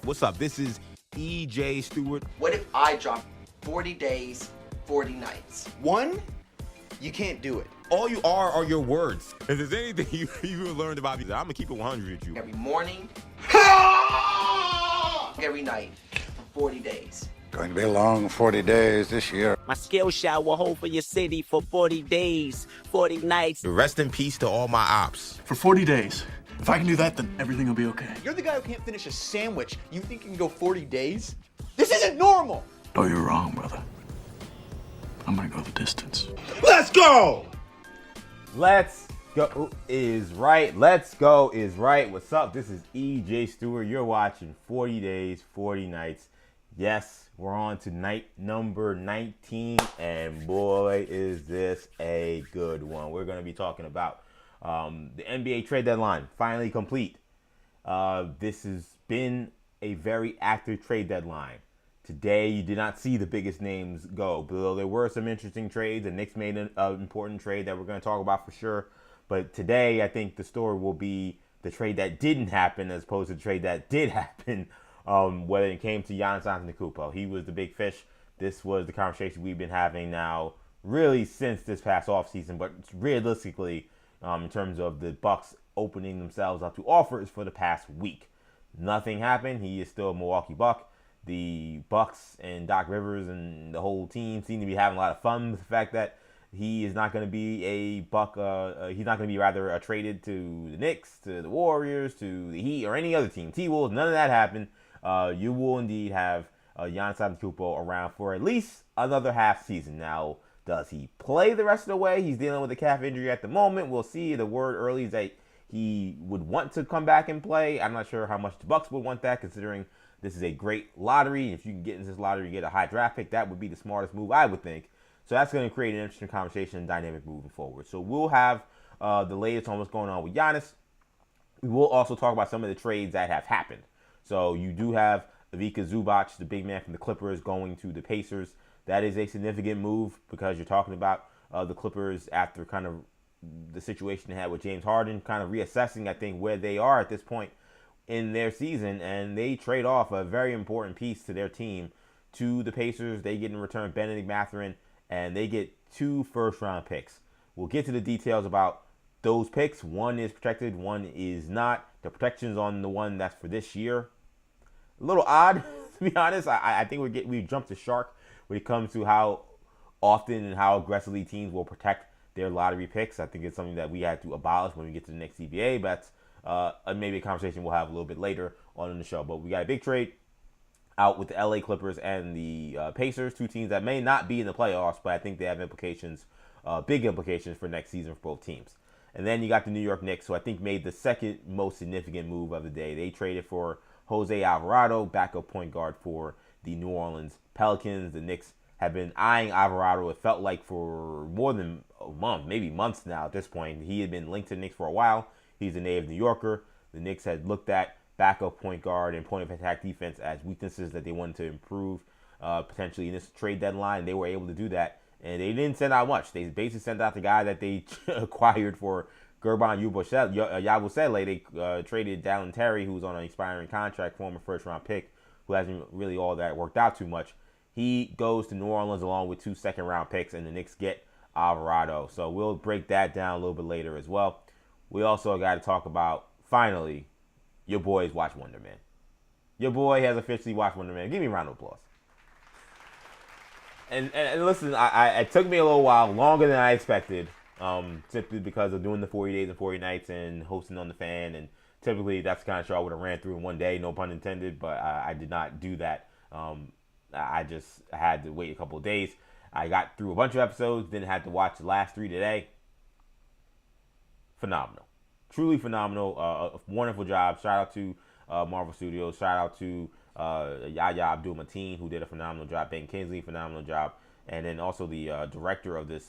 What's up? This is EJ Stewart. What if I drop 40 days, 40 nights? One, you can't do it. All you are your words. If there's anything you learned about me, I'm gonna keep it 100 with you. Every morning, every night, for 40 days. Going to be a long 40 days this year. My skill shot will hold for your city for 40 days, 40 nights. Rest in peace to all my ops. For 40 days. If I can do that, then everything will be okay. You're the guy who can't finish a sandwich. You think you can go 40 days? This isn't normal! Oh, you're wrong, brother. I'm gonna go the distance. Let's go! Let's go is right. Let's go is right. What's up? This is EJ Stewart. You're watching 40 Days, 40 Nights. Yes, we're on to night number 19, and boy, is this a good one. We're going to be talking about the NBA Trade Deadline, finally complete. This has been a very active trade deadline. Today, you did not see the biggest names go, but there were some interesting trades. The Knicks made an important trade that we're going to talk about for sure. But today, I think the story will be the trade that didn't happen as opposed to the trade that did happen, whether it came to Giannis Antetokounmpo. He was the big fish. This was the conversation we've been having now really since this past offseason, but realistically, in terms of the Bucks opening themselves up to offers for the past week. Nothing happened. He is still a Milwaukee Buck. The Bucks and Doc Rivers and the whole team seem to be having a lot of fun with the fact that he is not going to be a Buck. He's not going to be rather traded to the Knicks, to the Warriors, to the Heat, or any other team. T-Wolves, none of that happened. You will indeed have Giannis Antetokounmpo around for at least another half season. Now, does he play the rest of the way? He's dealing with a calf injury at the moment. We'll see. The word early is that he would want to come back and play. I'm not sure how much the Bucks would want that, considering this is a great lottery. If you can get into this lottery and get a high draft pick, that would be the smartest move, I would think. So that's going to create an interesting conversation and dynamic moving forward. So we'll have the latest on what's going on with Giannis. We will also talk about some of the trades that have happened. So you do have Ivica Zubac, the big man from the Clippers, going to the Pacers. That is a significant move because you're talking about the Clippers after kind of the situation they had with James Harden, kind of reassessing, I think, where they are at this point in their season, and they trade off a very important piece to their team to the Pacers. They get in return Benedict Mathurin, and they get 2 first-round picks. We'll get to the details about those picks. One is protected, one is not. The protection's on the one that's for this year. A little odd, to be honest. I think we jumped the shark when it comes to how often and how aggressively teams will protect their lottery picks. I think it's something that we had to abolish when we get to the next CBA, but maybe a conversation we'll have a little bit later on in the show. But we got a big trade out with the LA Clippers and the Pacers, 2 teams that may not be in the playoffs, but I think they have implications, big implications for next season for both teams. And then you got the New York Knicks, who I think made the second most significant move of the day. They traded for Jose Alvarado, backup point guard for the New Orleans Pelicans. The Knicks have been eyeing Alvarado, it felt like, for more than a month, maybe months now at this point. He had been linked to the Knicks for a while. He's a native New Yorker. The Knicks had looked at backup point guard and point of attack defense as weaknesses that they wanted to improve potentially in this trade deadline. They were able to do that, and they didn't send out much. They basically sent out the guy that they acquired for Gerban Yabusele. They traded Dallin Terry, who's on an expiring contract, former first-round pick, who hasn't really all that worked out too much. He goes to New Orleans along with 2 second-round picks, and the Knicks get Alvarado. So we'll break that down a little bit later as well. We also got to talk about, finally, your boy's Watch Wonder Man. Your boy has officially watched Wonder Man. Give me a round of applause. And listen, it took me a little while, longer than I expected, simply because of doing the 40 days and 40 nights and hosting on the Fan. And typically, that's the kind of show I would have ran through in one day, no pun intended, but I did not do that. I just had to wait a couple of days. I got through a bunch of episodes, then had to watch the last 3 today. Phenomenal. Truly phenomenal. A wonderful job. Shout out to Marvel Studios. Shout out to Yahya Abdul-Mateen, who did a phenomenal job. Ben Kingsley, phenomenal job. And then also the director of this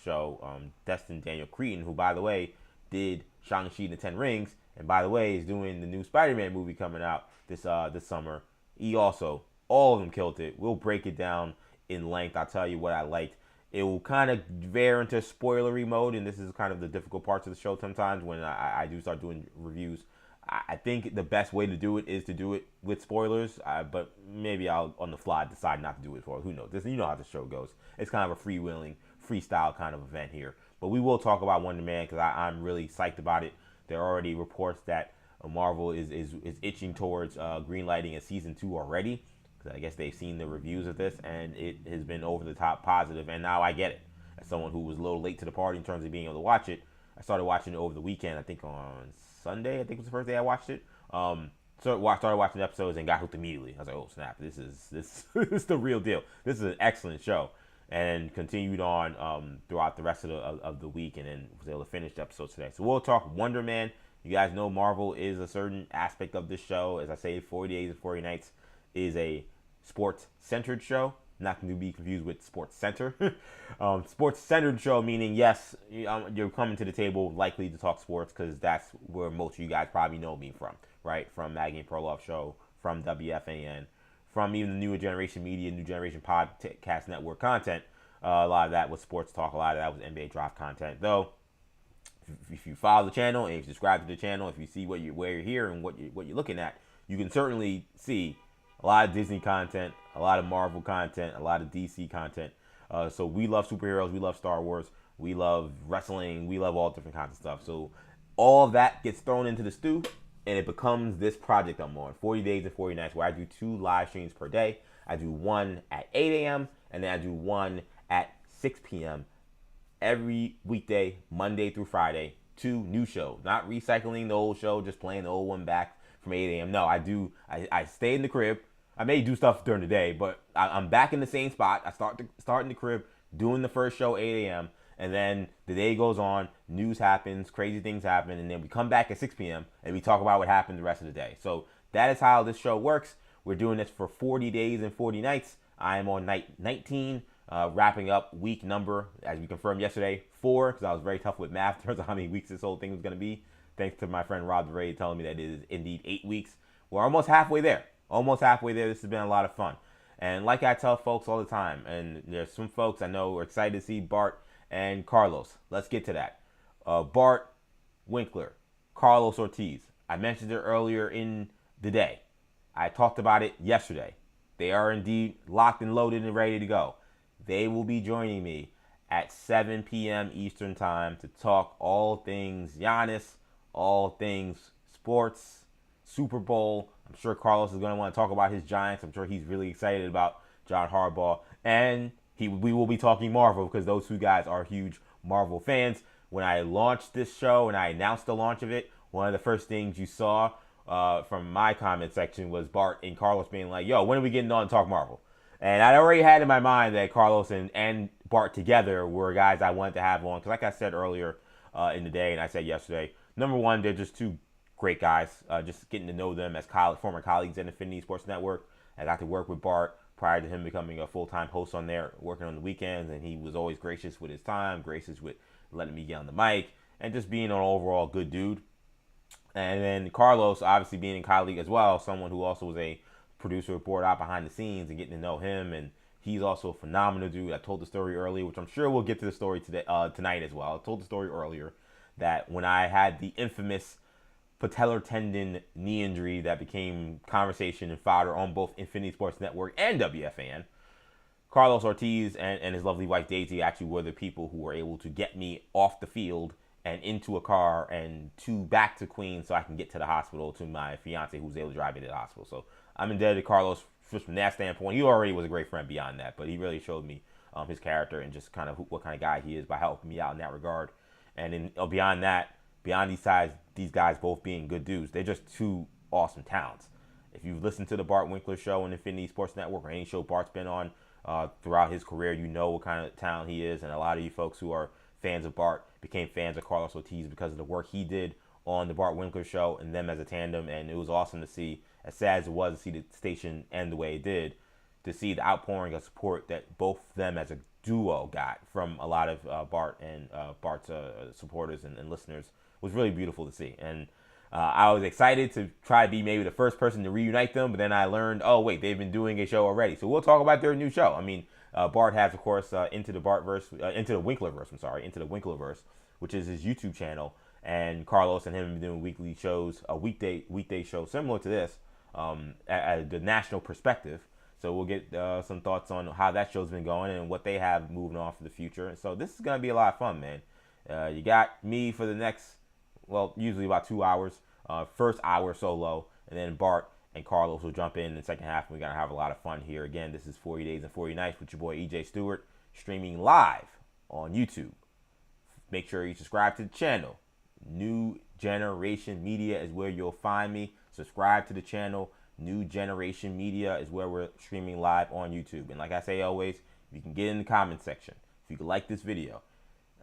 show, Destin Daniel Cretton, who, by the way, did Shang-Chi and the 10 Rings. And by the way, is doing the new Spider-Man movie coming out this summer. He also, all of them killed it. We'll break it down in length. I'll tell you what I liked. It will kind of veer into spoilery mode, and this is kind of the difficult parts of the show sometimes when I do start doing reviews. I think the best way to do it is to do it with spoilers, but maybe I'll, on the fly, decide not to do it for. Who knows? You know how the show goes. It's kind of a freestyle kind of event here. But we will talk about Wonder Man because I'm really psyched about it. There are already reports that Marvel is itching towards greenlighting a season 2 already. Because I guess they've seen the reviews of this, and it has been over the top positive. And now I get it. As someone who was a little late to the party in terms of being able to watch it, I started watching it over the weekend. I think on Sunday, I think was the first day I watched it. So I started watching episodes and got hooked immediately. I was like, oh snap, this is the real deal. This is an excellent show, and continued on throughout the rest of the week, and then was able to finish the episode today. So we'll talk Wonder Man. You guys know Marvel is a certain aspect of this show. As I say, 40 Days and 40 Nights is a sports-centered show. Not to be confused with Sports Center. Sports-centered show, meaning, yes, you're coming to the table likely to talk sports because that's where most of you guys probably know me from, right? From Maggie and Perloff Show, from WFAN, from even the New Generation Media, New Generation Podcast Network content. A lot of that was sports talk. A lot of that was NBA draft content. Though, if you follow the channel and if you subscribe to the channel, if you see where you're here and what you're looking at, you can certainly see a lot of Disney content, a lot of Marvel content, a lot of DC content. So we love superheroes, we love Star Wars, we love wrestling, we love all different kinds of stuff. So all of that gets thrown into the stew, and it becomes this project I'm on, 40 Days and 40 Nights, where I do 2 live streams per day. I do one at 8 a.m. and then I do one at 6 p.m. every weekday, Monday through Friday. 2 new shows, not recycling the old show, just playing the old one back from 8 a.m. No, I stay in the crib. I may do stuff during the day, but I'm back in the same spot. I start in the crib, doing the first show 8 a.m., and then the day goes on, news happens, crazy things happen, and then we come back at 6 p.m. and we talk about what happened the rest of the day. So that is how this show works. We're doing this for 40 days and 40 nights. I am on night 19, wrapping up week number, as we confirmed yesterday, 4, because I was very tough with math in terms of how many weeks this whole thing was going to be. Thanks to my friend Rob DeRay telling me that it is indeed 8 weeks. We're almost halfway there. This has been a lot of fun. And like I tell folks all the time, and there's some folks I know are excited to see Bart and Carlos. Let's get to that. Bart Winkler Karlos Ortiz. I mentioned it earlier in the day. I talked about it yesterday. They are indeed locked and loaded and ready to go. They will be joining me at 7 p.m. Eastern Time to talk all things Giannis, all things sports, Super Bowl. I'm sure Carlos is going to want to talk about his Giants. I'm sure he's really excited about John Harbaugh. And we will be talking Marvel because those 2 guys are huge Marvel fans. When I launched this show and I announced the launch of it, one of the first things you saw from my comment section was Bart and Carlos being like, yo, when are we getting on to talk Marvel? And I already had in my mind that Carlos and Bart together were guys I wanted to have on. Because like I said earlier in the day and I said yesterday, number one, they're just 2 great guys, just getting to know them as former colleagues at Infinity Sports Network. I got to work with Bart prior to him becoming a full-time host on there, working on the weekends, and he was always gracious with his time, gracious with letting me get on the mic, and just being an overall good dude. And then Carlos, obviously being a colleague as well, someone who also was a producer, board out behind the scenes, and getting to know him, and he's also a phenomenal dude. I told the story earlier, which I'm sure we'll get to the story tonight as well. I told the story earlier that when I had the infamous patellar tendon knee injury that became conversation and fodder on both Infinity Sports Network and WFAN, Carlos Ortiz and his lovely wife Daisy actually were the people who were able to get me off the field and into a car and back to Queens so I can get to the hospital to my fiance who was able to drive me to the hospital. So I'm indebted to Carlos from that standpoint. He already was a great friend beyond that, but he really showed me his character and just kind of what kind of guy he is by helping me out in that regard. And then beyond that, beyond these guys both being good dudes, they're just 2 awesome talents. If you've listened to the Bart Winkler Show on Infinity Sports Network or any show Bart's been on throughout his career, you know what kind of talent he is. And a lot of you folks who are fans of Bart became fans of Carlos Ortiz because of the work he did on the Bart Winkler Show and them as a tandem. And it was awesome to see, as sad as it was to see the station end the way it did, to see the outpouring of support that both of them as a duo got from a lot of Bart and Bart's supporters and listeners was really beautiful to see. And I was excited to try to be maybe the first person to reunite them, but then I learned, oh wait, they've been doing a show already. So we'll talk about their new show. I mean, Bart has, of course, Into the Winklerverse, which is his YouTube channel, And Carlos and him have been doing weekly shows, a weekday show similar to this, at the national perspective. So we'll get some thoughts on how that show's been going and what they have moving on for the future. And so this is going to be a lot of fun, man. You got me for the next, usually about 2 hours. First hour solo, and then Bart and Carlos will jump in the second half, and we're going to have a lot of fun here. Again, this is 40 Days and 40 Nights with your boy EJ Stewart, streaming live on YouTube. Make sure you subscribe to the channel. New Generation Media is where you'll find me. Subscribe to the channel. New Generation Media is where we're streaming live on YouTube. And like I say always, you can get in the comment section if you could like this video.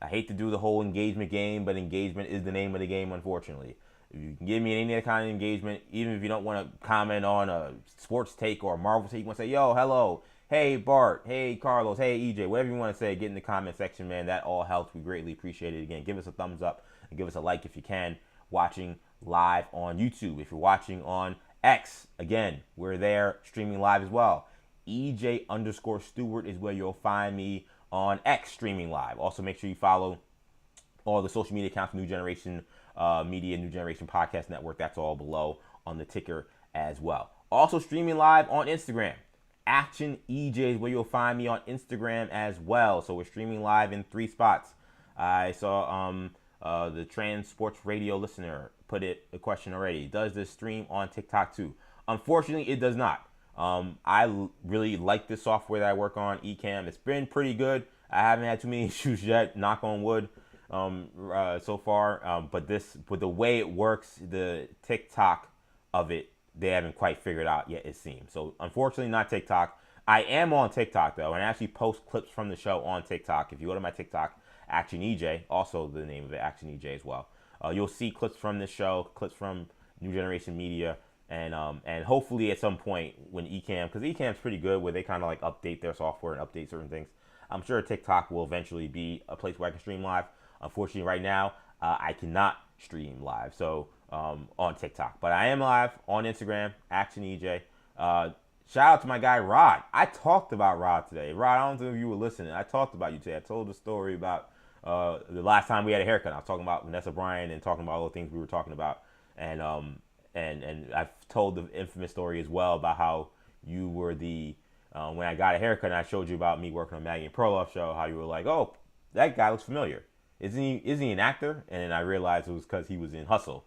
I hate to do the whole engagement game, but engagement is the name of the game, unfortunately. If you can give me any other kind of engagement, even if you don't want to comment on a sports take or a Marvel take, you want to say, yo, hello, hey, Bart, hey, Carlos, hey, EJ, whatever you want to say, get in the comment section, man. That all helps. We greatly appreciate it. Again, give us a thumbs up and give us a like if you can, watching live on YouTube. If you're watching on X, again, we're there streaming live as well. EJ_Stewart is where you'll find me on X streaming live. Also, make sure you follow all the social media accounts, New Generation Media, New Generation Podcast Network. That's all below on the ticker as well. Also streaming live on Instagram. Action EJ is where you'll find me on Instagram as well. So we're streaming live in 3 spots. I saw the Trans Sports Radio listener put a question already. Does this stream on TikTok too? Unfortunately, it does not. I really like this software that I work on, Ecamm. It's been pretty good. I haven't had too many issues yet, knock on wood, so far. But the way it works, the TikTok of it, they haven't quite figured out yet, it seems. So unfortunately, not TikTok. I am on TikTok though, and I actually post clips from the show on TikTok. If you go to my TikTok, Action EJ, also the name of it, Action EJ as well. You'll see clips from this show, clips from New Generation Media, and hopefully at some point when Ecamm, because Ecamm's pretty good, where they kind of like update their software and update certain things. I'm sure TikTok will eventually be a place where I can stream live. Unfortunately, right now I cannot stream live, so on TikTok, but I am live on Instagram, Action EJ. Shout out to my guy Rod. I talked about Rod today. Rod, I don't know if you were listening. I talked about you today. I told the story about the last time we had a haircut. I was talking about Vanessa Bryan and talking about all the things we were talking about, and I've told the infamous story as well about how you were the when I got a haircut and I showed you about me working on Maggie and Perloff show, how you were like, oh, that guy looks familiar. Isn't he an actor? And then I realized it was because he was in Hustle.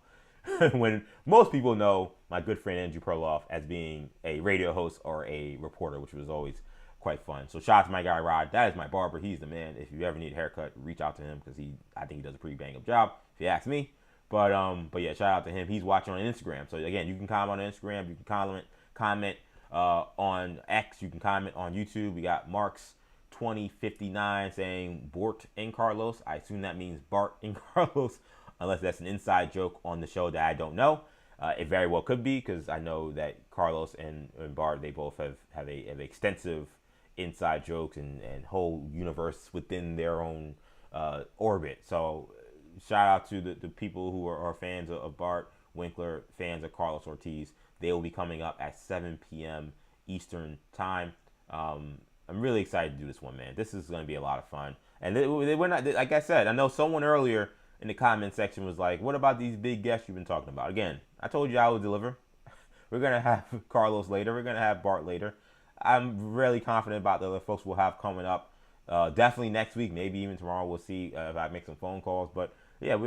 When most people know my good friend Andrew Perloff as being a radio host or a reporter, which was always quite fun. So shout out to my guy Rod. That is my barber. He's the man. If you ever need a haircut, reach out to him because I think he does a pretty bang up job, if you ask me. But yeah, shout out to him. He's watching on Instagram. So again, you can comment on Instagram. You can comment on X. You can comment on YouTube. We got Mark's 2059 saying Bart and Carlos. I assume that means Bart and Carlos, unless that's an inside joke on the show that I don't know. It very well could be, because I know that Carlos and Bart, they both have extensive inside jokes and whole universe within their own orbit. So shout out to the people who are fans of Bart Winkler, fans of Karlos Ortiz. They will be coming up at 7 p.m. Eastern time. I'm really excited to do this one, man. This is going to be a lot of fun. And they were not, like I said, I know someone earlier in the comment section was like, what about these big guests you've been talking about? Again, I told you I would deliver. We're going to have Carlos later. We're going to have Bart later. I'm really confident about the other folks we'll have coming up. Definitely next week, maybe even tomorrow. We'll see if I make some phone calls. But yeah,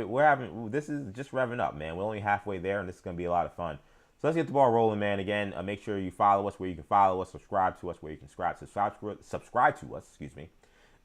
this is just revving up, man. We're only halfway there, and this is going to be a lot of fun. So let's get the ball rolling, man. Again, make sure you follow us where you can follow us, subscribe to us where you can subscribe to us, excuse me.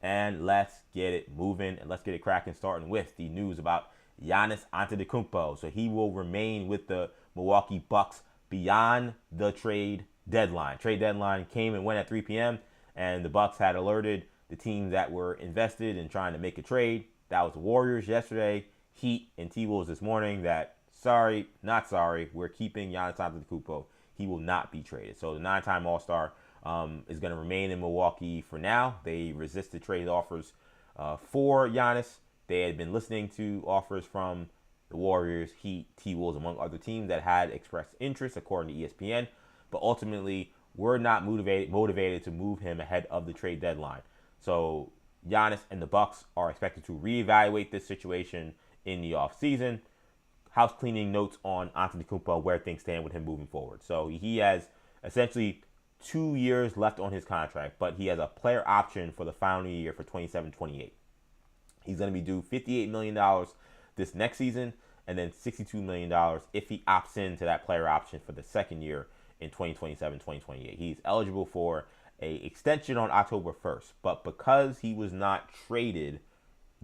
And let's get it moving, and let's get it cracking, starting with the news about Giannis Antetokounmpo. So he will remain with the Milwaukee Bucks beyond the trade deadline. Trade deadline came and went at 3 p.m., and the Bucks had alerted the teams that were invested in trying to make a trade. That was the Warriors yesterday, Heat, and T-Wolves this morning. That sorry, not sorry, we're keeping Giannis Antetokounmpo. He will not be traded. So the 9-time All-Star is going to remain in Milwaukee for now. They resisted trade offers for Giannis. They had been listening to offers from the Warriors, Heat, T-Wolves, among other teams that had expressed interest, according to ESPN. But ultimately, we're not motivated to move him ahead of the trade deadline. So Giannis and the Bucks are expected to reevaluate this situation in the offseason. House cleaning notes on Antetokounmpo, where things stand with him moving forward. So he has essentially 2 years left on his contract, but he has a player option for the final year for 27-28. He's going to be due $58 million this next season, and then $62 million if he opts into that player option for the second year in 2027-2028. He's eligible for an extension on October 1st, but because he was not traded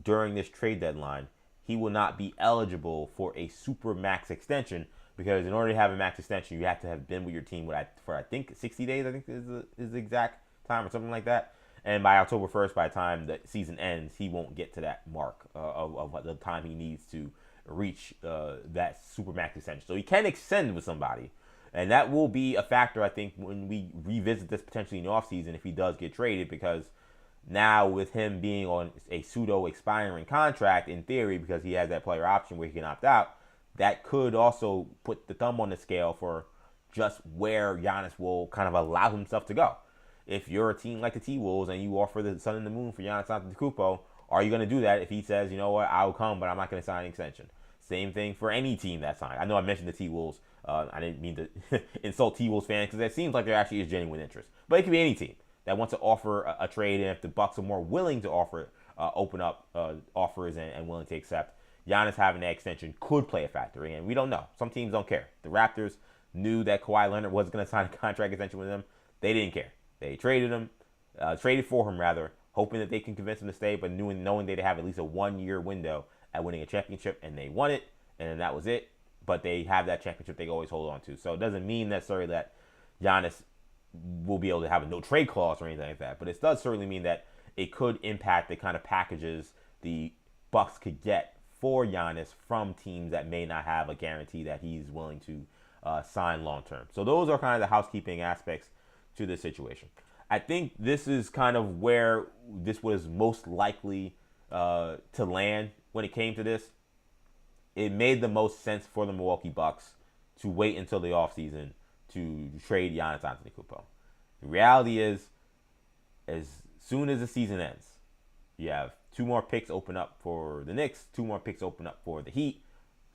during this trade deadline, he will not be eligible for a super max extension, because in order to have a max extension, you have to have been with your team for I think 60 days, I think is the exact time or something like that. And by October 1st, by the time the season ends, he won't get to that mark of the time he needs to reach that super max extension. So he can extend with somebody, and that will be a factor, I think, when we revisit this potentially in the offseason if he does get traded, because now with him being on a pseudo expiring contract, in theory, because he has that player option where he can opt out, that could also put the thumb on the scale for just where Giannis will kind of allow himself to go. If you're a team like the T-Wolves and you offer the sun and the moon for Giannis Antetokounmpo, are you going to do that if he says, you know what, I'll come, but I'm not going to sign an extension? Same thing for any team that signed. I know I mentioned the T-Wolves. I didn't mean to insult T-Wolves fans, because it seems like there actually is genuine interest. But it could be any team that wants to offer a trade, and if the Bucks are more willing to open up offers and willing to accept, Giannis having that extension could play a factor. And we don't know. Some teams don't care. The Raptors knew that Kawhi Leonard was going to sign a contract extension with them. They didn't care. They traded for him rather, hoping that they can convince him to stay, but knowing they'd have at least a 1-year window at winning a championship, and they won it, and that was it. But they have that championship they always hold on to. So it doesn't mean necessarily that Giannis will be able to have a no trade clause or anything like that, but it does certainly mean that it could impact the kind of packages the Bucks could get for Giannis from teams that may not have a guarantee that he's willing to sign long term. So those are kind of the housekeeping aspects to this situation. I think this is kind of where this was most likely to land when it came to this. It made the most sense for the Milwaukee Bucks to wait until the offseason to trade Giannis Antetokounmpo. The reality is, as soon as the season ends, you have 2 more picks open up for the Knicks, 2 more picks open up for the Heat,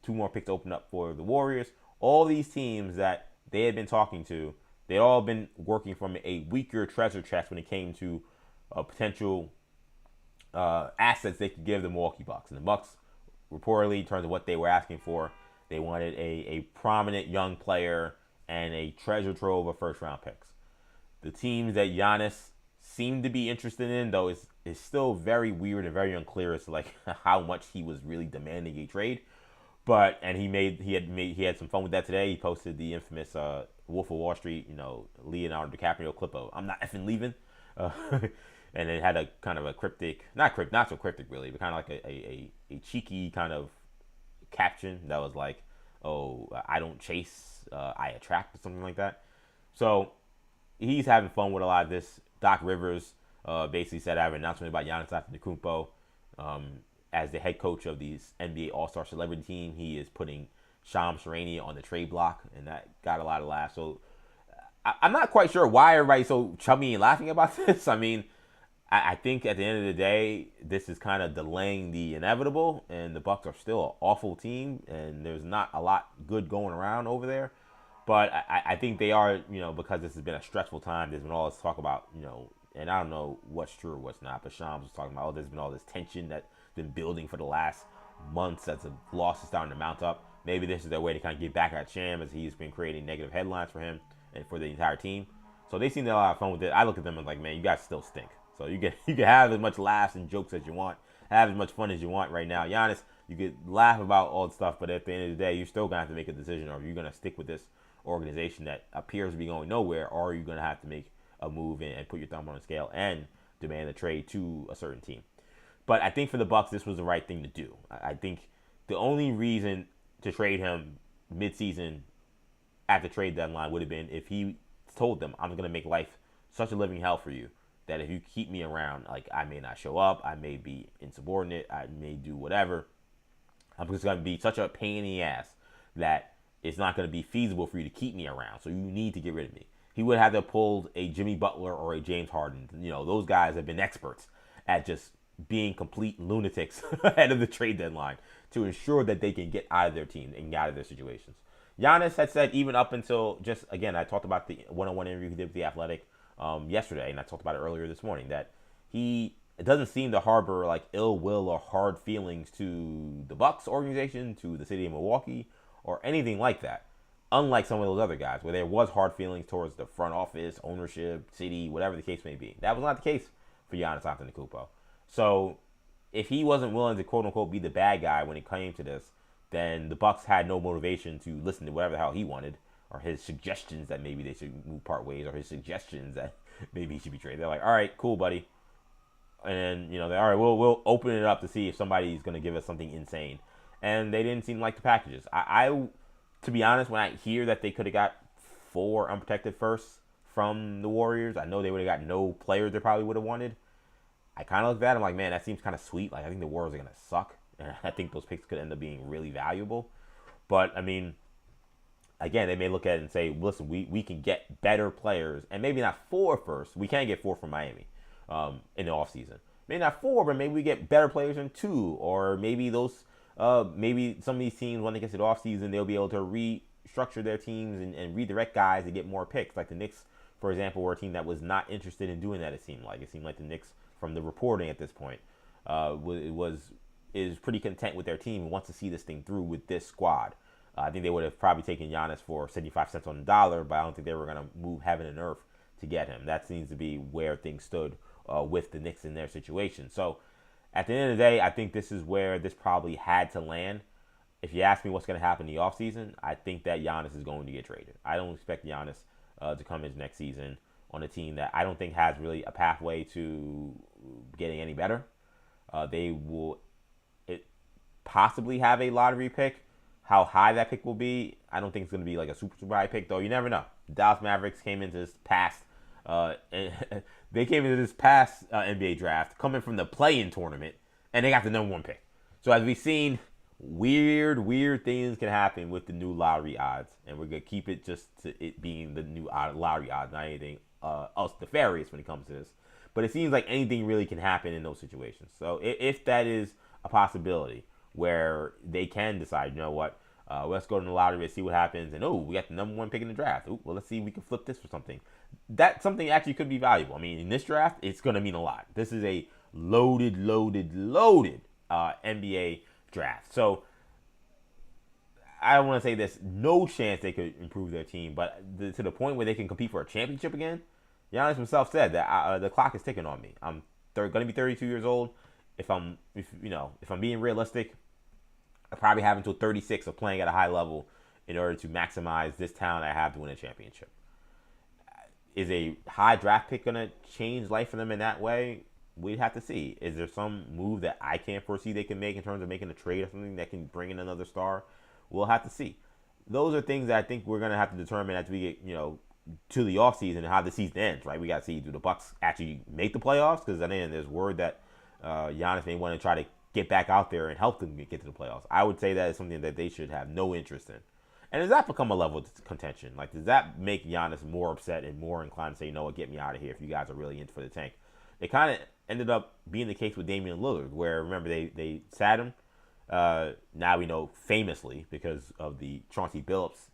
2 more picks open up for the Warriors. All these teams that they had been talking to, they'd all been working from a weaker treasure chest when it came to potential assets they could give the Milwaukee Bucks. And the Bucks, reportedly, in terms of what they were asking for, they wanted a prominent young player and a treasure trove of first-round picks. The teams that Giannis seemed to be interested in, though, is still very weird and very unclear as to like how much he was really demanding a trade. But he had some fun with that today. He posted the infamous Wolf of Wall Street, Leonardo DiCaprio clip of "I'm not effing leaving," and it had a kind of a cryptic, not so cryptic really, but kind of like a cheeky kind of caption that was like, "Oh, I don't chase, I attract," or something like that. So he's having fun with a lot of this. Doc Rivers basically said, I have an announcement about Giannis Antetokounmpo. As the head coach of the NBA All-Star Celebrity Team, he is putting Shams Charania on the trade block, and that got a lot of laughs. So I'm not quite sure why everybody's so chummy and laughing about this. I mean, I think at the end of the day, this is kind of delaying the inevitable, and the Bucks are still an awful team, and there's not a lot good going around over there. But I think they are, because this has been a stressful time, there's been all this talk about, and I don't know what's true or what's not, but Shams was talking about, there's been all this tension that's been building for the last months as the loss is starting to mount up. Maybe this is their way to kind of get back at Sham, as he's been creating negative headlines for him and for the entire team. So they seem to have a lot of fun with it. I look at them and like, man, you guys still stink. So you can have as much laughs and jokes as you want, have as much fun as you want right now. Giannis, you could laugh about all the stuff, but at the end of the day, you're still going to have to make a decision. Are you going to stick with this organization that appears to be going nowhere, or are you going to have to make a move and put your thumb on the scale and demand a trade to a certain team? But I think for the Bucks, this was the right thing to do. I think the only reason to trade him midseason at the trade deadline would have been if he told them, I'm going to make life such a living hell for you that if you keep me around, like, I may not show up, I may be insubordinate, I may do whatever. I'm just going to be such a pain in the ass that it's not going to be feasible for you to keep me around. So you need to get rid of me. He would have to have pulled a Jimmy Butler or a James Harden. Those guys have been experts at just being complete lunatics ahead of the trade deadline to ensure that they can get out of their team and get out of their situations. Giannis had said even up until just, again, I talked about the one-on-one interview he did with The Athletic yesterday, and I talked about it earlier this morning, that it doesn't seem to harbor like ill will or hard feelings to the Bucks organization, to the city of Milwaukee, or anything like that. Unlike some of those other guys, where there was hard feelings towards the front office, ownership, city, whatever the case may be. That was not the case for Giannis Antetokounmpo. So if he wasn't willing to quote-unquote be the bad guy when it came to this, then the Bucks had no motivation to listen to whatever the hell he wanted, or his suggestions that maybe they should move part ways, or his suggestions that maybe he should be traded. They're like, all right, cool, buddy. And, they're all right, we'll open it up to see if somebody's going to give us something insane. And they didn't seem like the packages. I to be honest, when I hear that they could have got 4 unprotected firsts from the Warriors, I know they would have got no players they probably would have wanted. I kind of look at that, I'm like, man, that seems kind of sweet. Like, I think the Warriors are going to suck. And I think those picks could end up being really valuable. But, I mean, again, they may look at it and say, listen, we can get better players. And maybe not 4 first. We can't get 4 from Miami in the offseason. Maybe not 4, but maybe we get better players in 2. Or maybe maybe some of these teams, when they get to the offseason, they'll be able to restructure their teams and redirect guys to get more picks. Like the Knicks, for example, were a team that was not interested in doing that, it seemed like. It seemed like the Knicks, from the reporting at this point, is pretty content with their team and wants to see this thing through with this squad. I think they would have probably taken Giannis for 75 cents on the dollar, but I don't think they were going to move heaven and earth to get him. That seems to be where things stood with the Knicks in their situation. So at the end of the day, I think this is where this probably had to land. If you ask me what's going to happen in the offseason, I think that Giannis is going to get traded. I don't expect Giannis to come in next season on a team that I don't think has really a pathway to getting any better. They will possibly have a lottery pick. How high that pick will be, I don't think it's going to be like a super high pick, though. You never know. The Dallas Mavericks came into this past NBA draft coming from the play-in tournament, and they got the number 1 pick. So as we've seen, weird things can happen with the new lottery odds, and we're going to keep it just to it being the new lottery odds, not anything else nefarious when it comes to this. But it seems like anything really can happen in those situations. So if that is a possibility, where they can decide, you know what, let's go to the lottery and see what happens. And, we got the number 1 pick in the draft. Well, let's see if we can flip this for something. That something actually could be valuable. I mean, in this draft, it's going to mean a lot. This is a loaded NBA draft. So I don't want to say there's no chance they could improve their team, but to the point where they can compete for a championship again, Giannis himself said that the clock is ticking on me. I'm going to be 32 years old. If I'm being realistic, I probably have until 36 of playing at a high level in order to maximize this talent I have to win a championship. Is a high draft pick going to change life for them in that way? We'd have to see. Is there some move that I can't foresee they can make in terms of making a trade or something that can bring in another star? We'll have to see. Those are things that I think we're going to have to determine as we get, to the offseason and how the season ends, right? We got to see, do the Bucks actually make the playoffs? Because then there's word that Giannis may want to try to get back out there and help them get to the playoffs. I would say that is something that they should have no interest in. And does that become a level of contention? Like, does that make Giannis more upset and more inclined to say, get me out of here if you guys are really in for the tank? It kind of ended up being the case with Damian Lillard, where, remember, they sat him. Now we know famously, because of the Chauncey Billups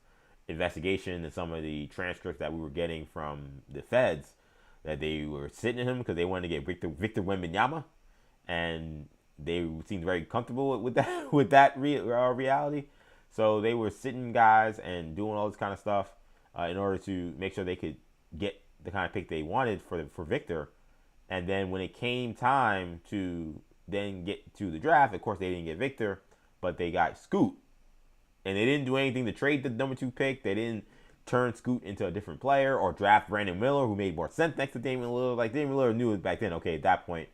investigation and some of the transcripts that we were getting from the feds, that they were sitting him because they wanted to get Victor Wembanyama. And they seemed very comfortable with that reality. So they were sitting guys and doing all this kind of stuff in order to make sure they could get the kind of pick they wanted for Victor. And then when it came time to then get to the draft, of course they didn't get Victor, but they got Scoot. And they didn't do anything to trade the number 2 pick. They didn't turn Scoot into a different player or draft Brandon Miller, who made more sense next to Damian Lillard. Like, Damian Lillard knew back then, okay, at that point,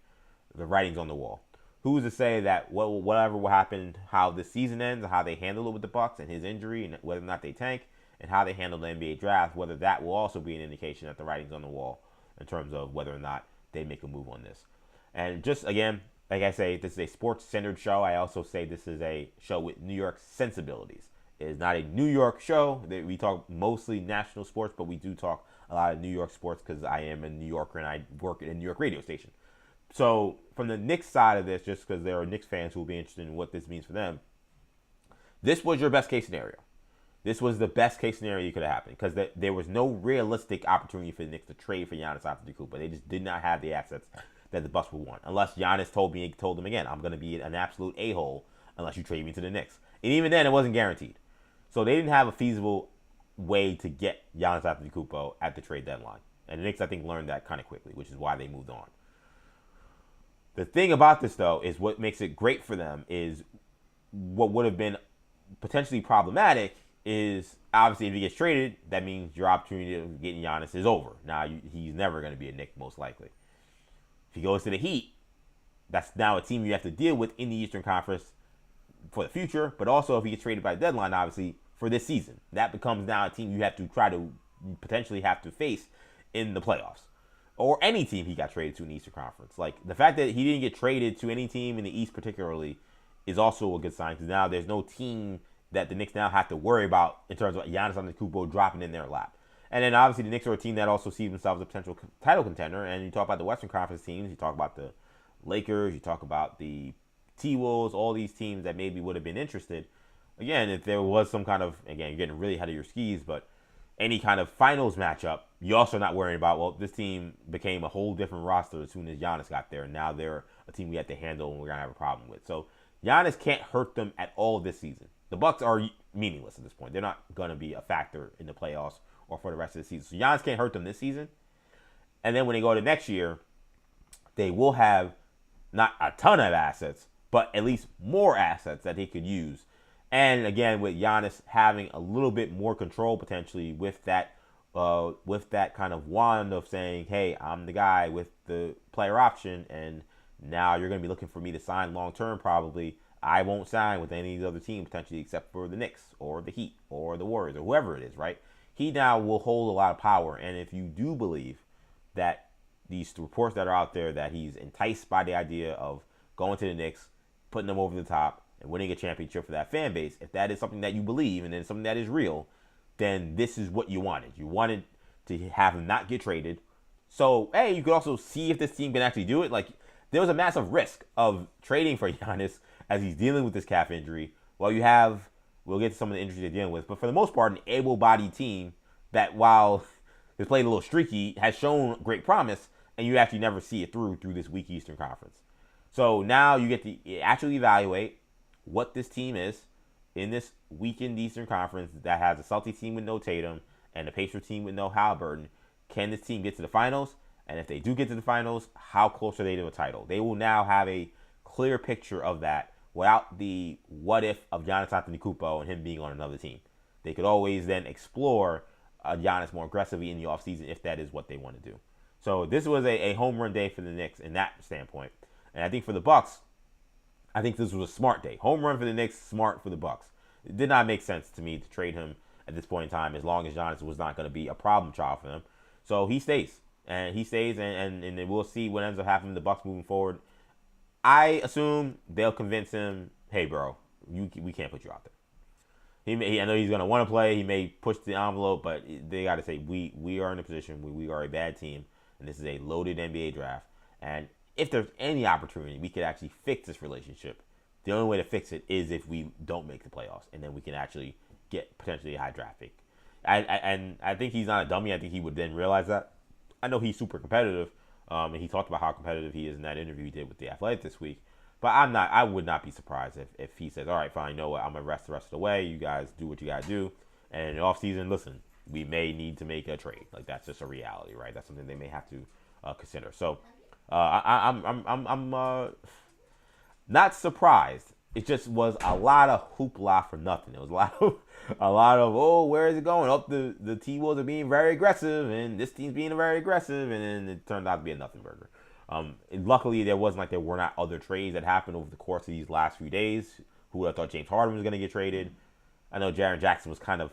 the writing's on the wall. Who's to say that whatever will happen, how this season ends, how they handle it with the Bucks and his injury, and whether or not they tank, and how they handle the NBA draft, whether that will also be an indication that the writing's on the wall in terms of whether or not they make a move on this. And just, again, like I say, this is a sports-centered show. I also say this is a show with New York sensibilities. It is not a New York show. We talk mostly national sports, but we do talk a lot of New York sports because I am a New Yorker and I work at a New York radio station. So from the Knicks side of this, just because there are Knicks fans who will be interested in what this means for them, this was your best case scenario. This was the best case scenario you could have happened because there was no realistic opportunity for the Knicks to trade for Giannis Antetokounmpo. They just did not have the assets that the Bucks would want. Unless Giannis told them again, I'm going to be an absolute a-hole unless you trade me to the Knicks. And even then, it wasn't guaranteed. So they didn't have a feasible way to get Giannis Antetokounmpo at the trade deadline. And the Knicks, I think, learned that kind of quickly, which is why they moved on. The thing about this, though, is what makes it great for them is what would have been potentially problematic is obviously if he gets traded, that means your opportunity of getting Giannis is over. Now, he's never going to be a Knick, most likely. If he goes to the Heat, that's now a team you have to deal with in the Eastern Conference for the future, but also if he gets traded by the deadline, obviously, for this season. That becomes now a team you have to try to potentially have to face in the playoffs. Or any team he got traded to in the Eastern Conference. Like, the fact that he didn't get traded to any team in the East particularly is also a good sign, because now there's no team that the Knicks now have to worry about in terms of Giannis Antetokounmpo dropping in their lap. And then obviously the Knicks are a team that also sees themselves as a potential title contender. And you talk about the Western Conference teams, you talk about the Lakers, you talk about the T-Wolves, all these teams that maybe would have been interested. Again, if there was some kind of, again, you're getting really ahead of your skis, but any kind of finals matchup, you're also not worrying about, well, this team became a whole different roster as soon as Giannis got there. And now they're a team we have to handle and we're going to have a problem with. So Giannis can't hurt them at all this season. The Bucks are meaningless at this point. They're not going to be a factor in the playoffs or for the rest of the season. So Giannis can't hurt them this season. And then when they go to next year, they will have not a ton of assets, but at least more assets that they could use. And again, with Giannis having a little bit more control potentially with that kind of wand of saying, hey, I'm the guy with the player option, and now you're going to be looking for me to sign long-term probably. I won't sign with any of the other teams potentially except for the Knicks or the Heat or the Warriors or whoever it is, right? He now will hold a lot of power. And if you do believe that these reports that are out there that he's enticed by the idea of going to the Knicks, putting them over the top, and winning a championship for that fan base, if that is something that you believe and then something that is real, then this is what you wanted. You wanted to have him not get traded. So, hey, you could also see if this team can actually do it. Like, there was a massive risk of trading for Giannis as he's dealing with this calf injury. Well, you have, we'll get to some of the injuries they're dealing with, but for the most part, an able-bodied team that, while they played a little streaky, has shown great promise, and you actually never see it through this weak Eastern Conference. So now you get to actually evaluate what this team is in this weakened Eastern Conference that has a Celtics team with no Tatum and a Pacers team with no Halliburton. Can this team get to the finals? And if they do get to the finals, how close are they to a title? They will now have a clear picture of that without the what if of Giannis Antetokounmpo and him being on another team. They could always then explore Giannis more aggressively in the offseason if that is what they want to do. So this was a home run day for the Knicks in that standpoint. And I think for the Bucks, I think this was a smart day. Home run for the Knicks, smart for the Bucks. It did not make sense to me to trade him at this point in time as long as Giannis was not going to be a problem child for them. So he stays. And he stays, and we'll see what ends up happening to the Bucks moving forward. I assume they'll convince him, hey, bro, we can't put you out there. I know he's going to want to play. He may push the envelope, but they got to say, we are in a position where we are a bad team, and this is a loaded NBA draft. And if there's any opportunity we could actually fix this relationship, the only way to fix it is if we don't make the playoffs, and then we can actually get potentially a high draft pick. And I think he's not a dummy. I think he would then realize that. I know he's super competitive, and he talked about how competitive he is in that interview he did with The Athletic this week. But I would not be surprised if he says, all right, fine, you know what, I'm going to rest the rest of the way. You guys do what you got to do. And in the offseason, listen, we may need to make a trade. Like, that's just a reality, right? That's something they may have to consider. So I'm not surprised. It just was a lot of hoopla for nothing. It was a lot of oh, where is it going? Oh, the T-Wolves are being very aggressive, and this team's being very aggressive, and then it turned out to be a nothing burger. Luckily, there wasn't like there were not other trades that happened over the course of these last few days. Who would have thought James Harden was going to get traded? I know Jaren Jackson was kind of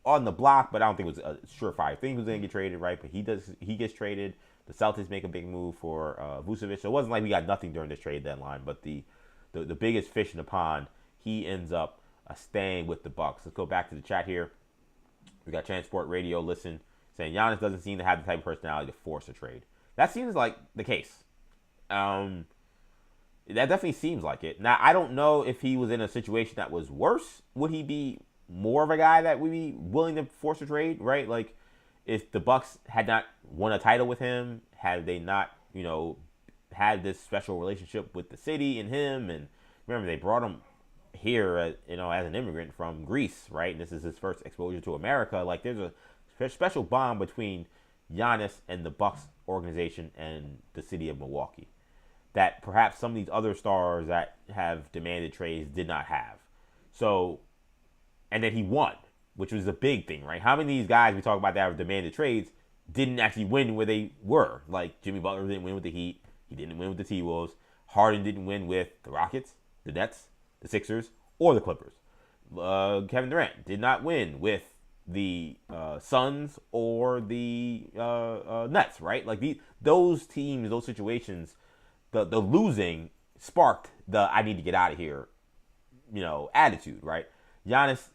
on the block, but I don't think it was a surefire thing he was going to get traded, right? But he gets traded. The Celtics make a big move for Vucevic. So it wasn't like we got nothing during this trade deadline, but the biggest fish in the pond, he ends up staying with the Bucks. Let's go back to the chat here. We got Transport Radio saying Giannis doesn't seem to have the type of personality to force a trade. That seems like the case. That definitely seems like it. Now, I don't know if he was in a situation that was worse. Would he be more of a guy that would be willing to force a trade, right? Like, if the Bucks had not won a title with him, had they not, had this special relationship with the city and him, and remember, they brought him here, as an immigrant from Greece, right? And this is his first exposure to America. Like, there's a special bond between Giannis and the Bucks organization and the city of Milwaukee that perhaps some of these other stars that have demanded trades did not have. So, and then he won, which was a big thing, right? How many of these guys we talk about that have demanded trades didn't actually win where they were? Like, Jimmy Butler didn't win with the Heat. He didn't win with the T-Wolves. Harden didn't win with the Rockets, the Nets, the Sixers, or the Clippers. Kevin Durant did not win with the Suns or the Nets, right? Like, those teams, those situations, the losing sparked the I need to get out of here, attitude, right? Giannis,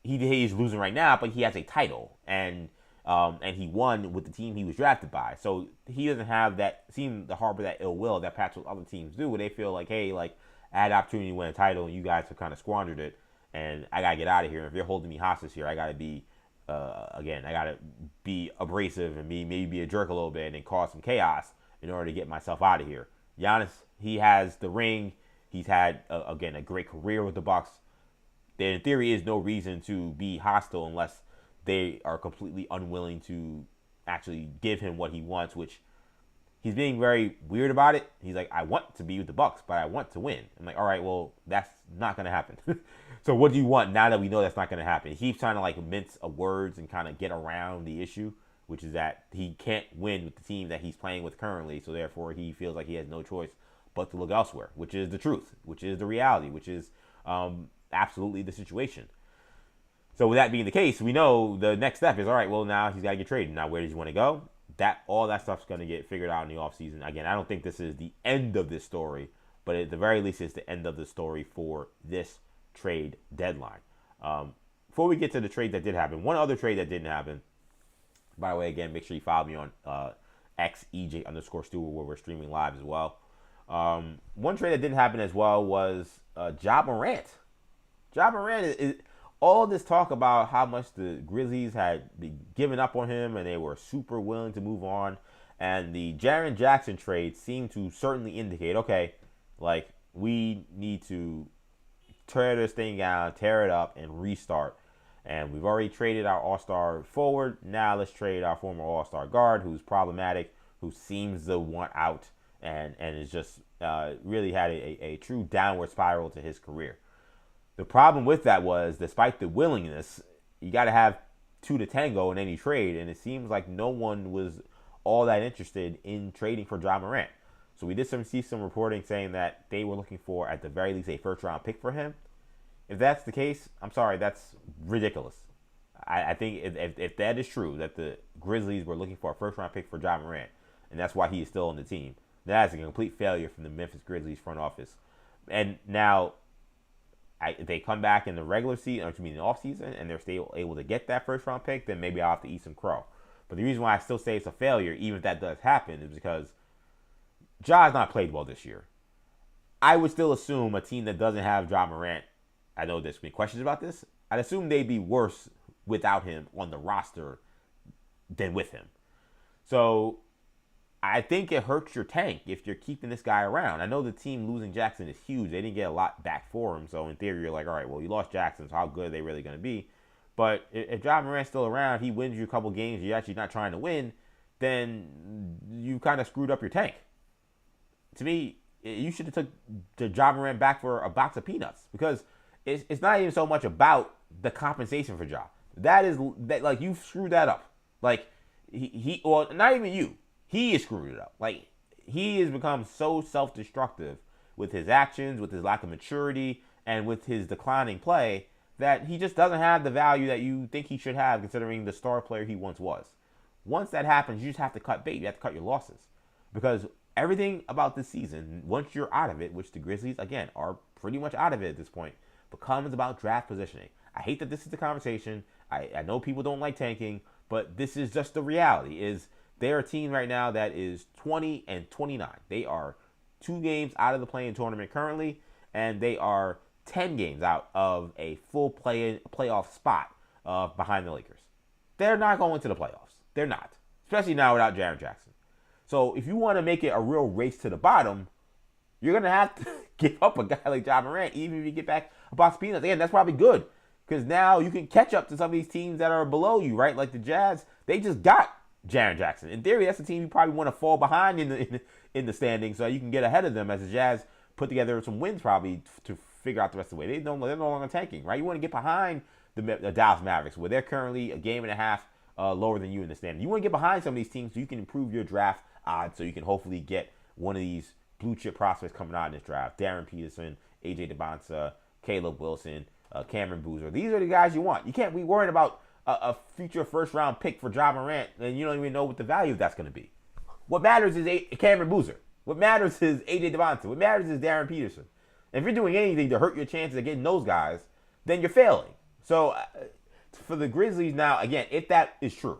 he's losing right now, but he has a title, and he won with the team he was drafted by. So he doesn't have seem to harbor that ill will that perhaps other teams do, where they feel like, hey, like, I had the opportunity to win a title, and you guys have kind of squandered it, and I gotta get out of here. And if you're holding me hostage here, I gotta be, I gotta be abrasive and maybe be a jerk a little bit and cause some chaos in order to get myself out of here. Giannis, he has the ring. He's had a great career with the Bucks. There, in theory, is no reason to be hostile unless they are completely unwilling to actually give him what he wants, which he's being very weird about it. He's like, I want to be with the Bucks, but I want to win. I'm like, all right, well, that's not going to happen. So what do you want now that we know that's not going to happen? He keeps trying to, like, mince words and kind of get around the issue, which is that he can't win with the team that he's playing with currently, so therefore he feels like he has no choice but to look elsewhere, which is the truth, which is the reality, which is absolutely the situation. So with that being the case, we know the next step is, all right, well, now he's got to get traded. Now, where does he want to go? All that stuff's going to get figured out in the offseason. Again, I don't think this is the end of this story, but at the very least, it's the end of the story for this trade deadline. Before we get to the trade that did happen, one other trade that didn't happen, by the way, again, make sure you follow me on XEJ_Stewart, where we're streaming live as well. One trade that didn't happen as well was Ja Morant. Ja Morant is all this talk about how much the Grizzlies had given up on him and they were super willing to move on. And the Jaren Jackson trade seemed to certainly indicate, okay, like, we need to tear this thing down, tear it up, and restart. And we've already traded our all-star forward. Now let's trade our former all-star guard, who's problematic, who seems to want out, and is just really had a true downward spiral to his career. The problem with that was, despite the willingness, you got to have two to tango in any trade, and it seems like no one was all that interested in trading for Ja Morant. So we did see some reporting saying that they were looking for, at the very least, a first-round pick for him. If that's the case, I'm sorry, that's ridiculous. I think if that is true, that the Grizzlies were looking for a first-round pick for Ja Morant, and that's why he is still on the team, that is a complete failure from the Memphis Grizzlies front office. And now, they come back in the regular season, or in the offseason, and they're still able to get that first-round pick, then maybe I'll have to eat some crow. But the reason why I still say it's a failure, even if that does happen, is because Ja has not played well this year. I would still assume a team that doesn't have Ja Morant, I know there's been questions about this, I'd assume they'd be worse without him on the roster than with him. So I think it hurts your tank if you're keeping this guy around. I know the team losing Jackson is huge. They didn't get a lot back for him. So in theory, you're like, all right, well, you lost Jackson, so how good are they really going to be? But if Ja Morant's still around, he wins you a couple games, you're actually not trying to win, then you kind of screwed up your tank. To me, you should have took the Ja Morant back for a box of peanuts, because it's not even so much about the compensation for Ja. Like, you screwed that up. Like, he well, not even you. He has screwed it up. Like, he has become so self-destructive with his actions, with his lack of maturity, and with his declining play, that he just doesn't have the value that you think he should have, considering the star player he once was. Once that happens, you just have to cut bait. You have to cut your losses. Because everything about this season, once you're out of it, which the Grizzlies, again, are pretty much out of it at this point, becomes about draft positioning. I hate that this is the conversation. I know people don't like tanking, but this is just the reality. They're a team right now that is 20-29. They are 2 games out of the play-in tournament currently, and they are 10 games out of a full playoff spot behind the Lakers. They're not going to the playoffs. They're not, especially now without Jaren Jackson. So if you want to make it a real race to the bottom, you're going to have to give up a guy like Ja Morant, even if you get back a box of peanuts. Again, that's probably good, because now you can catch up to some of these teams that are below you, right? Like the Jazz, they just got Jaren Jackson. In theory, that's a team you probably want to fall behind in the standings so you can get ahead of them, as the Jazz put together some wins probably to figure out the rest of the way. They're no longer tanking, right? You want to get behind the Dallas Mavericks, where they're currently a game and a half lower than you in the standing. You want to get behind some of these teams so you can improve your draft odds, so you can hopefully get one of these blue chip prospects coming out in this draft. Darren Peterson, AJ DeBonsa, Caleb Wilson, Cameron Boozer. These are the guys you want. You can't be worried about a future first round pick for Ja Morant, and you don't even know what the value of that's going to be. What matters is Cameron Boozer. What matters is AJ DeBonsa. What matters is Darren Peterson. And if you're doing anything to hurt your chances of getting those guys, then you're failing. So for the Grizzlies now, again, if that is true,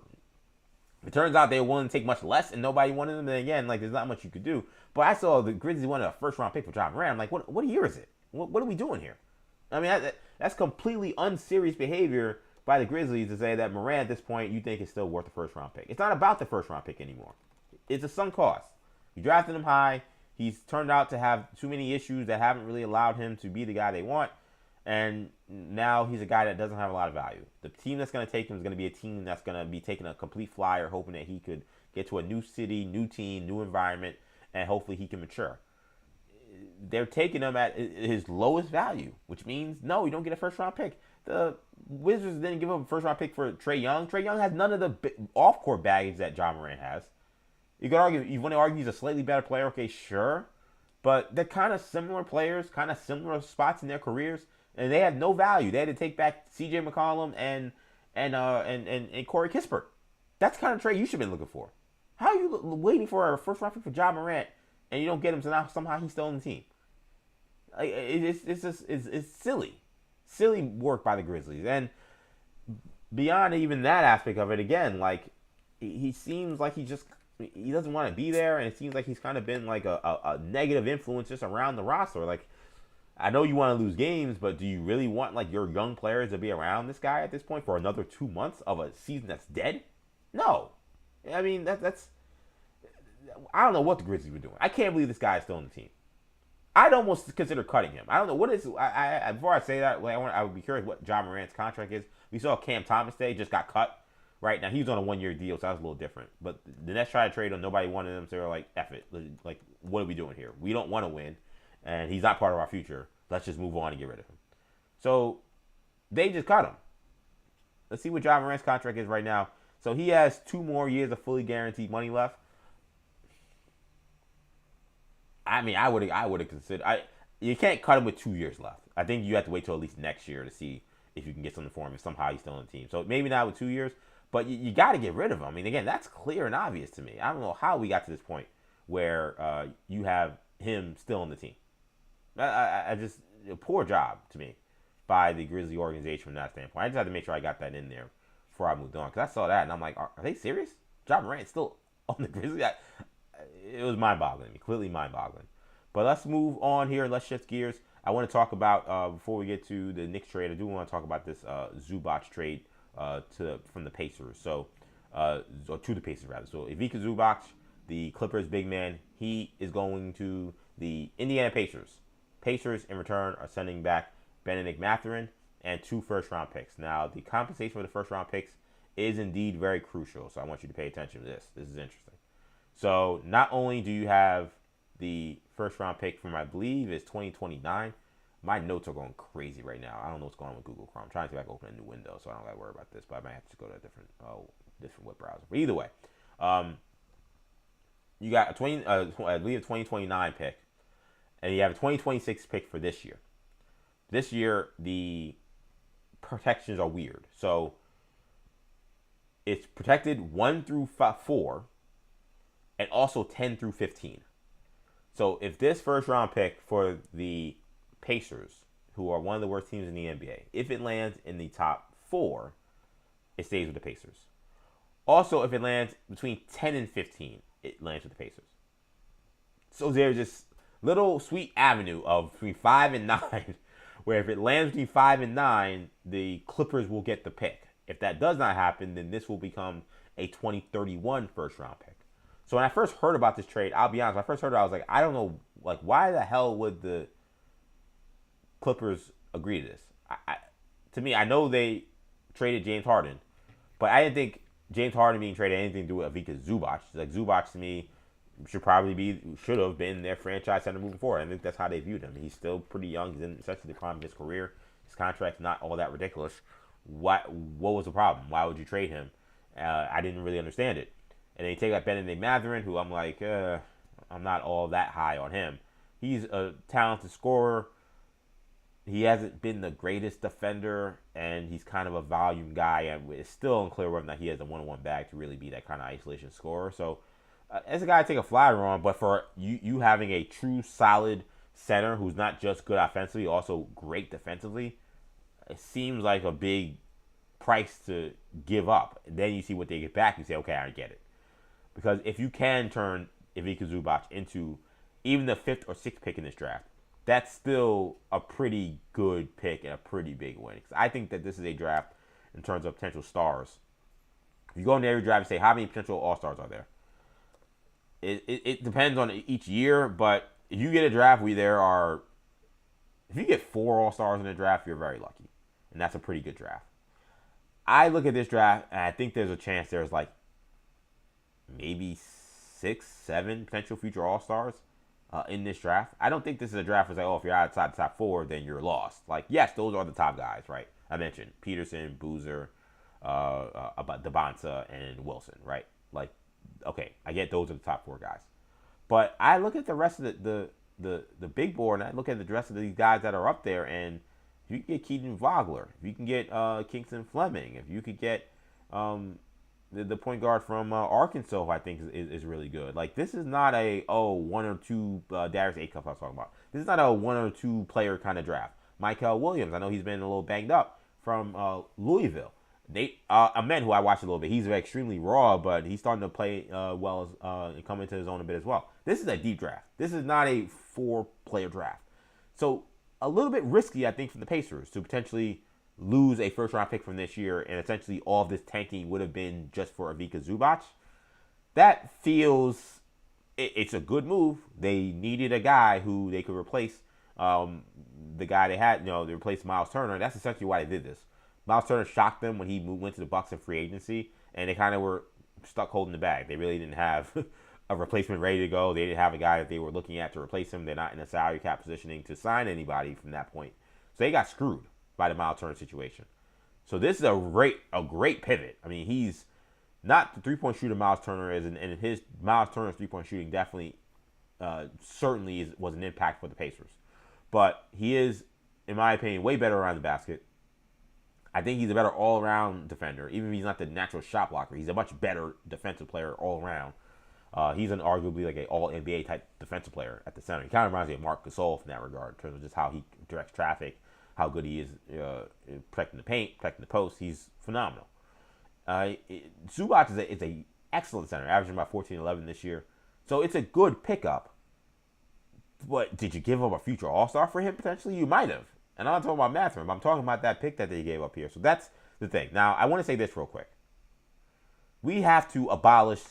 if it turns out they were willing to take much less and nobody wanted them, then again, like, there's not much you could do. But I saw the Grizzlies wanted a first round pick for Ja Morant. I'm like, what year is it? What are we doing here? I mean, that's completely unserious behavior by the Grizzlies to say that Morant at this point you think is still worth a first round pick. It's not about the first round pick anymore. It's a sunk cost. You drafted him high. He's turned out to have too many issues that haven't really allowed him to be the guy they want. And now he's a guy that doesn't have a lot of value. The team that's going to take him is going to be a team that's going to be taking a complete flyer, hoping that he could get to a new city, new team, new environment, and hopefully he can mature. They're taking him at his lowest value, which means, no, you don't get a first-round pick. The Wizards didn't give up a first-round pick for Trae Young. Trae Young has none of the off-court baggage that Ja Morant has. You could argue, you want to argue he's a slightly better player, okay, sure. But they're kind of similar players, kind of similar spots in their careers, and they have no value. They had to take back C.J. McCollum and Corey Kispert. That's the kind of trade you should have been looking for. How are you waiting for a first-round pick for Ja Morant and you don't get him, so now somehow he's still on the team? Like, it's silly work by the Grizzlies. And beyond even that aspect of it, again, like, he seems like he doesn't want to be there, and it seems like he's kind of been like a negative influence just around the roster. Like, I know you want to lose games, but do you really want, like, your young players to be around this guy at this point for another 2 months of a season that's dead? No. I mean, that's I don't know what the Grizzlies were doing. I can't believe this guy is still on the team. I'd almost consider cutting him. I don't know what is. Before I say that, I would be curious what Ja Morant's contract is. We saw Cam Thomas today just got cut. Right now, he was on a 1-year deal, so that was a little different. But the Nets tried to trade him. Nobody wanted him, so they were like, F it. Like, what are we doing here? We don't want to win, and he's not part of our future. Let's just move on and get rid of him. So they just cut him. Let's see what Ja Morant's contract is right now. So he has 2 more years of fully guaranteed money left. I mean, I would have considered. You can't cut him with 2 years left. I think you have to wait till at least next year to see if you can get something for him, if somehow he's still on the team. So maybe not with 2 years, but you got to get rid of him. I mean, again, that's clear and obvious to me. I don't know how we got to this point where you have him still on the team. I just, a poor job to me by the Grizzly organization from that standpoint. I just had to make sure I got that in there before I moved on, because I saw that and I'm like, are they serious? Ja Morant's still on the Grizzlies? It was mind-boggling, completely mind-boggling. But let's move on here. Let's shift gears. I want to talk about, before we get to the Knicks trade, I do want to talk about this Zubac trade from the Pacers. So, or to the Pacers, rather. So, Ivica Zubac, the Clippers big man, he is going to the Indiana Pacers. Pacers, in return, are sending back Benedict Mathurin and 2 first-round picks. Now, the compensation for the first-round picks is indeed very crucial, so I want you to pay attention to this. This is interesting. So, not only do you have the first-round pick from, I believe, is 2029. My notes are going crazy right now. I don't know what's going on with Google Chrome. I'm trying to see if I can open a new window, so I don't got to worry about this, but I might have to go to a different web browser. But either way, you got I believe a 2029 pick, and you have a 2026 pick for this year. This year, the protections are weird. So, it's protected 1 through 4, and also 10 through 15. So, if this first-round pick for the Pacers, who are one of the worst teams in the NBA, if it lands in the top 4, it stays with the Pacers. Also, if it lands between 10 and 15, it lands with the Pacers. So, there's just little sweet avenue of between 5 and 9, where if it lands between 5 and 9, the Clippers will get the pick. If that does not happen, then this will become a 2031 first round pick. So when I first heard about this trade, I'll be honest, when I first heard it, I was like, I don't know, like, why the hell would the Clippers agree to this? To me, I know they traded James Harden, but I didn't think James Harden being traded had anything to do with Ivica Zubac. Like, Zubac to me should have been their franchise center moving forward. I think that's how they viewed him. He's still pretty young. He's in essentially the prime of his career. His contract's not all that ridiculous. What was the problem? Why would you trade him? I didn't really understand it. And then you take out Benedict Mathurin, who I'm like, I'm not all that high on him. He's a talented scorer. He hasn't been the greatest defender, and he's kind of a volume guy. And it's still unclear whether or not he has a one-on-one bag to really be that kind of isolation scorer. So, as a guy to take a flyer on, but for you having a true solid center who's not just good offensively, also great defensively, it seems like a big price to give up. And then you see what they get back, you say, okay, I get it. Because if you can turn Ivica Zubac into even the 5th or 6th pick in this draft, that's still a pretty good pick and a pretty big win. Because I think that this is a draft in terms of potential stars. If you go into every draft and say, how many potential all-stars are there? It depends on each year, but if you get a draft where if you get 4 all-stars in a draft, you're very lucky. And that's a pretty good draft. I look at this draft, and I think there's a chance there's like maybe 6, 7 potential future all-stars in this draft. I don't think this is a draft where it's like, oh, if you're outside the top 4, then you're lost. Like, yes, those are the top guys, right? I mentioned Peterson, Boozer, Dabonsa, and Wilson, right? Like, okay, I get those are the top 4 guys. But I look at the rest of the big board, and I look at the rest of these guys that are up there, and if you can get Keaton Vogler, if you can get Kingston Fleming, if you could get the point guard from Arkansas, I think is really good. Like, this is not a 1 or 2 Darius Acuff I was talking about. This is not a 1 or 2 player kind of draft. Michael Williams, I know he's been a little banged up from Louisville. A man who I watched a little bit. He's extremely raw, but he's starting to play well and come into his own a bit as well. This is a deep draft. This is not a 4-player draft. So a little bit risky, I think, from the Pacers to potentially lose a first-round pick from this year, and essentially all of this tanking would have been just for Ivica Zubac. That feels it's a good move. They needed a guy who they could replace the guy they had, they replaced Miles Turner. That's essentially why they did this. Miles Turner shocked them when he went to the Bucks in free agency, and they kind of were stuck holding the bag. They really didn't have a replacement ready to go. They didn't have a guy that they were looking at to replace him. They're not in a salary cap positioning to sign anybody from that point. So they got screwed by the Miles Turner situation. So this is a great pivot. I mean, he's not the three-point shooter Miles Turner is, and his Miles Turner's three-point shooting definitely certainly was an impact for the Pacers. But he is, in my opinion, way better around the basket. I think he's a better all-around defender. Even if he's not the natural shot blocker, he's a much better defensive player all around. He's arguably like an all-NBA type defensive player at the center. He kind of reminds me of Marc Gasol in that regard, in terms of just how he directs traffic, how good he is protecting the paint, protecting the post. He's phenomenal. Zubac is a excellent center, averaging about 14-11 this year. So it's a good pickup. But did you give up a future all-star for him potentially? You might have. And I'm not talking about Mathurin, I'm talking about that pick that they gave up here. So that's the thing. Now, I want to say this real quick. We have to abolish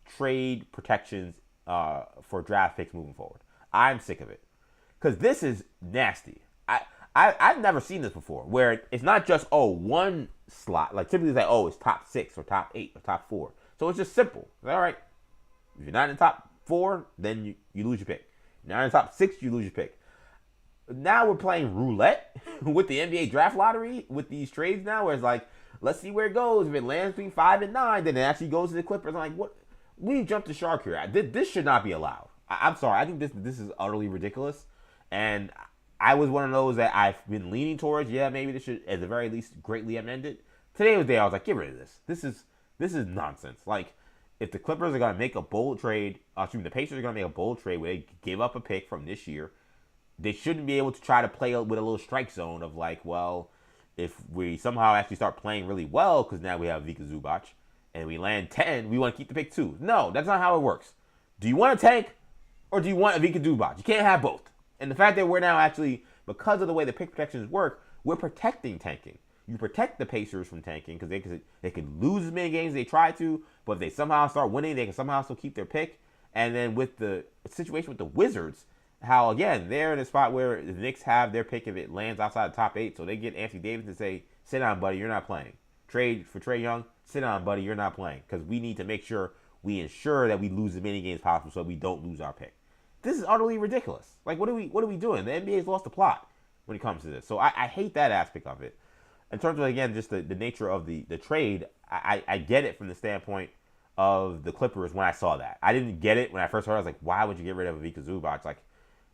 trade protections for draft picks moving forward. I'm sick of it. Because this is nasty. I've never seen this before, where it's not just, one slot. Like, typically it's like, it's top 6 or top 8 or top 4. So it's just simple. All right. If you're not in the top 4, then you lose your pick. If you're not in the top 6, you lose your pick. Now we're playing roulette with the NBA draft lottery with these trades now, where it's like, let's see where it goes. If it lands between 5 and 9, then it actually goes to the Clippers. I'm like, what? We jumped the shark here. This should not be allowed. I'm sorry. I think this is utterly ridiculous. And I was one of those that I've been leaning towards. Yeah, maybe this should, at the very least, greatly amend it. Today was the day I was like, get rid of this. This is nonsense. Like, if the Clippers are going to make a bold trade, the Pacers are going to make a bold trade where they give up a pick from this year, they shouldn't be able to try to play with a little strike zone of like, well, if we somehow actually start playing really well, because now we have Ivica Zubac, and we land 10, we want to keep the pick too. No, that's not how it works. Do you want to tank? Or do you want Ivica Zubac? You can't have both. And the fact that we're now actually, because of the way the pick protections work, we're protecting tanking. You protect the Pacers from tanking because they could lose as many games as they try to, but if they somehow start winning, they can somehow still keep their pick. And then with the situation with the Wizards, how, again, they're in a spot where the Knicks have their pick if it lands outside the top 8, so they get Anthony Davis to say, sit down, buddy, you're not playing. Trade for Trae Young, sit down, buddy, you're not playing. Because we need to make sure we ensure that we lose as many games possible so we don't lose our pick. This is utterly ridiculous. Like, what are we doing? The NBA's lost the plot when it comes to this. So I hate that aspect of it. In terms of, again, just the nature of the trade, I get it from the standpoint of the Clippers when I saw that. I didn't get it when I first heard it. I was like, why would you get rid of Ivica Zubac? Like,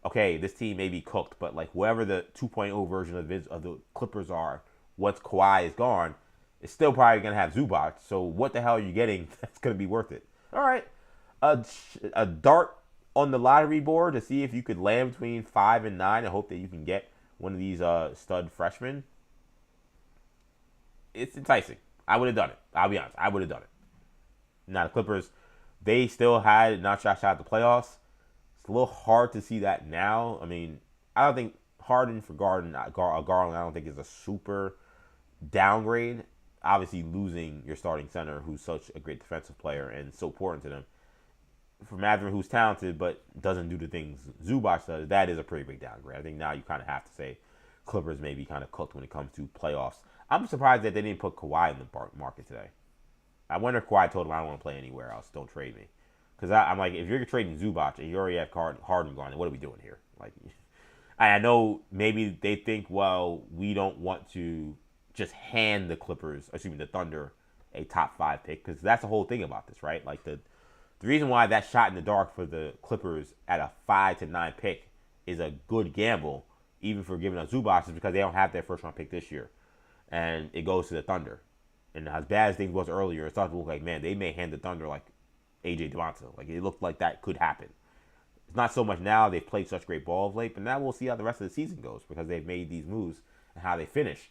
okay, this team may be cooked, but like whoever the 2.0 version of the Clippers are, once Kawhi is gone, it's still probably going to have Zubac. So what the hell are you getting that's going to be worth it? All right. A dart on the lottery board to see if you could land between 5 and 9 and hope that you can get one of these stud freshmen. It's enticing. I would have done it. I'll be honest. I would have done it. Now, the Clippers, they still had not shot at the playoffs. It's a little hard to see that now. I mean, I don't think Harden for Garland, I don't think is a super downgrade. Obviously, losing your starting center, who's such a great defensive player and so important to them, for Mathurin, who's talented but doesn't do the things Zubac does, that is a pretty big downgrade. I think now you kind of have to say Clippers may be kind of cooked when it comes to playoffs. I'm surprised that they didn't put Kawhi in the market today. I wonder if Kawhi told him, I don't want to play anywhere else. Don't trade me. Because I'm like, if you're trading Zubac and you already have Harden gone, what are we doing here? Like, I know maybe they think, well, we don't want to just hand the Thunder a top 5 pick, because that's the whole thing about this, right? Like, the reason why that shot in the dark for the Clippers at a 5 to 9 pick is a good gamble, even for giving up Zubac, is because they don't have their first round pick this year. And it goes to the Thunder. And as bad as things was earlier, it started to look like, man, they may hand the Thunder like A.J. Devonta. Like, it looked like that could happen. It's not so much now. They've played such great ball of late, but now we'll see how the rest of the season goes because they've made these moves and how they finish.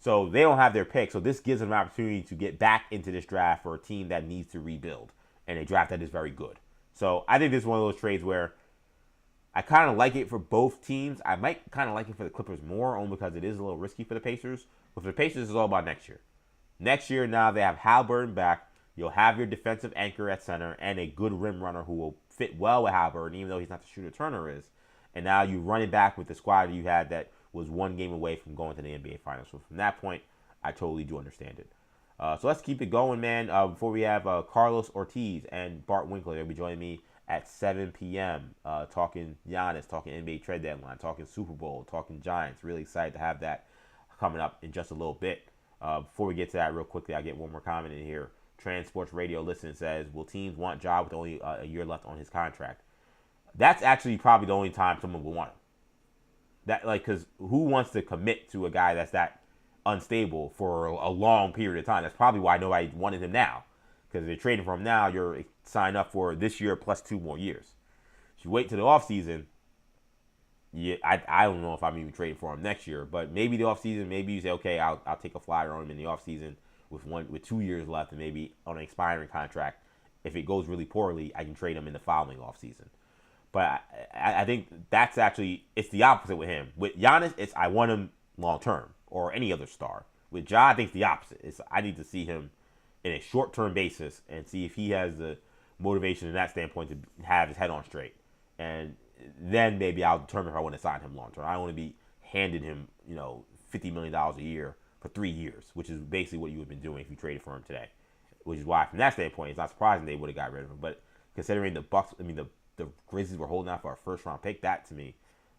So they don't have their pick. So this gives them an opportunity to get back into this draft for a team that needs to rebuild. And a draft that is very good. So I think this is one of those trades where I kind of like it for both teams. I might kind of like it for the Clippers more, only because it is a little risky for the Pacers. But for the Pacers, it's all about next year. Next year, now they have Haliburton back. You'll have your defensive anchor at center and a good rim runner who will fit well with Haliburton, even though he's not the shooter Turner is. And now you run it back with the squad you had that was one game away from going to the NBA Finals. So from that point, I totally do understand it. So let's keep it going, man. Before we have Karlos Ortiz and Bart Winkler, they'll be joining me at 7 p.m. Talking Giannis, talking NBA Trade Deadline, talking Super Bowl, talking Giants. Really excited to have that coming up in just a little bit. Before we get to that real quickly, I get one more comment in here. Transports Radio Listen says, will teams want Ja with only a year left on his contract? That's actually probably the only time someone will want him. Because who wants to commit to a guy that's that unstable for a long period of time? That's probably why nobody wanted him now. Because if you're trading for him now, you're signed up for this year plus 2 more years. If you wait till the offseason, I don't know if I'm even trading for him next year. But maybe the offseason, maybe you say, okay, I'll take a flyer on him in the offseason with 2 years left and maybe on an expiring contract. If it goes really poorly, I can trade him in the following offseason. But I think that's actually, it's the opposite with him. With Giannis, it's I want him long term, or any other star. With Ja, I think it's the opposite. It's I need to see him in a short-term basis and see if he has the motivation in that standpoint to have his head on straight. And then maybe I'll determine if I want to sign him long-term. I don't want to be handing him, $50 million a year for 3 years, which is basically what you would have been doing if you traded for him today. Which is why, from that standpoint, it's not surprising they would have got rid of him. But considering the Grizzlies were holding out for a first-round pick, that, to me,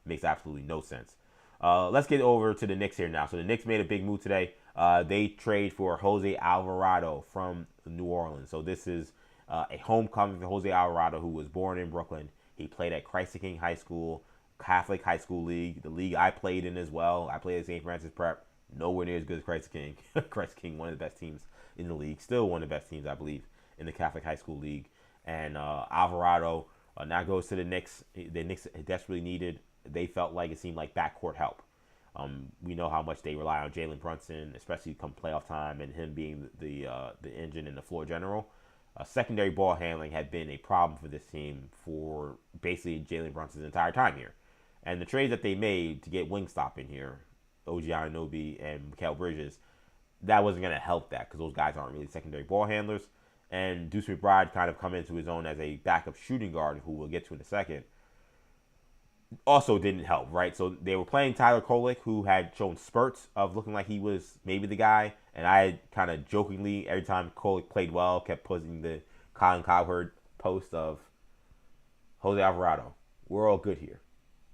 makes absolutely no sense. Let's get over to the Knicks here now. So the Knicks made a big move today. They trade for Jose Alvarado from New Orleans. So this is a homecoming for Jose Alvarado, who was born in Brooklyn. He played at Christ the King High School, Catholic High School League, the league I played in as well. I played at St. Francis Prep. Nowhere near as good as Christ the King. Christ the King, one of the best teams in the league. Still one of the best teams, I believe, in the Catholic High School League. And Alvarado now goes to the Knicks. The Knicks desperately needed. They felt like it seemed like backcourt help. We know how much they rely on Jalen Brunson, especially come playoff time, and him being the engine and the floor general. Secondary ball handling had been a problem for this team for basically Jalen Brunson's entire time here. And the trades that they made to get Wingstop in here, OG Anunoby and Mikal Bridges, that wasn't going to help that because those guys aren't really secondary ball handlers. And Deuce McBride kind of come into his own as a backup shooting guard, who we'll get to in a second, also didn't help, right? So they were playing Tyler Kolek, who had shown spurts of looking like he was maybe the guy. And I kind of jokingly, every time Kolek played well, kept posting the Colin Cowherd post of Jose Alvarado. We're all good here.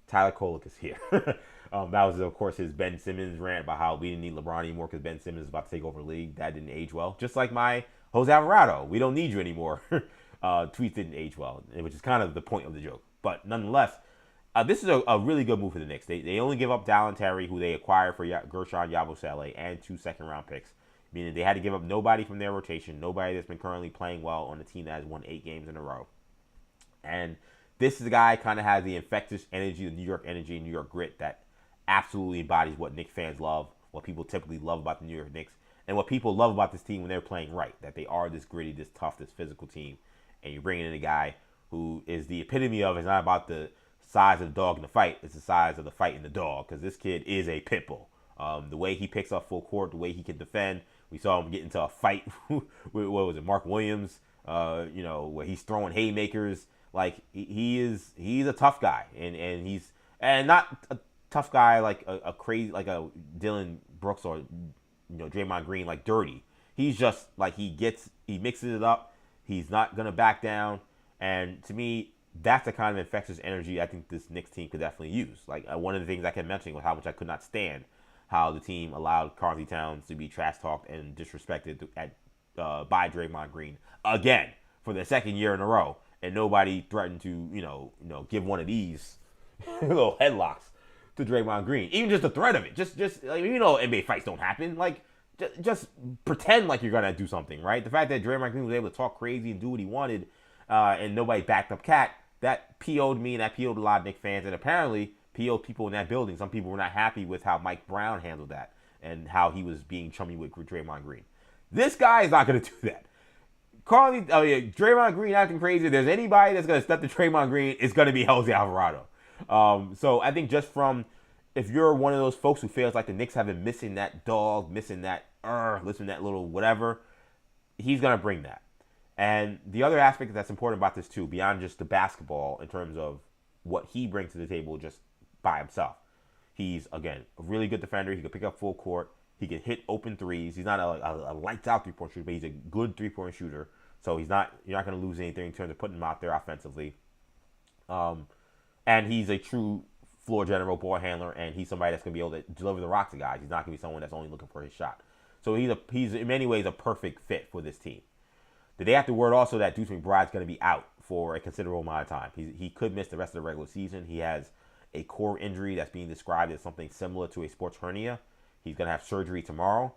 Tyler Kolek is here. That was, of course, his Ben Simmons rant about how we didn't need LeBron anymore because Ben Simmons is about to take over the league. That didn't age well. Just like my Jose Alvarado, we don't need you anymore. Tweets didn't age well, which is kind of the point of the joke. But nonetheless, this is a really good move for the Knicks. They only give up Dallin Terry, who they acquired for Gershon Yabusele, and 2 second-round picks, meaning they had to give up nobody from their rotation, nobody that's been currently playing well on the team that has won 8 games in a row. And this is a guy kind of has the infectious energy, the New York energy, New York grit that absolutely embodies what Knicks fans love, what people typically love about the New York Knicks, and what people love about this team when they're playing right, that they are this gritty, this tough, this physical team. And you're bringing in a guy who is the epitome of, it's not about the size of the dog in the fight, it's the size of the fight in the dog, because this kid is a pit bull. The way he picks up full court, the way he can defend, we saw him get into a fight with, what was it, Mark Williams, where he's throwing haymakers. Like, he's a tough guy, and he's not a tough guy like a crazy, like a Dylan Brooks or Draymond Green, like dirty. He's just like he mixes it up. He's not gonna back down, and to me, that's the kind of infectious energy I think this Knicks team could definitely use. Like, one of the things I kept mentioning was how much I could not stand how the team allowed Karl-Anthony Towns to be trash talked and disrespected by Draymond Green again for the second year in a row, and nobody threatened to give one of these little headlocks to Draymond Green. Even just the threat of it. Just NBA fights don't happen. Like, just pretend like you're going to do something, right? The fact that Draymond Green was able to talk crazy and do what he wanted and nobody backed up Cat, that PO'd me and that PO'd a lot of Knicks fans, and apparently PO'd people in that building. Some people were not happy with how Mike Brown handled that and how he was being chummy with Draymond Green. This guy is not going to do that. Draymond Green acting crazy. If there's anybody that's going to step to Draymond Green, it's going to be Jose Alvarado. So I think just from, if you're one of those folks who feels like the Knicks have been missing that dog, missing that, listen, that little whatever, he's going to bring that. And the other aspect that's important about this too, beyond just the basketball in terms of what he brings to the table just by himself. He's, again, a really good defender. He can pick up full court. He can hit open threes. He's not a lights-out three-point shooter, but he's a good three-point shooter. So you're not going to lose anything in terms of putting him out there offensively. And he's a true floor general, ball handler, and he's somebody that's going to be able to deliver the rock to guys. He's not going to be someone that's only looking for his shot. So he's in many ways a perfect fit for this team. Did they have to word also that Deuce McBride's going to be out for a considerable amount of time? He could miss the rest of the regular season. He has a core injury that's being described as something similar to a sports hernia. He's going to have surgery tomorrow.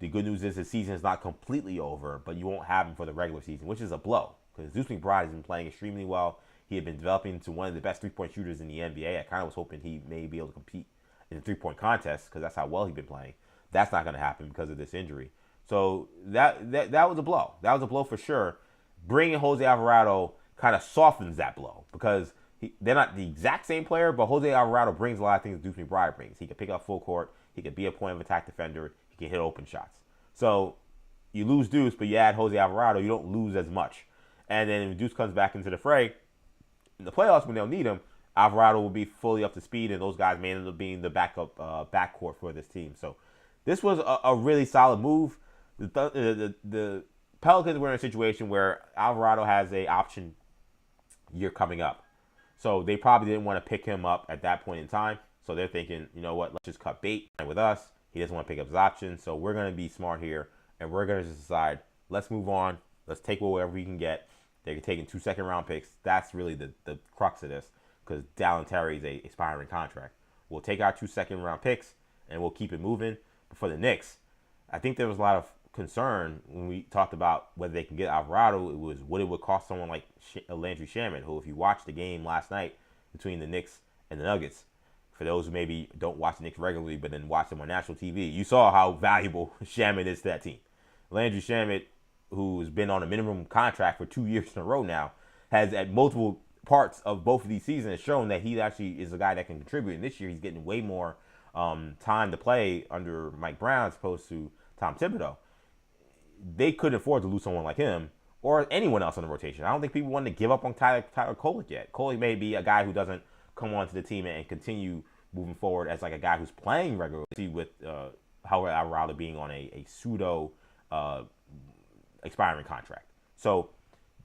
The good news is his season is not completely over, but you won't have him for the regular season, which is a blow because Deuce McBride has been playing extremely well. He had been developing into one of the best three-point shooters in the NBA. I kind of was hoping he may be able to compete in the three-point contest because that's how well he's been playing. That's not going to happen because of this injury. So that was a blow. That was a blow for sure. Bringing Jose Alvarado kind of softens that blow because they're not the exact same player, but Jose Alvarado brings a lot of things Deuce McBride brings. He can pick up full court. He can be a point of attack defender. He can hit open shots. So you lose Deuce, but you add Jose Alvarado, you don't lose as much. And then if Deuce comes back into the fray, in the playoffs when they'll need him, Alvarado will be fully up to speed, and those guys may end up being the backup backcourt for this team. So this was a really solid move. The Pelicans were in a situation where Alvarado has a option year coming up. So they probably didn't want to pick him up at that point in time. So they're thinking, you know what, let's just cut bait with us. He doesn't want to pick up his option. So we're going to be smart here, and we're going to just decide, let's move on. Let's take whatever we can get. They're taking 2 second-round picks. That's really the crux of this because Dallin Terry is a expiring contract. We'll take our 2 second-round picks, and we'll keep it moving. But for the Knicks, I think there was a lot of concern when we talked about whether they can get Alvarado. It was what it would cost someone like Landry Shamet, who, if you watched the game last night between the Knicks and the Nuggets, for those who maybe don't watch the Knicks regularly but then watch them on national TV, you saw how valuable Shamet is to that team. Landry Shamet who's been on a minimum contract for 2 years in a row now, has at multiple parts of both of these seasons shown that he actually is a guy that can contribute. And this year he's getting way more time to play under Mike Brown as opposed to Tom Thibodeau. They couldn't afford to lose someone like him or anyone else on the rotation. I don't think people wanted to give up on Tyler Kolek yet. Kolek may be a guy who doesn't come onto the team and continue moving forward as like a guy who's playing regularly with Howard Alvarado being on a pseudo expiring contract. So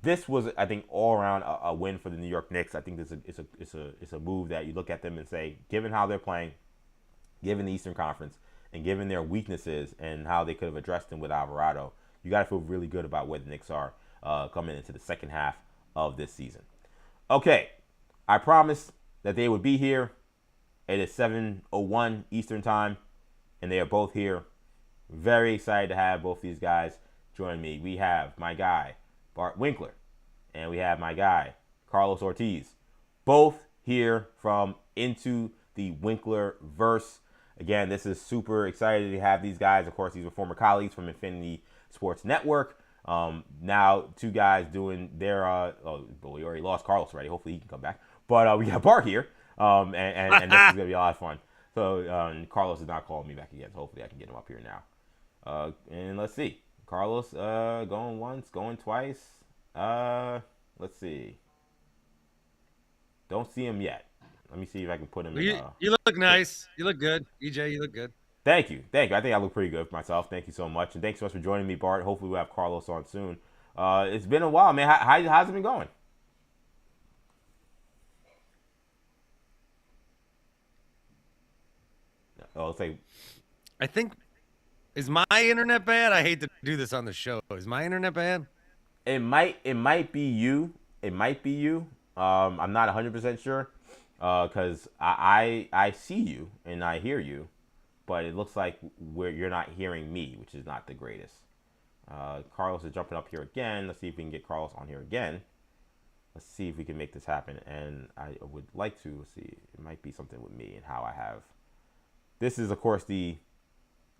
this was, I think, all around a win for the New York Knicks. I think it's a move that you look at them and say, given how they're playing, given the Eastern Conference, and given their weaknesses and how they could have addressed them with Alvarado, you got to feel really good about where the Knicks are coming into the second half of this season. Okay, I promised that they would be here. It is 7:01 Eastern Time, and they are both here. Very excited to have both these guys join me. We have my guy, Bart Winkler, and we have my guy, Karlos Ortiz, both here from Into the Winkler Verse. Again, this is super excited to have these guys. Of course, these were former colleagues from Infinity Sports Network. Now, two guys doing their, we already lost Carlos already. Hopefully he can come back. But we got Bart here, and this is going to be a lot of fun. So Carlos is not calling me back again, so hopefully I can get him up here now. And let's see. Carlos going once, going twice. Let's see. Don't see him yet. Let me see if I can put him in. You look nice. You look good. EJ, you look good. Thank you. I think I look pretty good for myself. Thank you so much. And thanks so much for joining me, Bart. Hopefully we'll have Carlos on soon. It's been a while, man. How's it been going? Oh, let's say. I think, is my internet bad? I hate to do this on the show. Is my internet bad? It might be you. It might be you. I'm not 100% sure. Because I see you and I hear you, but it looks like you're not hearing me, which is not the greatest. Carlos is jumping up here again. Let's see if we can get Carlos on here again. Let's see if we can make this happen. And I would like to see. It might be something with me and how I have. This is, of course, the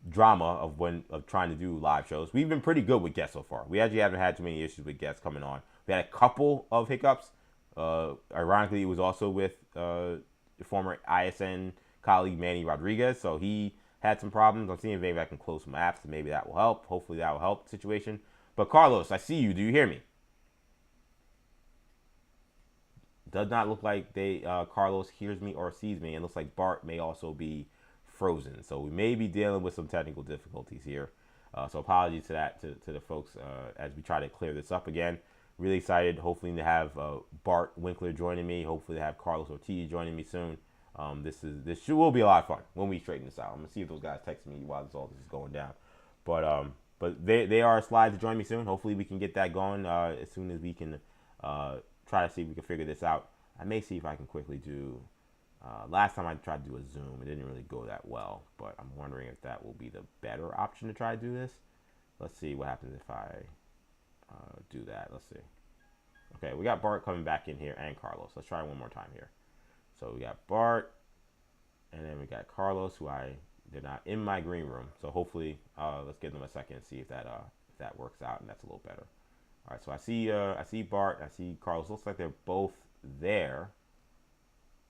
drama of trying to do live shows. We've been pretty good with guests so far. We actually haven't had too many issues with guests coming on. We had a couple of hiccups. Ironically, it was also with former ISN colleague Manny Rodriguez, so he had some problems. I'm seeing if maybe I can close some apps, and maybe that will help. Hopefully that will help the situation. But Carlos, I see you. Do you hear me? Does not look like Carlos hears me or sees me. It looks like Bart may also be frozen, so we may be dealing with some technical difficulties here. So apologies to that to the folks as we try to clear this up again. Really excited, hopefully, to have Bart Winkler joining me. Hopefully, to have Carlos Ortiz joining me soon. This will be a lot of fun when we straighten this out. I'm gonna see if those guys text me while all this is going down. But they are slide to join me soon. Hopefully, we can get that going as soon as we can try to see if we can figure this out. I may see if I can quickly do. Last time I tried to do a Zoom, it didn't really go that well. But I'm wondering if that will be the better option to try to do this. Let's see what happens if I. Do that. Let's see. Okay, we got Bart coming back in here and Carlos. Let's try one more time here. So we got Bart, and then we got Carlos, they're not in my green room. So hopefully, let's give them a second and see if that works out, and that's a little better. All right. So I see Bart, I see Carlos. Looks like they're both there.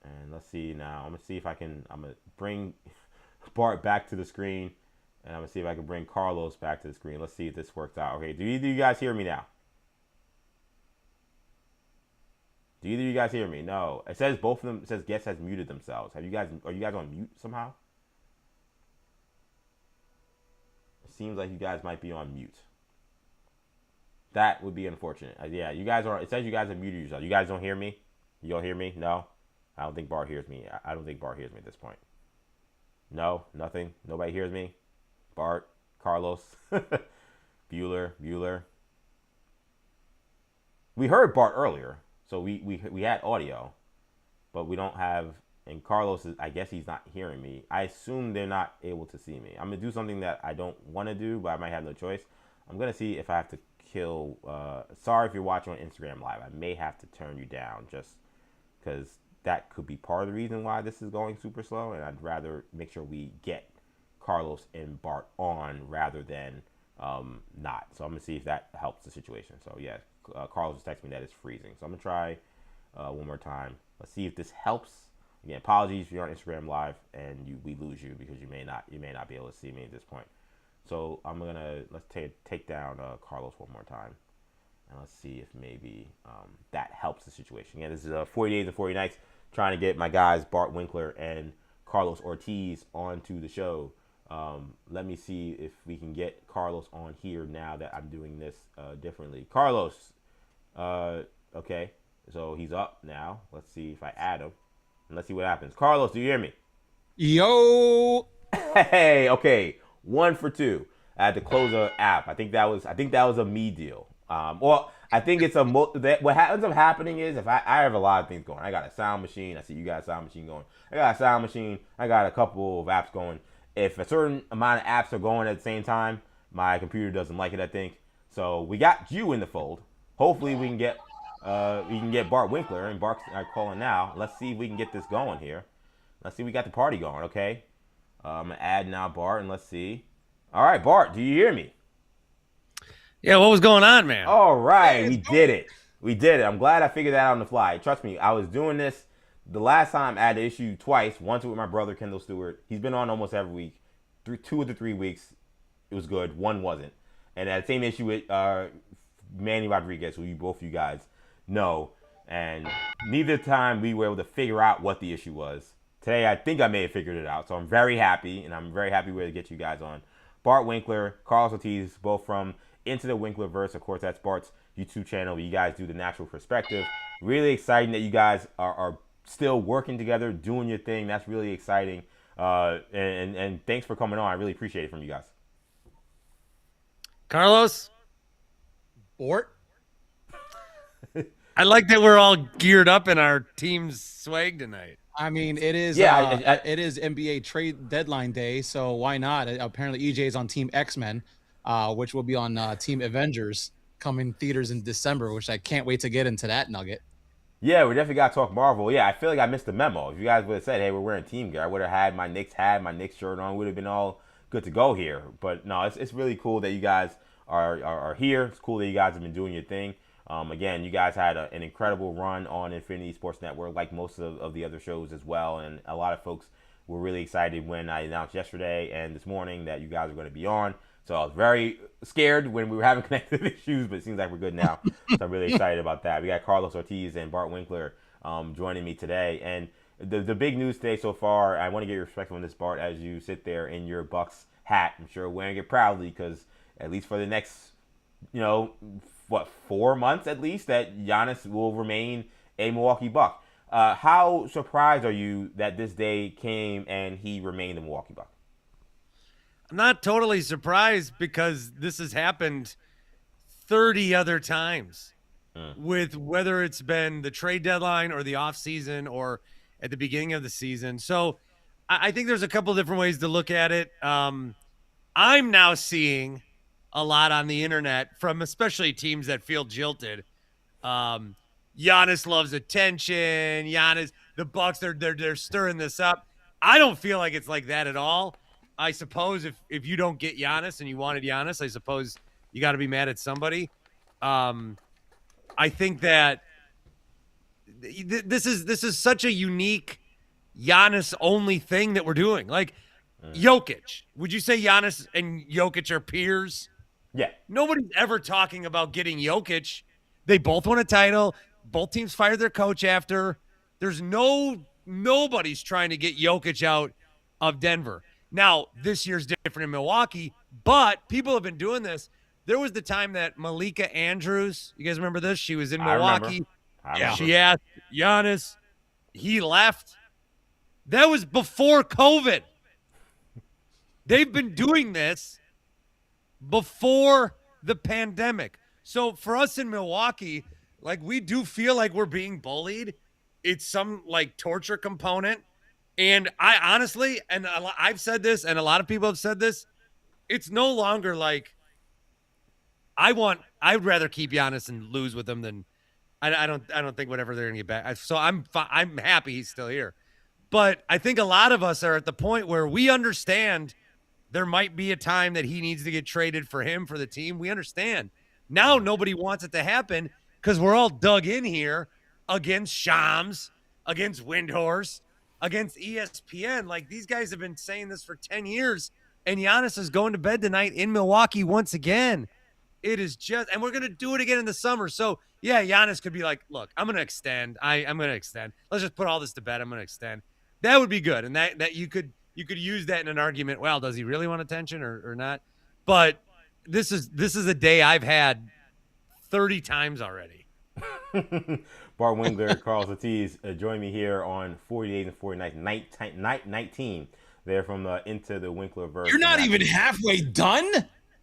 And let's see now. I'm gonna see if I'm gonna bring Bart back to the screen. And I'm going to see if I can bring Carlos back to the screen. Let's see if this works out. Okay, do either of you guys hear me now? Do either of you guys hear me? No. It says both of them, it says guests has muted themselves. Are you guys on mute somehow? It seems like you guys might be on mute. That would be unfortunate. Yeah, you guys are, it says you guys have muted yourself. You guys don't hear me? You don't hear me? No? I don't think Bart hears me. I don't think Bart hears me at this point. No? Nothing? Nobody hears me? Bart, Carlos, Bueller. We heard Bart earlier, so we had audio, but we don't have. And Carlos I guess he's not hearing me. I assume they're not able to see me. I'm gonna do something that I don't want to do, but I might have no choice. I'm gonna see if I have to kill. Sorry if you're watching on Instagram Live. I may have to turn you down just because that could be part of the reason why this is going super slow, and I'd rather make sure we get Carlos and Bart on rather than not. So I'm gonna see if that helps the situation. So yeah, Carlos just texted me that it's freezing. So I'm gonna try one more time. Let's see if this helps. Again, apologies if you're on Instagram Live and we lose you because you may not be able to see me at this point. So let's take down Carlos one more time, and let's see if maybe that helps the situation. Again, this is 40 days and 40 nights, trying to get my guys Bart Winkler and Karlos Ortiz onto the show. Let me see if we can get Carlos on here now that I'm doing this differently. Carlos, okay, so he's up now. Let's see if I add him, and let's see what happens. Carlos, do you hear me? Yo. Hey, okay, 1 for 2. I had to close an app. I think that was a me deal. Well, I think it's what ends up happening is if I have a lot of things going. I got a sound machine. I see you got a sound machine going. I got a sound machine. I got a couple of apps going. If a certain amount of apps are going at the same time, my computer doesn't like it, I think. So we got you in the fold. Hopefully we can get Bart Winkler, and Bart's calling now. Let's see if we can get this going here. Let's see if we got the party going, okay? I'm going to add now Bart, and let's see. All right, Bart, do you hear me? Yeah, what was going on, man? All right, we did it. We did it. I'm glad I figured that out on the fly. Trust me, I was doing this the last time. I had the issue twice. Once with my brother, Kendall Stewart. He's been on almost every week. 2 of the 3 weeks, it was good. One wasn't. And I had the same issue with Manny Rodriguez, who both you guys know. And neither time we were able to figure out what the issue was. Today, I think I may have figured it out. So I'm very happy, and I'm very happy we're to get you guys on. Bart Winkler, Karlos Ortiz, both from Into the Winklerverse. Of course, that's Bart's YouTube channel. You guys do the natural perspective. Really exciting that you guys are still working together, doing your thing. That's really exciting. And thanks for coming on. I really appreciate it from you guys. Carlos? Bort? I like that we're all geared up in our team's swag tonight. I mean, it is it is NBA Trade Deadline Day, so why not? Apparently, EJ is on Team X-Men, which will be on Team Avengers coming theaters in December, which I can't wait to get into that nugget. Yeah, we definitely got to talk Marvel. Yeah, I feel like I missed the memo. If you guys would have said, hey, we're wearing team gear, I would have had my Knicks shirt on. Would have been all good to go here. But no, it's really cool that you guys are here. It's cool that you guys have been doing your thing. Again, you guys had an incredible run on Infinity Sports Network, like most of the other shows as well. And a lot of folks were really excited when I announced yesterday and this morning that you guys are going to be on. So I was very scared when we were having connective issues, but it seems like we're good now. So I'm really excited about that. We got Karlos Ortiz and Bart Winkler joining me today. And the big news today so far, I want to get your perspective on this, Bart, as you sit there in your Bucks hat. I'm sure wearing it proudly because at least for the next, 4 months at least, that Giannis will remain a Milwaukee Buck. How surprised are you that this day came and he remained a Milwaukee Buck? I'm not totally surprised because this has happened 30 other times with whether it's been the trade deadline or the offseason or at the beginning of the season. So I think there's a couple different ways to look at it. I'm now seeing a lot on the internet from especially teams that feel jilted. Giannis loves attention. The Bucks, they're stirring this up. I don't feel like it's like that at all. I suppose if you don't get Giannis and you wanted Giannis, I suppose you got to be mad at somebody. I think that this is such a unique Giannis only thing that we're doing. Like Jokic, would you say Giannis and Jokic are peers? Yeah. Nobody's ever talking about getting Jokic. They both won a title. Both teams fired their coach after. There's nobody's trying to get Jokic out of Denver. Now, this year's different in Milwaukee, but people have been doing this. There was the time that Malika Andrews, you guys remember this? She was in Milwaukee. I remember. She asked Giannis. He left. That was before COVID. They've been doing this before the pandemic. So for us in Milwaukee, like we do feel like we're being bullied. It's some like torture component. And I honestly, and I've said this, and a lot of people have said this, it's no longer like I'd rather keep Giannis and lose with him than I don't think whatever they're gonna get back. So I'm happy he's still here. But I think a lot of us are at the point where we understand there might be a time that he needs to get traded for him for the team. We understand. Now nobody wants it to happen because we're all dug in here against Shams, against Windhorst, against ESPN. Like, these guys have been saying this for 10 years, and Giannis is going to bed tonight in Milwaukee once again. It is just, and we're going to do it again in the summer. So, yeah, Giannis could be like, look, I'm going to extend. I'm going to extend. Let's just put all this to bed. I'm going to extend. That would be good. And that you could use that in an argument. Well, does he really want attention or not? But this is a day I've had 30 times already. Bart Winkler Karlos Ortiz join me here on 40 Days and 40 Nights, night 19. They're from Into the Winklerverse. You're not even halfway done?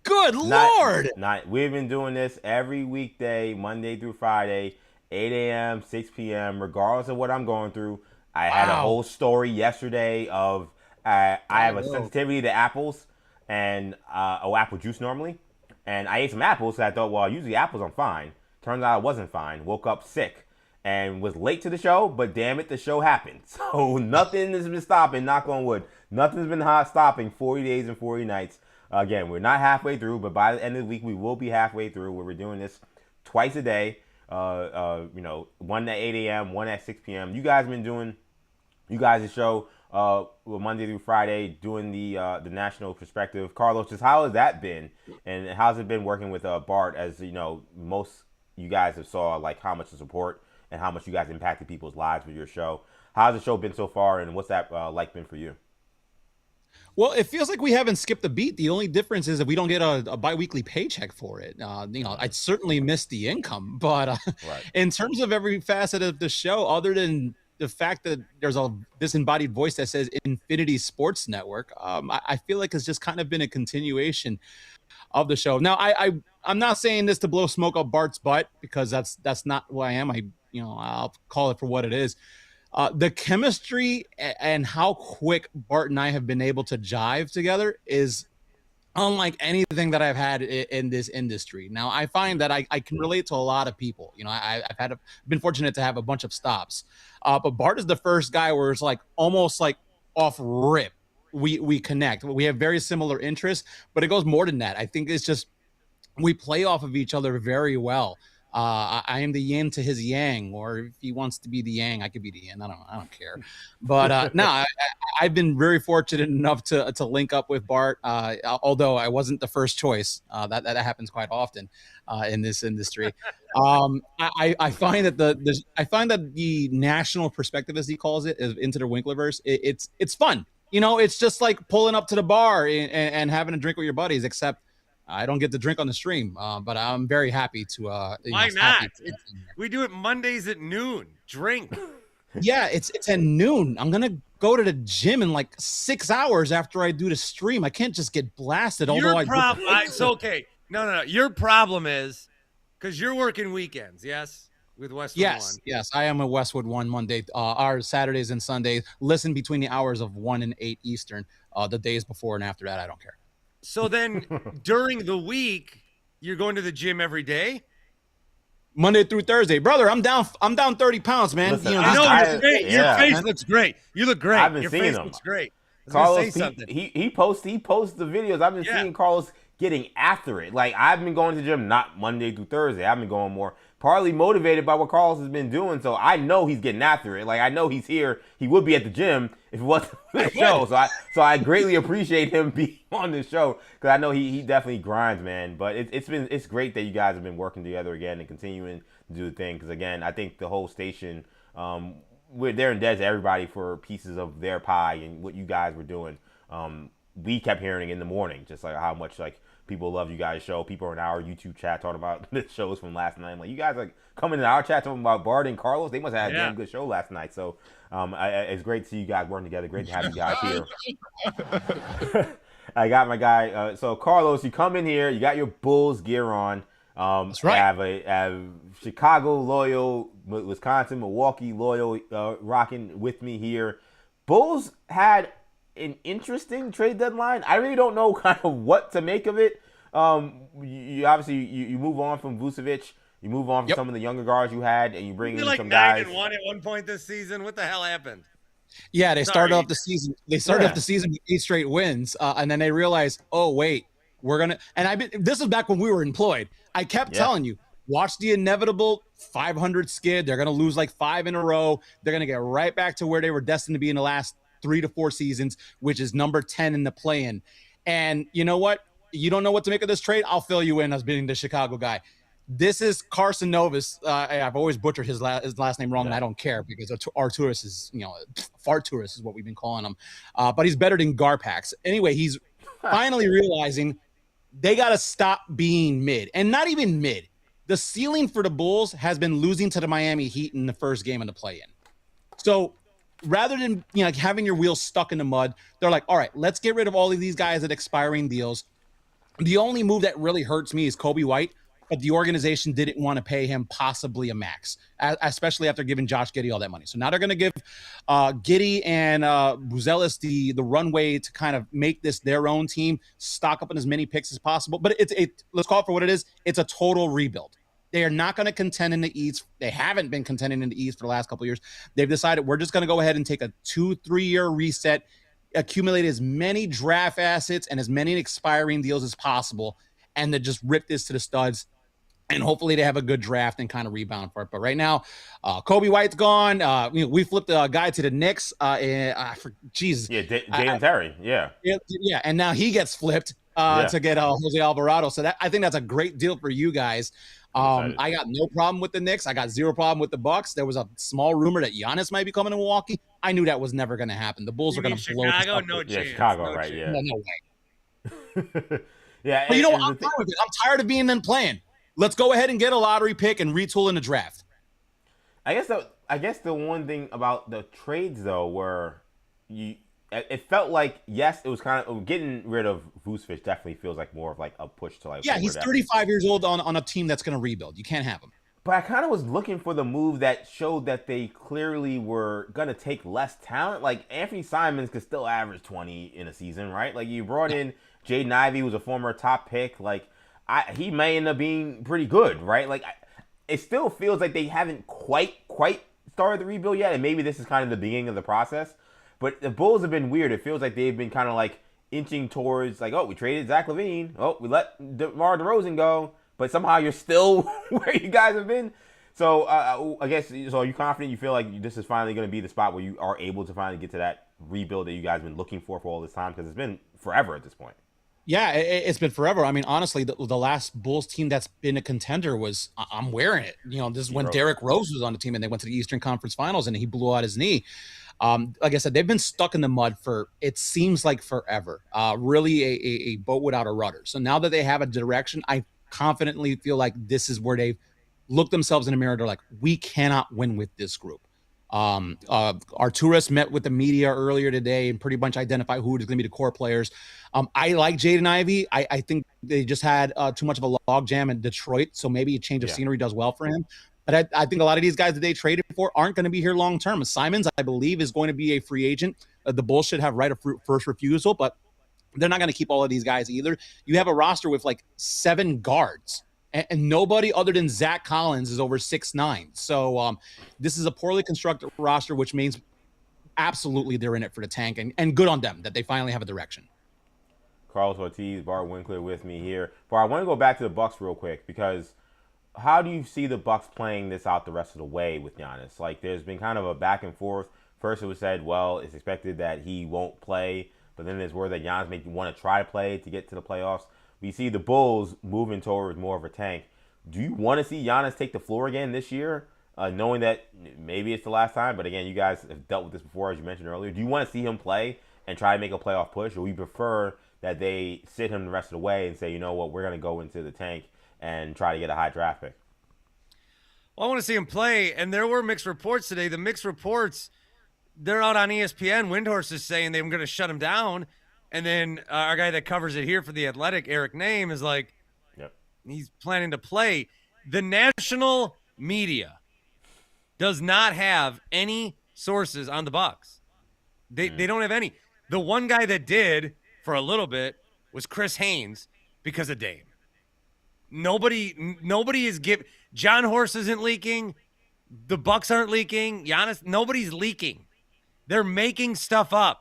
Good Lord. We've been doing this every weekday, Monday through Friday, 8 a.m., 6 p.m., regardless of what I'm going through. I had a whole story yesterday of I have a sensitivity to apples and apple juice normally. And I ate some apples, so I thought, well, usually apples I'm fine. Turns out I wasn't fine. Woke up sick and was late to the show, but damn it, the show happened. So nothing has been stopping, knock on wood. Nothing's been stopping 40 Days and 40 Nights. Again, we're not halfway through, but by the end of the week, we will be halfway through where we're doing this twice a day. One at 8 a.m., one at 6 p.m. You guys have been doing you guys' show Monday through Friday, doing the national perspective. Carlos, just how has that been? And how's it been working with Bart, as you know, most you guys have saw like how much the support and how much you guys impacted people's lives with your show. How's the show been so far, and what's that like been for you? Well, it feels like we haven't skipped a beat. The only difference is that we don't get a biweekly paycheck for it. I certainly miss the income, but Right. In terms of every facet of the show, other than the fact that there's a disembodied voice that says Infinity Sports Network, I feel like it's just kind of been a continuation of the show. Now, I'm not saying this to blow smoke up Bart's butt, because that's not who I am. I'll call it for what it is. The chemistry and how quick Bart and I have been able to jive together is unlike anything that I've had in this industry. Now, I find that I can relate to a lot of people. I've been fortunate to have a bunch of stops, but Bart is the first guy where it's like almost like off rip. We connect. We have very similar interests, but it goes more than that. I think it's just we play off of each other very well. I am the yin to his yang, or if he wants to be the yang, I could be the yin. I don't care. But no, I've been very fortunate enough to link up with Bart. Although I wasn't the first choice. That happens quite often in this industry. I find that the national perspective, as he calls it, is Into the Winklerverse. It's fun. It's just like pulling up to the bar and having a drink with your buddies, except I don't get to drink on the stream, but I'm very happy to. Why not? We do it Mondays at noon. Drink. Yeah, it's at noon. I'm gonna go to the gym in like 6 hours after I do the stream. I can't just get blasted. Okay. No. Your problem is because you're working weekends, yes, with Westwood One. Yes, I am at Westwood One Monday. Our Saturdays and Sundays. Listen between the hours of 1 and 8 Eastern. The days before and after that, I don't care. So then during the week, you're going to the gym every day? Monday through Thursday. Brother, I'm down 30 pounds, man. Listen, I know you're great. yeah. Your face looks great. You look great. I've been Your seeing face him. looks great. Carlos, say something. he posts the videos. I've been seeing Carlos getting after it. Like, I've been going to the gym not Monday through Thursday. I've been going more partly motivated by what Carlos has been doing. So I know he's getting after it. Like, I know he's here. He would be at the gym if it wasn't for the show. So I greatly appreciate him being on the show, because I know he definitely grinds, man. But it's great that you guys have been working together again and continuing to do the thing. Because again, I think the whole station, we're there in debt to everybody for pieces of their pie and what you guys were doing. We kept hearing in the morning just like how much like people love you guys' show. People are in our YouTube chat talking about the shows from last night. I'm like, you guys like coming in our chat talking about Bart and Carlos. They must have had a damn good show last night. So it's great to see you guys working together. Great to have you guys here. I got my guy. So Carlos, you come in here. You got your Bulls gear on. That's right. I have Chicago loyal, Wisconsin, Milwaukee loyal rocking with me here. Bulls had an interesting trade deadline. I really don't know kind of what to make of it. You obviously you move on from Vucevic. You move on from some of the younger guards you had, and you bring in like some guys. 9-1 at one point this season. What the hell happened? Yeah, they started Sorry. off the season. They started off the season with 8 straight wins, and then they realized, oh wait, we're gonna. And this was back when we were employed. I kept telling you, watch the inevitable 500 skid. They're gonna lose like 5 in a row. They're gonna get right back to where they were destined to be in the last 3 to 4 seasons, which is number 10 in the play-in. And you know what? You don't know what to make of this trade. I'll fill you in as being the Chicago guy. This is Carson Novus. I've always butchered his last name wrong, and I don't care because Arturis is, Farturis is what we've been calling him. But he's better than Garpax. Anyway, he's finally realizing they got to stop being mid, and not even mid. The ceiling for the Bulls has been losing to the Miami Heat in the first game of the play-in. So rather than having your wheels stuck in the mud, they're like, all right, let's get rid of all of these guys at expiring deals. The only move that really hurts me is Kobe White. But the organization didn't want to pay him possibly a max, especially after giving Josh Giddey all that money. So now they're going to give Giddey and Buzelis the runway to kind of make this their own team, stock up on as many picks as possible. But let's call it for what it is. It's a total rebuild. They are not going to contend in the East. They haven't been contending in the East for the last couple of years. They've decided we're just going to go ahead and take a 2-3 year reset, accumulate as many draft assets and as many expiring deals as possible, and then just rip this to the studs. And hopefully they have a good draft and kind of rebound for it. But right now, Kobe White's gone. We flipped a guy to the Knicks. Jesus. Yeah, Jaden Terry. Yeah. Yeah, and now he gets flipped to get Jose Alvarado. So I think that's a great deal for you guys. I got no problem with the Knicks. I got zero problem with the Bucks. There was a small rumor that Giannis might be coming to Milwaukee. I knew that was never going to happen. The Bulls are going to blow Chicago, no chance. Yeah, Chicago, no right? chance. Yeah. No way. Yeah. But I'm fine with it. I'm tired of being in playing. Let's go ahead and get a lottery pick and retool in the draft. I guess the one thing about the trades though were it felt like, yes, it was kind of getting rid of Vucevic definitely feels like more of like a push to like. Yeah, he's 35 years old on a team that's going to rebuild. You can't have him. But I kind of was looking for the move that showed that they clearly were going to take less talent. Like Anthony Simons could still average 20 in a season, right? Like you brought in Jaden Ivey, who was a former top pick. Like he may end up being pretty good, right? Like it still feels like they haven't quite started the rebuild yet, and maybe this is kind of the beginning of the process. But the Bulls have been weird. It feels like they've been kind of like inching towards like, oh, we traded Zach LaVine. Oh, we let DeMar DeRozan go. But somehow you're still where you guys have been. So I guess, so are you confident? You feel like this is finally going to be the spot where you are able to finally get to that rebuild that you guys have been looking for all this time? Because it's been forever at this point. Yeah, it's been forever. I mean, honestly, the last Bulls team that's been a contender was, I'm wearing it. This is when Derrick Rose was on the team and they went to the Eastern Conference Finals and he blew out his knee. Like I said, they've been stuck in the mud for, it seems like forever. Really a boat without a rudder. So now that they have a direction, I confidently feel like this is where they've looked themselves in the mirror. They're like, we cannot win with this group. Arturis met with the media earlier today and pretty much identified who is going to be the core players. I like Jaden Ivey. I think they just had too much of a log jam in Detroit, so maybe a change of scenery does well for him. But I think a lot of these guys that they traded for aren't going to be here long term. Simons, I believe, is going to be a free agent. The Bulls should have right of first refusal, but they're not going to keep all of these guys either. You have a roster with like 7 guards. And nobody other than Zach Collins is over 6'9". So this is a poorly constructed roster, which means absolutely they're in it for the tank. And good on them that they finally have a direction. Karlos Ortiz, Bart Winkler with me here. Bart, I want to go back to the Bucks real quick because how do you see the Bucks playing this out the rest of the way with Giannis? Like there's been kind of a back and forth. First it was said, well, it's expected that he won't play. But then there's word that Giannis may want to try to play to get to the playoffs. We see the Bulls moving towards more of a tank. Do you want to see Giannis take the floor again this year, knowing that maybe it's the last time? But again, you guys have dealt with this before, as you mentioned earlier. Do you want to see him play and try to make a playoff push, or we prefer that they sit him the rest of the way and say, you know what, we're going to go into the tank and try to get a high draft pick? Well, I want to see him play, and there were mixed reports today. The mixed reports, they're out on ESPN. Windhorse is saying they're going to shut him down. And then our guy that covers it here for The Athletic, Eric Name, is like, he's planning to play. The national media does not have any sources on the Bucks. They don't have any. The one guy that did for a little bit was Chris Haynes because of Dame. Nobody is giving. John Horst isn't leaking. The Bucks aren't leaking. Giannis, nobody's leaking. They're making stuff up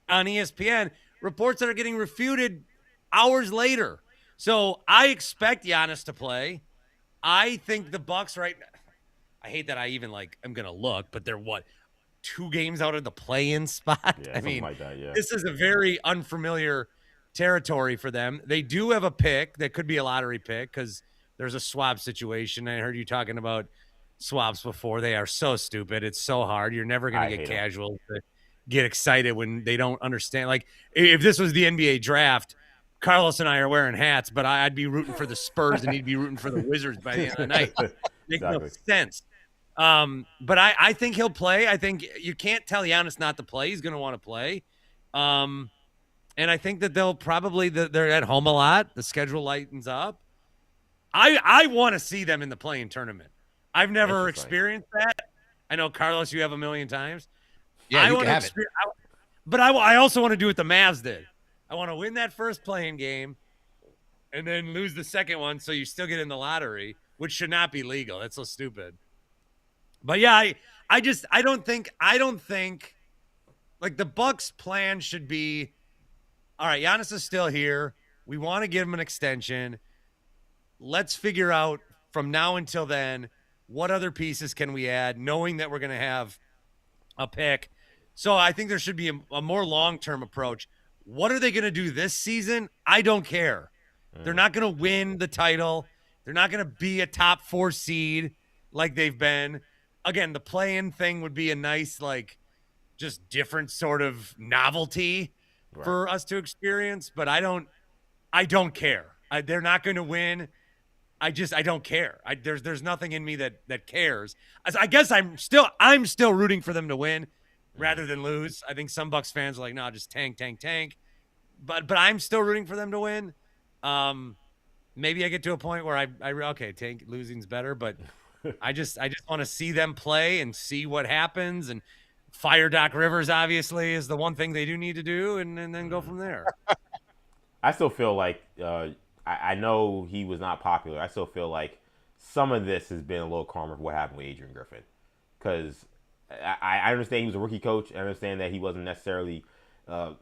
on ESPN, reports that are getting refuted hours later. So I expect Giannis to play. I think the Bucks I hate that I even I'm going to look, but they're 2 games out of the play-in spot? Yeah, I mean, like that, yeah. This is a very unfamiliar territory for them. They do have a pick that could be a lottery pick because there's a swap situation. I heard you talking about swaps before. They are so stupid. It's so hard. You're never going to get casual to get excited when they don't understand. Like, if this was the NBA draft, Carlos and I are wearing hats, but I'd be rooting for the Spurs and he'd be rooting for the Wizards by the end of the night. Makes no sense. But I think he'll play. I think you can't tell Giannis not to play. He's going to want to play. And I think that they're at home a lot. The schedule lightens up. I want to see them in the play-in tournament. I've never experienced that. I know, Carlos, you have a million times. Yeah, you can have it. But I also want to do what the Mavs did. I want to win that first play-in game and then lose the second one so you still get in the lottery, which should not be legal. That's so stupid. But yeah, I don't think the Bucks plan should be, all right, Giannis is still here. We want to give him an extension. Let's figure out from now until then, what other pieces can we add, knowing that we're going to have a pick. So I think there should be a more long-term approach. What are they going to do this season? I don't care. They're not going to win the title. They're not going to be a top 4 seed like they've been. Again, the play-in thing would be a nice, just different sort of novelty for us to experience. But I don't care. They're not going to win. I don't care. There's nothing in me that cares. I guess I'm still rooting for them to win rather than lose. I think some Bucks fans are like, no, just tank. But I'm still rooting for them to win. Maybe I get to a point where okay, tank losing's better, but I just want to see them play and see what happens, and fire Doc Rivers obviously is the one thing they do need to do, and then go from there. I still feel like I know he was not popular. I still feel like some of this has been a little calmer for what happened with Adrian Griffin, because I understand he was a rookie coach. I understand that he wasn't necessarily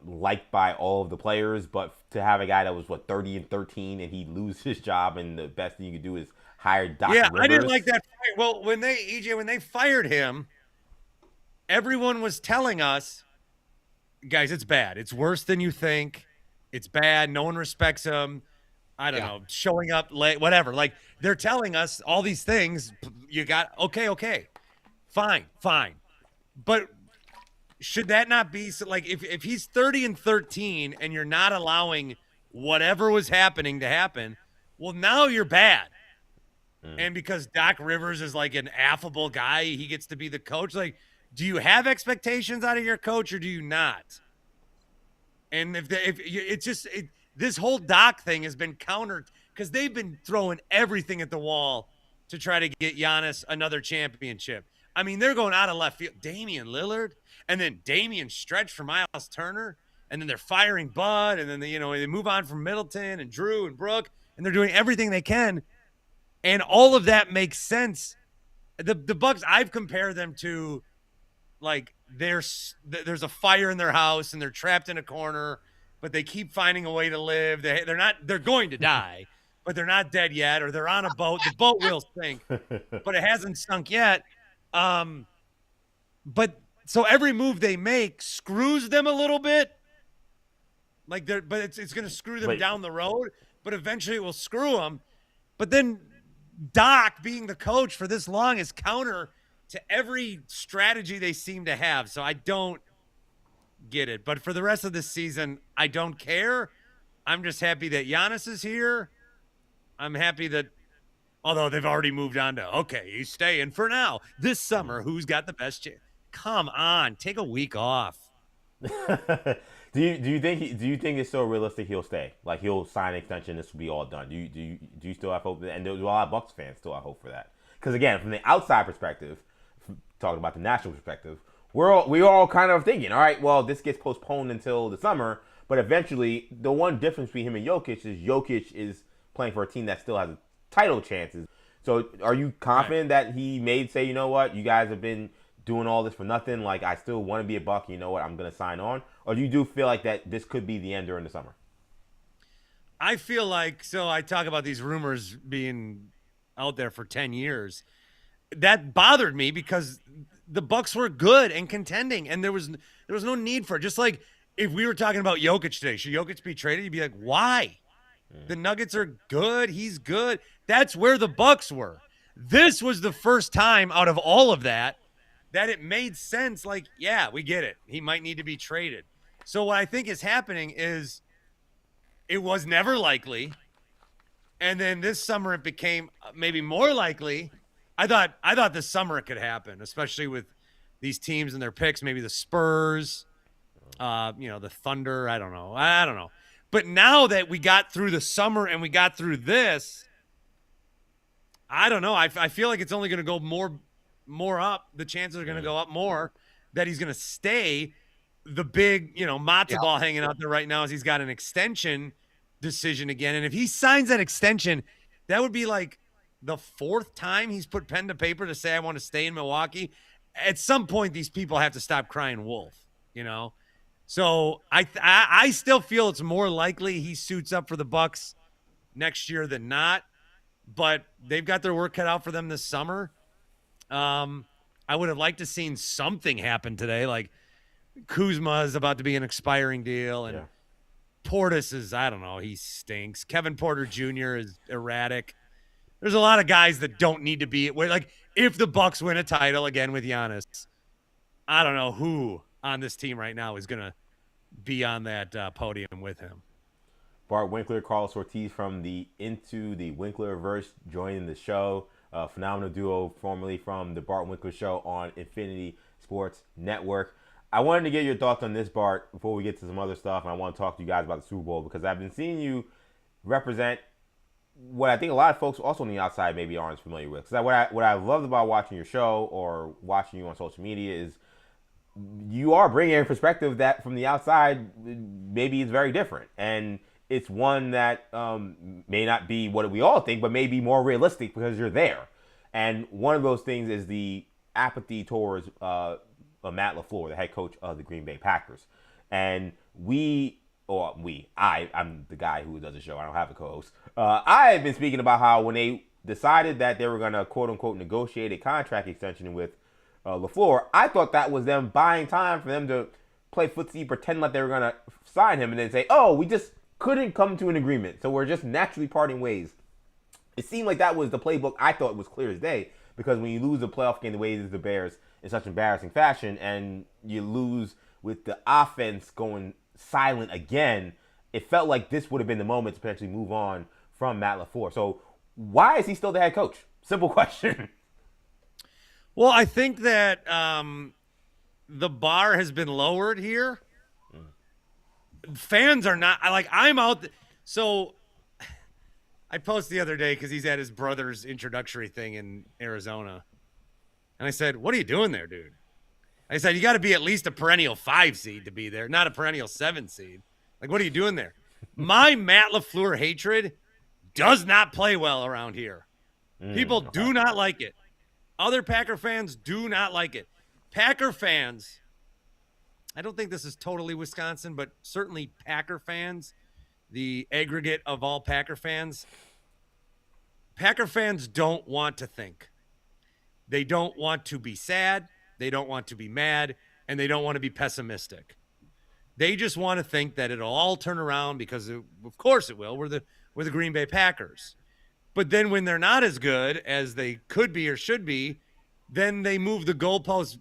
liked by all of the players, but to have a guy that was 30-13 and he'd lose his job, and the best thing you could do is hire Doc Rivers. I didn't like that fight. Well, when they fired him, everyone was telling us, guys, it's bad. It's worse than you think. It's bad. No one respects him. I don't know, showing up late, whatever. They're telling us all these things. You got, okay. Fine. But should that not be if he's 30-13 and you're not allowing whatever was happening to happen, well, now you're bad. And because Doc Rivers is an affable guy, he gets to be the coach. Do you have expectations out of your coach or do you not? And this whole Doc thing has been countered because they've been throwing everything at the wall to try to get Giannis another championship. I mean, they're going out of left field. Damian Lillard, and then Damian Stretch for Miles Turner, and then they're firing Bud, and then they move on from Middleton and Drew and Brooke, and they're doing everything they can, and all of that makes sense. The Bucks, I've compared them to there's a fire in their house and they're trapped in a corner, but they keep finding a way to live. They're going to die, but they're not dead yet, or they're on a boat. The boat will sink, but it hasn't sunk yet. But so every move they make screws them a little bit. But it's going to screw them down the road, but eventually it will screw them. But then Doc being the coach for this long is counter to every strategy they seem to have. So I don't get it. But for the rest of this season, I don't care. I'm just happy that Giannis is here. I'm happy that, although they've already moved on to, okay, he's staying for now. This summer, who's got the best chance? Come on, take a week off. Do you think it's so realistic he'll stay? He'll sign an extension, this will be all done. Do you still have hope? And there's a lot of Bucks fans still have hope for that. Because again, from the outside perspective, talking about the national perspective, we're all kind of thinking, all right, well, this gets postponed until the summer, but eventually the one difference between him and Jokic is playing for a team that still has title chances. So are you confident that he may say, you know what, you guys have been doing all this for nothing? Like, I still want to be a Buck. You know what? I'm going to sign on. Or do you do feel like that this could be the end during the summer? I feel like, so I talk about these rumors being out there for 10 years. That bothered me because the Bucks were good and contending, and there was no need for it. Just like if we were talking about Jokic today, should Jokic be traded? You'd be like, why? The Nuggets are good. He's good. That's where the Bucks were. This was the first time out of all of that it made sense. Like, yeah, we get it. He might need to be traded. So what I think is happening is it was never likely. And then this summer it became maybe more likely. I thought this summer it could happen, especially with these teams and their picks, maybe the Spurs, the Thunder. I don't know. But now that we got through the summer and we got through this, I don't know. I feel like it's only going to go more up. The chances are going to go up more that he's going to stay. The big, matzo ball hanging out there right now is he's got an extension decision again. And if he signs that extension, that would be like the fourth time he's put pen to paper to say, I want to stay in Milwaukee. At some point, these people have to stop crying wolf, So I still feel it's more likely he suits up for the Bucks next year than not. But they've got their work cut out for them this summer. I would have liked to seen something happen today. Like Kuzma is about to be an expiring deal, and Portis is, I don't know, he stinks. Kevin Porter Jr. is erratic. There's a lot of guys that don't need to be. Like, if the Bucks win a title again with Giannis, I don't know who on this team right now is going to be on that podium with him. Bart Winkler, Karlos Ortiz from the Into the Winklerverse joining the show. Phenomenal duo, formerly from the Bart Winkler Show on Infinity Sports Network. I wanted to get your thoughts on this, Bart, before we get to some other stuff, and I want to talk to you guys about the Super Bowl because I've been seeing you represent what I think a lot of folks also on the outside maybe aren't as familiar with. Because what I loved about watching your show or watching you on social media is you are bringing a perspective that from the outside maybe is very different. And it's one that may not be what we all think, but may be more realistic because you're there. And one of those things is the apathy towards Matt LaFleur, the head coach of the Green Bay Packers. And I'm the guy who does the show. I don't have a co-host. I have been speaking about how when they decided that they were going to, quote unquote, negotiate a contract extension with LaFleur, I thought that was them buying time for them to play footsie, pretend like they were going to sign him, and then say, oh, we just couldn't come to an agreement, so we're just naturally parting ways. It seemed like that was the playbook. I thought it was clear as day, because when you lose a playoff game the way it is the Bears in such embarrassing fashion, and you lose with the offense going silent again, it felt like this would have been the moment to potentially move on from Matt LaFleur. So why is he still the head coach? Simple question. Well, I think that the bar has been lowered here. Fans are not like I'm out. So I posted the other day because he's at his brother's introductory thing in Arizona. And I said, what are you doing there, dude? I said, you got to be at least a perennial 5 seed to be there, not a perennial 7 seed. Like, what are you doing there? My Matt LaFleur hatred does not play well around here. People do not like it. Other Packer fans do not like it. Packer fans, I don't think this is totally Wisconsin, but certainly Packer fans, the aggregate of all Packer fans don't want to think. They don't want to be sad. They don't want to be mad, and they don't want to be pessimistic. They just want to think that it'll all turn around because, of course it will. We're the Green Bay Packers. But then when they're not as good as they could be or should be, then they move the goalposts.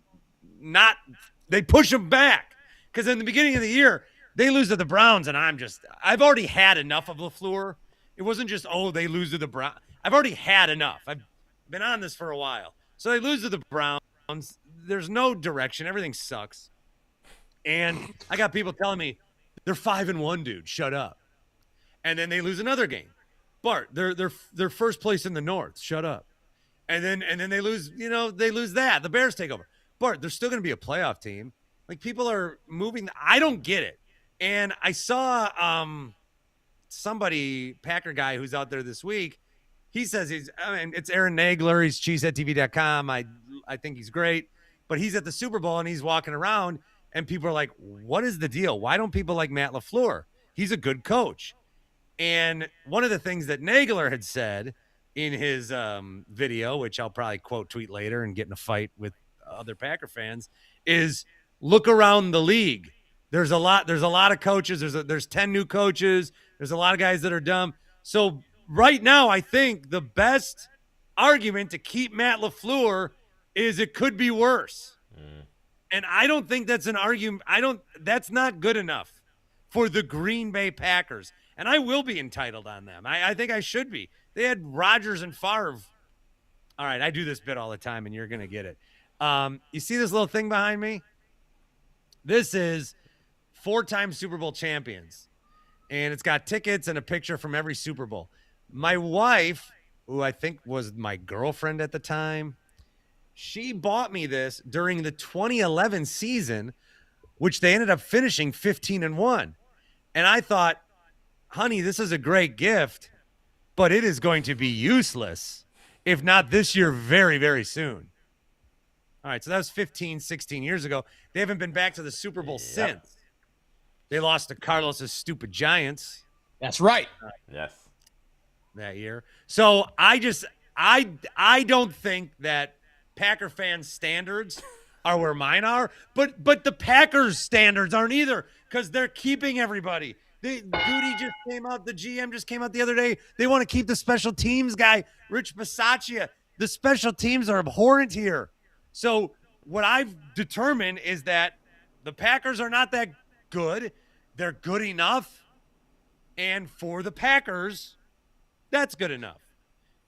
They push them back. Because in the beginning of the year, they lose to the Browns, and I've already had enough of LaFleur. It wasn't just, they lose to the Browns. I've already had enough. I've been on this for a while. So they lose to the Browns. There's no direction. Everything sucks. And I got people telling me, they're 5-1, dude. Shut up. And then they lose another game. Bart, they're first place in the North. Shut up. And then they lose, they lose that. The Bears take over. Bart, they're still going to be a playoff team. Like, people are moving. I don't get it. And I saw somebody, Packer guy who's out there this week, he says it's Aaron Nagler. He's cheeseheadtv.com. I think he's great. but he's at the Super Bowl and he's walking around and people are like, what is the deal? Why don't people like Matt LaFleur? He's a good coach. And one of the things that Nagler had said in his video, which I'll probably quote tweet later and get in a fight with other Packer fans, is look around the league. There's a lot of coaches. There's 10 new coaches. There's a lot of guys that are dumb. So right now, I think the best argument to keep Matt LaFleur is it could be worse. And I don't think that's an argument. That's not good enough for the Green Bay Packers. And I will be entitled on them. I think I should be. They had Rodgers and Favre. All right, I do this bit all the time, and you're going to get it. You see this little thing behind me? This is 4-time Super Bowl champions. And it's got tickets and a picture from every Super Bowl. My wife, who I think was my girlfriend at the time, she bought me this during the 2011 season, which they ended up finishing 15-1. And I thought, honey, this is a great gift, but it is going to be useless, if not this year, very, very soon. All right, so that was 15, 16 years ago. They haven't been back to the Super Bowl since. They lost to Carlos' stupid Giants. That's right. Yes. That year. So I don't think that Packer fans' standards are where mine are, but the Packers' standards aren't either because they're keeping everybody. Goody just came out. The GM just came out the other day. They want to keep the special teams guy, Rich Bisaccia. The special teams are abhorrent here. So what I've determined is that the Packers are not that good. They're good enough. And for the Packers, that's good enough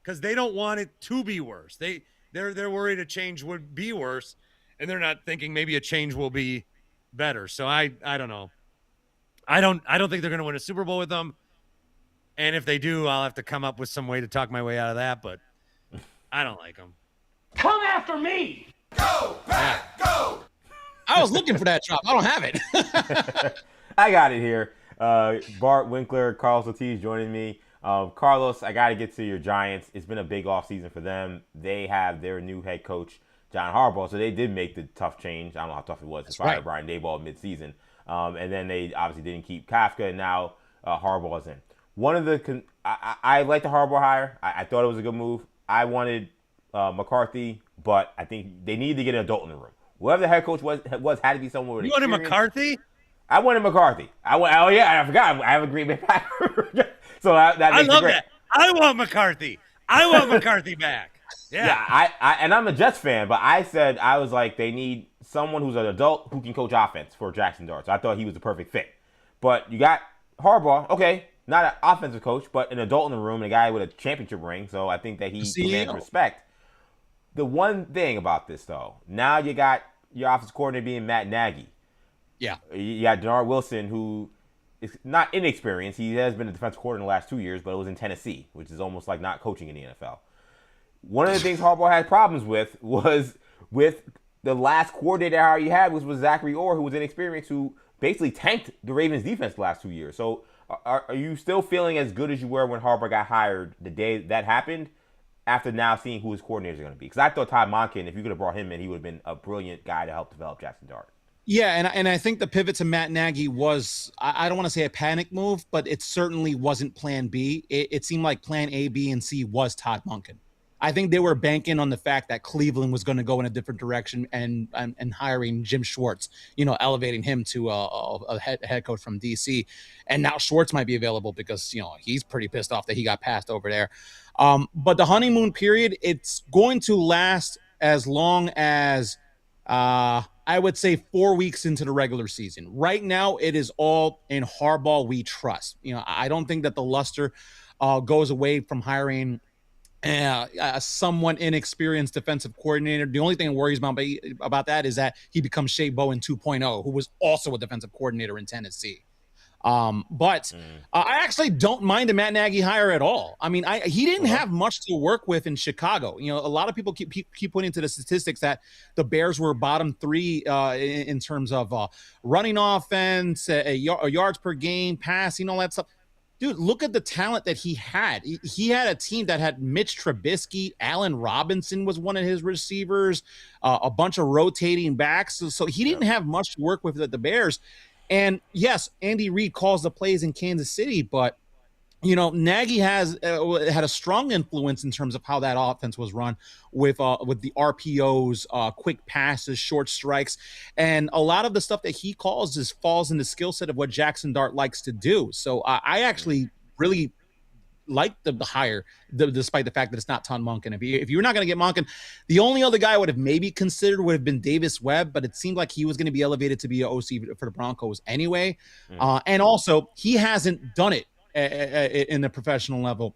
because they don't want it to be worse. They're worried a change would be worse, and they're not thinking maybe a change will be better. So I don't know. I don't think they're going to win a Super Bowl with them. And if they do, I'll have to come up with some way to talk my way out of that, but I don't like them. Come after me. Go, Pack, go. I was looking for that drop. I don't have it. I got it here. Bart Winkler, Karlos Ortiz joining me. Carlos, I got to get to your Giants. It's been a big offseason for them. They have their new head coach, John Harbaugh, so they did make the tough change. I don't know how tough it was to fire Brian Daboll mid-season. And then they obviously didn't keep Kafka, and now Harbaugh is in. One of the I like the Harbaugh hire. I thought it was a good move. I wanted McCarthy, but I think they needed to get an adult in the room. Whoever the head coach was had to be someone with experience. You wanted McCarthy? I wanted McCarthy. I forgot. I have a Green Bay Packer. So that I makes love it great. that. I want McCarthy. I want McCarthy back. Yeah. And I'm a Jets fan, but I was like, they need someone who's an adult who can coach offense for Jackson Dart. So I thought he was the perfect fit. But you got Harbaugh, okay, not an offensive coach, but an adult in the room and a guy with a championship ring. So I think that he commands respect. The one thing about this, though, now you got your offensive coordinator being Matt Nagy. Yeah. You got Denard Wilson, who is not inexperienced. He has been a defensive coordinator in the last 2 years, but it was in Tennessee, which is almost like not coaching in the NFL. One of the things Harbaugh had problems with was with the last coordinator hire he had was Zachary Orr, who was inexperienced, who basically tanked the Ravens' defense the last 2 years. So are you still feeling as good as you were when Harbaugh got hired the day that happened, after now seeing who his coordinators are going to be? Because I thought Todd Monken, if you could have brought him in, he would have been a brilliant guy to help develop Jackson Dart. Yeah, and I think the pivot to Matt Nagy was, I don't want to say a panic move, but it certainly wasn't plan B. It seemed like plan A, B, and C was Todd Monken. I think they were banking on the fact that Cleveland was going to go in a different direction and hiring Jim Schwartz, elevating him to a head coach from DC. And now Schwartz might be available because, he's pretty pissed off that he got passed over there. But the honeymoon period, it's going to last as long as I would say 4 weeks into the regular season. Right now, it is all in Harbaugh we trust. I don't think that the luster goes away from hiring a somewhat inexperienced defensive coordinator. The only thing that worries about that is that he becomes Shea Bowen 2.0, who was also a defensive coordinator in Tennessee. But I actually don't mind the Matt Nagy hire at all. I mean, he didn't have much to work with in Chicago. A lot of people keep pointing to the statistics that the Bears were bottom 3 in terms of running offense, yards per game, passing, all that stuff. Dude, look at the talent that he had. He had a team that had Mitch Trubisky, Allen Robinson was one of his receivers, a bunch of rotating backs. So he didn't have much to work with at the Bears. And yes, Andy Reid calls the plays in Kansas City, but Nagy has had a strong influence in terms of how that offense was run with the RPOs, quick passes, short strikes, and a lot of the stuff that he calls falls in the skill set of what Jackson Dart likes to do. So I actually really like the hire, despite the fact that it's not Ton Monken. If you're not going to get Monken, the only other guy I would have maybe considered would have been Davis Webb, but it seemed like he was going to be elevated to be an OC for the Broncos anyway. And also, he hasn't done it in the professional level,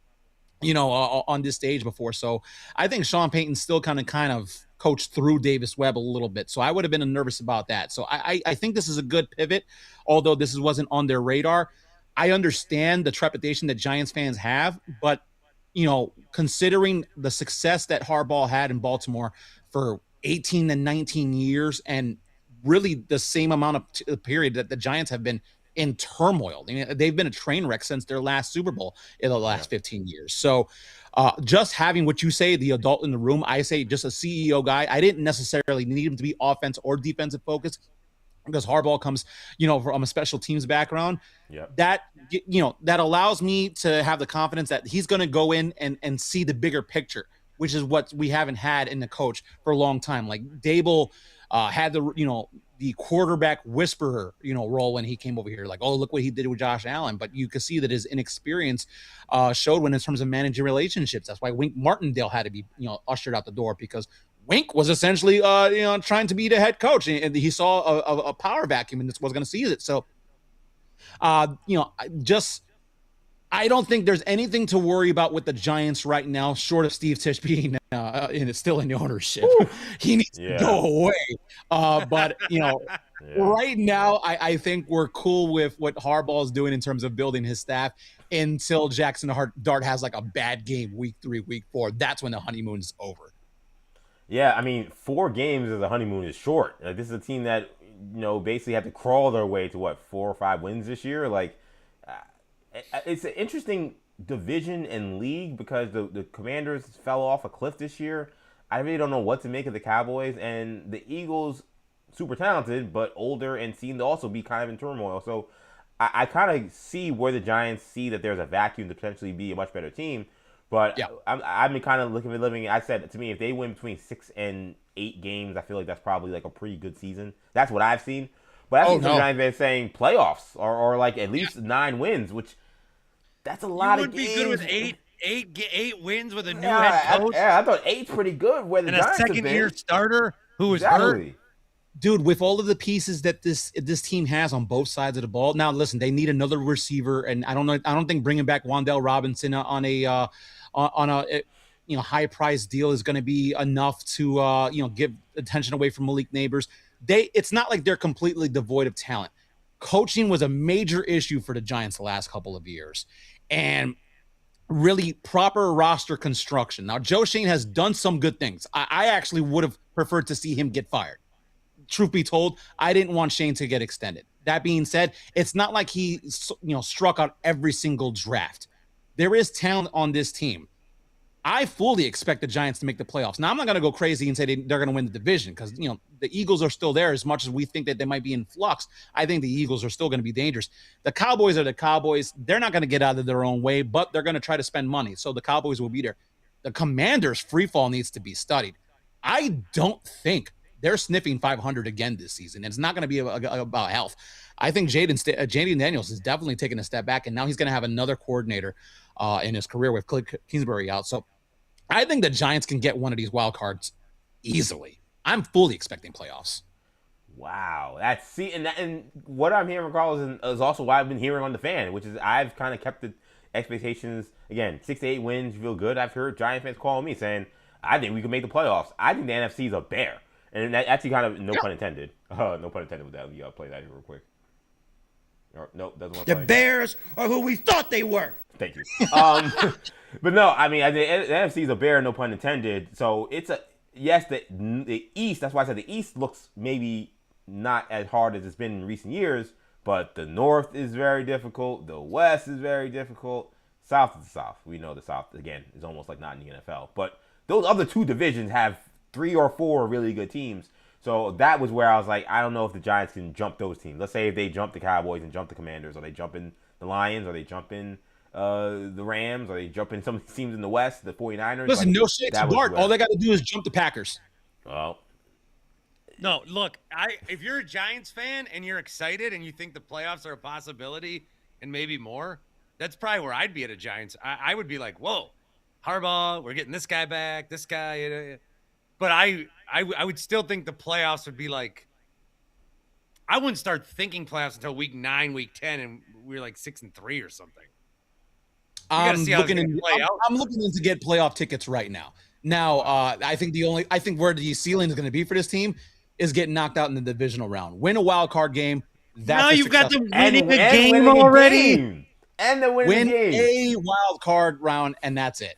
on this stage before. So I think Sean Payton still kind of coached through Davis Webb a little bit. So I would have been nervous about that. So I think this is a good pivot, although this wasn't on their radar. I understand the trepidation that Giants fans have, but considering the success that Harbaugh had in Baltimore for 18 to 19 years, and really the same amount of period that the Giants have been in turmoil. I mean, they've been a train wreck since their last Super Bowl in the last 15 years. So just having what you say, the adult in the room, I say just a CEO guy. I didn't necessarily need him to be offense or defensive focused, because Harbaugh comes, from a special teams background. That allows me to have the confidence that he's going to go in and see the bigger picture, which is what we haven't had in the coach for a long time. Like Dable had the quarterback whisperer, role when he came over here. Like, oh, look what he did with Josh Allen. But you could see that his inexperience showed when in terms of managing relationships. That's why Wink Martindale had to be, ushered out the door, because Wink was essentially, trying to be the head coach, and he saw a power vacuum and this was going to seize it. So, I don't think there's anything to worry about with the Giants right now, short of Steve Tisch being still in the ownership. He needs to go away. But right now, I think we're cool with what Harbaugh is doing in terms of building his staff until Jackson Dart has like a bad game week 3, week 4. That's when the honeymoon's over. Yeah, I mean, 4 games as a honeymoon is short. This is a team that, basically had to crawl their way to 4 or 5 wins this year. Like, it's an interesting division and league because the Commanders fell off a cliff this year. I really don't know what to make of the Cowboys, and the Eagles, super talented, but older and seem to also be kind of in turmoil. So I kind of see where the Giants see that there's a vacuum to potentially be a much better team. But I've been kind of looking at living. I said, to me, if they win between 6 and 8 games, I feel like that's probably like a pretty good season. That's what I've seen. But I've seen some Giants fans saying playoffs or like at least 9 wins, which that's a lot of games. You would be good with 8 wins with a new head coach. I thought 8's pretty good. Where the Giants a second-year starter who was hurt. Dude, with all of the pieces that this team has on both sides of the ball. Now, listen, they need another receiver, and I don't think bringing back Wan'Dale Robinson on a high price deal is going to be enough to give attention away from Malik Neighbors. It's not like they're completely devoid of talent. Coaching was a major issue for the Giants the last couple of years, and really proper roster construction. Now, Joe Shane has done some good things. I actually would have preferred to see him get fired. Truth be told, I didn't want Shane to get extended. That being said, it's not like he struck out every single draft. There is talent on this team. I fully expect the Giants to make the playoffs. Now, I'm not going to go crazy and say they're going to win the division because, the Eagles are still there as much as we think that they might be in flux. I think the Eagles are still going to be dangerous. The Cowboys are the Cowboys. They're not going to get out of their own way, but they're going to try to spend money. So the Cowboys will be there. The Commanders' free fall needs to be studied. I don't think they're sniffing 500 again this season. It's not going to be about health. I think Jaden Daniels is definitely taking a step back, and now he's going to have another coordinator in his career with Cliff Kingsbury out. So I think the Giants can get one of these wild cards easily. I'm fully expecting playoffs. Wow. And what I'm hearing, Carlos, is also what I've been hearing on the fan, which is I've kind of kept the expectations, again, 6 to 8 wins, you feel good. I've heard Giant fans calling me saying, I think we can make the playoffs. I think the NFC is a bear. And that actually kind of, no pun intended. No pun intended with that. You play that here real quick. Nope, doesn't want to play. The Bears are who we thought they were. Thank you. But no, I mean, the NFC is a bear, no pun intended. So it's the East, that's why I said the East looks maybe not as hard as it's been in recent years, But the North is very difficult. The West is very difficult. South is the South. We know the South, again, is almost like not in the NFL. But those other two divisions have 3 or 4 really good teams. So that was where I was like, I don't know if the Giants can jump those teams. Let's say if they jump the Cowboys and jump the Commanders, or they jump in the Lions, or they jump in the Rams, or they jump in some of the teams in the West, the 49ers. Listen, like, no shit to Bart. All they got to do is jump the Packers. Well, no, look, if you're a Giants fan and you're excited and you think the playoffs are a possibility and maybe more, that's probably where I'd be at a Giants. I would be like, whoa, Harbaugh, we're getting this guy back, this guy. But I would still think the playoffs would be like, I wouldn't start thinking playoffs until week 9, week 10, and we're like 6-3 or something. I'm looking in to get playoff tickets right now. Now, I think where the ceiling is going to be for this team is getting knocked out in the divisional round. Win a wild card game. Now you've got them winning a game already. And the winning game. Win a wild card round, and that's it.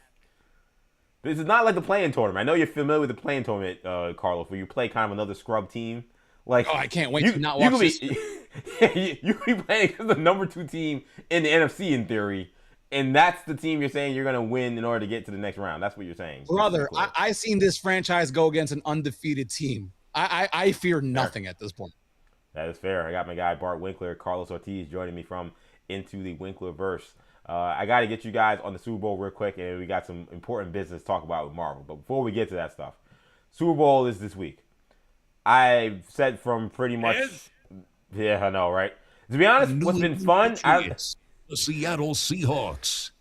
This is not like the play-in tournament. I know you're familiar with the play-in tournament, Carlos, where you play kind of another scrub team. Like, I can't wait to not watch this. You could be playing against the number 2 team in the NFC in theory, and that's the team you're saying you're going to win in order to get to the next round. That's what you're saying. Brother, I seen this franchise go against an undefeated team. I fear nothing at this point. That is fair. I got my guy Bart Winkler Karlos Ortiz joining me from Into the Winklerverse. I got to get you guys on the Super Bowl real quick, and we got some important business to talk about with Marvel. But before we get to that stuff, Super Bowl is this week. I've said from pretty much... Yeah, I know, right? To be honest, what's been fun... The Seattle Seahawks.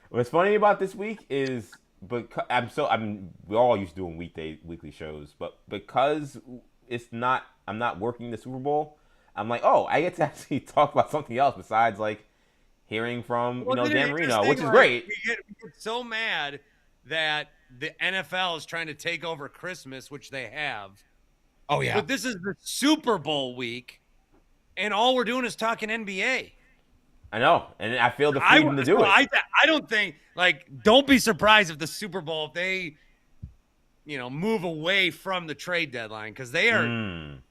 What's funny about this week is... we're all used to doing weekly shows, but because I'm not working the Super Bowl, I'm like, oh, I get to actually talk about something else besides like hearing from Dan Marino, which is great. We get so mad that the NFL is trying to take over Christmas, which they have. Oh yeah, but this is the Super Bowl week, and all we're doing is talking NBA. I know, and I feel the freedom to do it. I don't think, don't be surprised if the Super Bowl, if they, move away from the trade deadline, because they're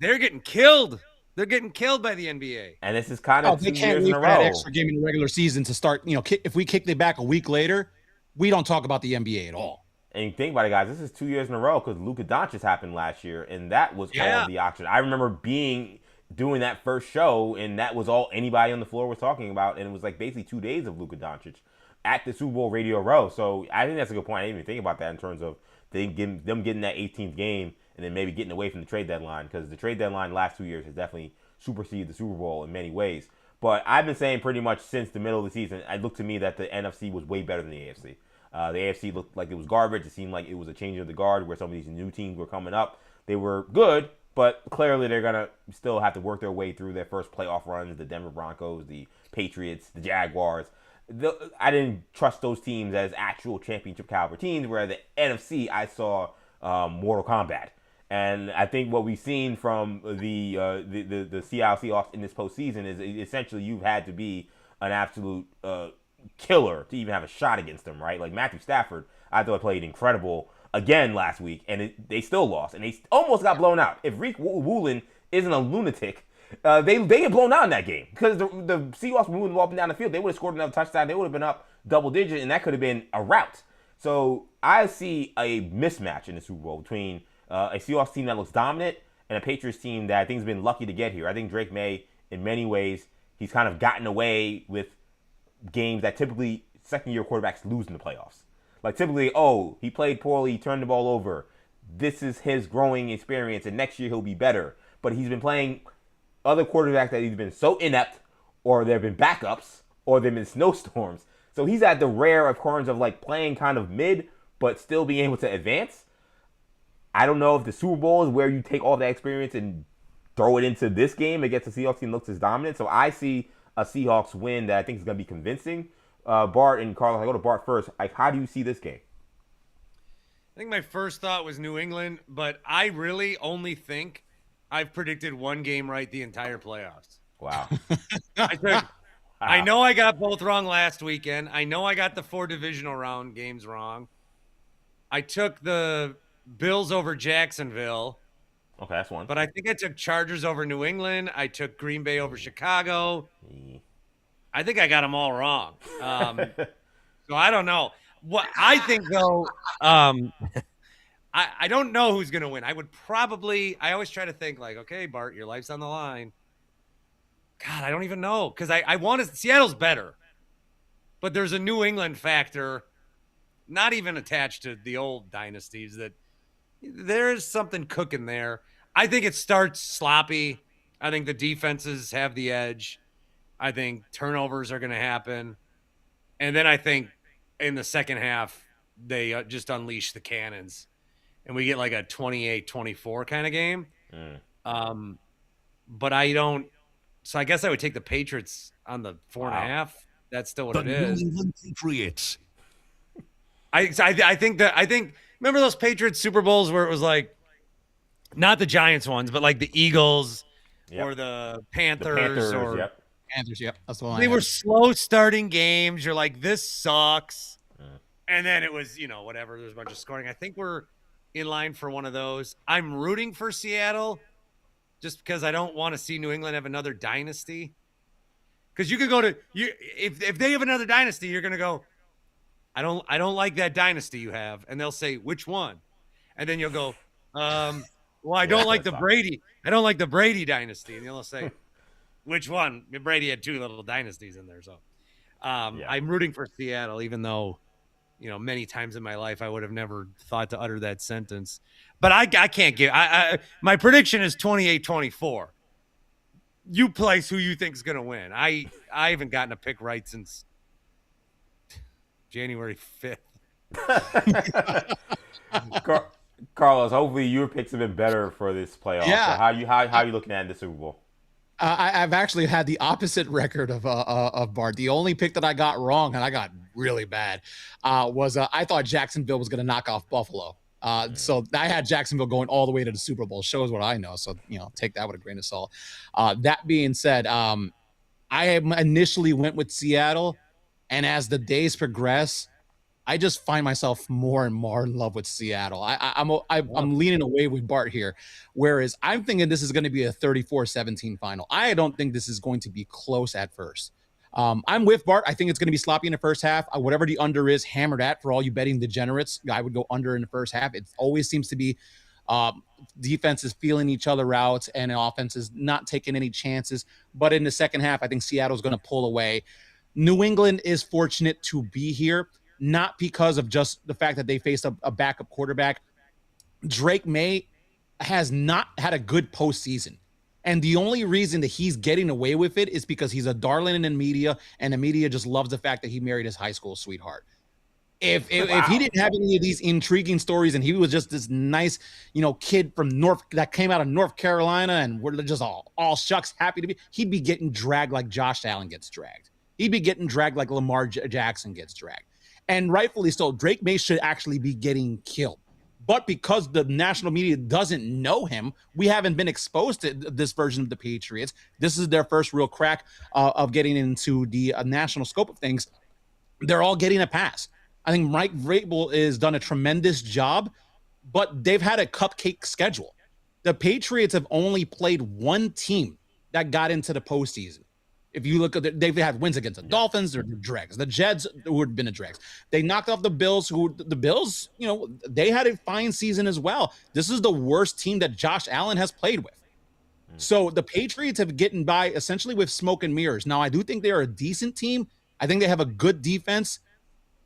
getting killed. They're getting killed by the NBA. And this is kind of 2 years in a row. That extra game in the regular season to start, if we kick it back a week later, we don't talk about the NBA at all. And you think about it, guys, this is 2 years in a row because Luka Doncic happened last year, and that was all of the auction. I remember doing that first show, and that was all anybody on the floor was talking about, and it was like basically 2 days of Luka Doncic at the Super Bowl Radio Row. So I think that's a good point. I didn't even think about that in terms of them getting that 18th game and then maybe getting away from the trade deadline, because the trade deadline last 2 years has definitely superseded the Super Bowl in many ways. But I've been saying pretty much since the middle of the season, it looked to me that the NFC was way better than the AFC. The AFC looked like it was garbage. It seemed like it was a change of the guard where some of these new teams were coming up. They were good, but clearly they're going to still have to work their way through their first playoff runs, the Denver Broncos, the Patriots, the Jaguars. I didn't trust those teams as actual championship caliber teams, where the NFC, I saw Mortal Kombat. And I think what we've seen from the Seattle Seahawks in this postseason is essentially you've had to be an absolute killer to even have a shot against them, right? Like Matthew Stafford, I thought played incredible again last week, and they still lost, and they almost got blown out. If Reek Woolen isn't a lunatic, they get blown out in that game because the Seahawks were moving up and down the field. They would have scored another touchdown. They would have been up double digit, and that could have been a rout. So I see a mismatch in the Super Bowl between a Seahawks team that looks dominant and a Patriots team that I think has been lucky to get here. I think Drake May, in many ways, he's kind of gotten away with games that typically second-year quarterbacks lose in the playoffs. Like typically, he played poorly, he turned the ball over. This is his growing experience, and next year he'll be better. But he's been playing other quarterbacks that he's been so inept, or there have been backups, or there have been snowstorms. So he's at the rare occurrence of like playing kind of mid, but still being able to advance. I don't know if the Super Bowl is where you take all that experience and throw it into this game against the Seahawks team looks as dominant. So I see a Seahawks win that I think is going to be convincing. Bart and Carlos, I go to Bart first. How do you see this game? I think my first thought was New England, but I really only think I've predicted one game right the entire playoffs. Wow. I know I got both wrong last weekend. I know I got the 4 divisional round games wrong. I took the Bills over Jacksonville, Okay, that's one. But I think I took Chargers over New England. I took Green Bay over Chicago. I think I got them all wrong. So I don't know. What I think, though, I don't know who's going to win. I always try to think like, okay, Bart, your life's on the line. God, I don't even know because I want to. Seattle's better, but there's a New England factor, not even attached to the old dynasties. That there is something cooking there. I think it starts sloppy. I think the defenses have the edge. I think turnovers are going to happen, and then I think in the second half they just unleash the cannons, and we get like a 28-24 kind of game. But I don't. So I guess I would take the Patriots on the 4.5. That's still what it is. New England Patriots. I think remember those Patriots Super Bowls where it was like not the Giants ones, but like the Eagles or the Panthers or Panthers. Yep, that's the one. They were slow starting games. You're like, this sucks, and then it was whatever. There's a bunch of scoring. I think we're in line for one of those. I'm rooting for Seattle. Just because I don't want to see New England have another dynasty. Because you could go to if they have another dynasty, you're gonna go, I don't like that dynasty you have. And they'll say, which one? And then you'll go, well, I don't like the Brady. I don't like the Brady dynasty. And they'll say, which one? Brady had 2 little dynasties in there. So I'm rooting for Seattle, even though many times in my life I would have never thought to utter that sentence. But I can't give. My prediction is 28-24. You place who you think is going to win. I haven't gotten a pick right since January 5th. Carlos, hopefully your picks have been better for this playoff. Yeah. So how are you looking at the Super Bowl? I've actually had the opposite record of Bart. The only pick that I got wrong, and I got really bad, was I thought Jacksonville was going to knock off Buffalo. So I had Jacksonville going all the way to the Super Bowl. Shows what I know. So, take that with a grain of salt. That being said, I initially went with Seattle, and as the days progress, I just find myself more and more in love with Seattle. I'm leaning away with Bart here, whereas I'm thinking this is going to be a 34-17 final. I don't think this is going to be close at first. I'm with Bart. I think it's going to be sloppy in the first half. Whatever the under is, hammer that for all you betting degenerates. I would go under in the first half. It always seems to be defenses feeling each other out and offenses not taking any chances. But in the second half, I think Seattle's going to pull away. New England is fortunate to be here, not because of just the fact that they faced a backup quarterback. Drake May has not had a good postseason. And the only reason that he's getting away with it is because he's a darling in the media, and the media just loves the fact that he married his high school sweetheart. If he didn't have any of these intriguing stories and he was just this nice, kid from that came out of North Carolina and we're just all shucks happy to be, he'd be getting dragged like Josh Allen gets dragged. He'd be getting dragged like Lamar Jackson gets dragged. And rightfully so, Drake May should actually be getting killed. But because the national media doesn't know him, we haven't been exposed to this version of the Patriots. This is their first real crack of getting into the national scope of things. They're all getting a pass. I think Mike Vrabel has done a tremendous job, but they've had a cupcake schedule. The Patriots have only played one team that got into the postseason. If you look at they've had wins against the Dolphins, they're dregs. The Jets would have been a dregs. They knocked off the Bills, the Bills, they had a fine season as well. This is the worst team that Josh Allen has played with. So the Patriots have gotten by essentially with smoke and mirrors. Now, I do think they are a decent team. I think they have a good defense.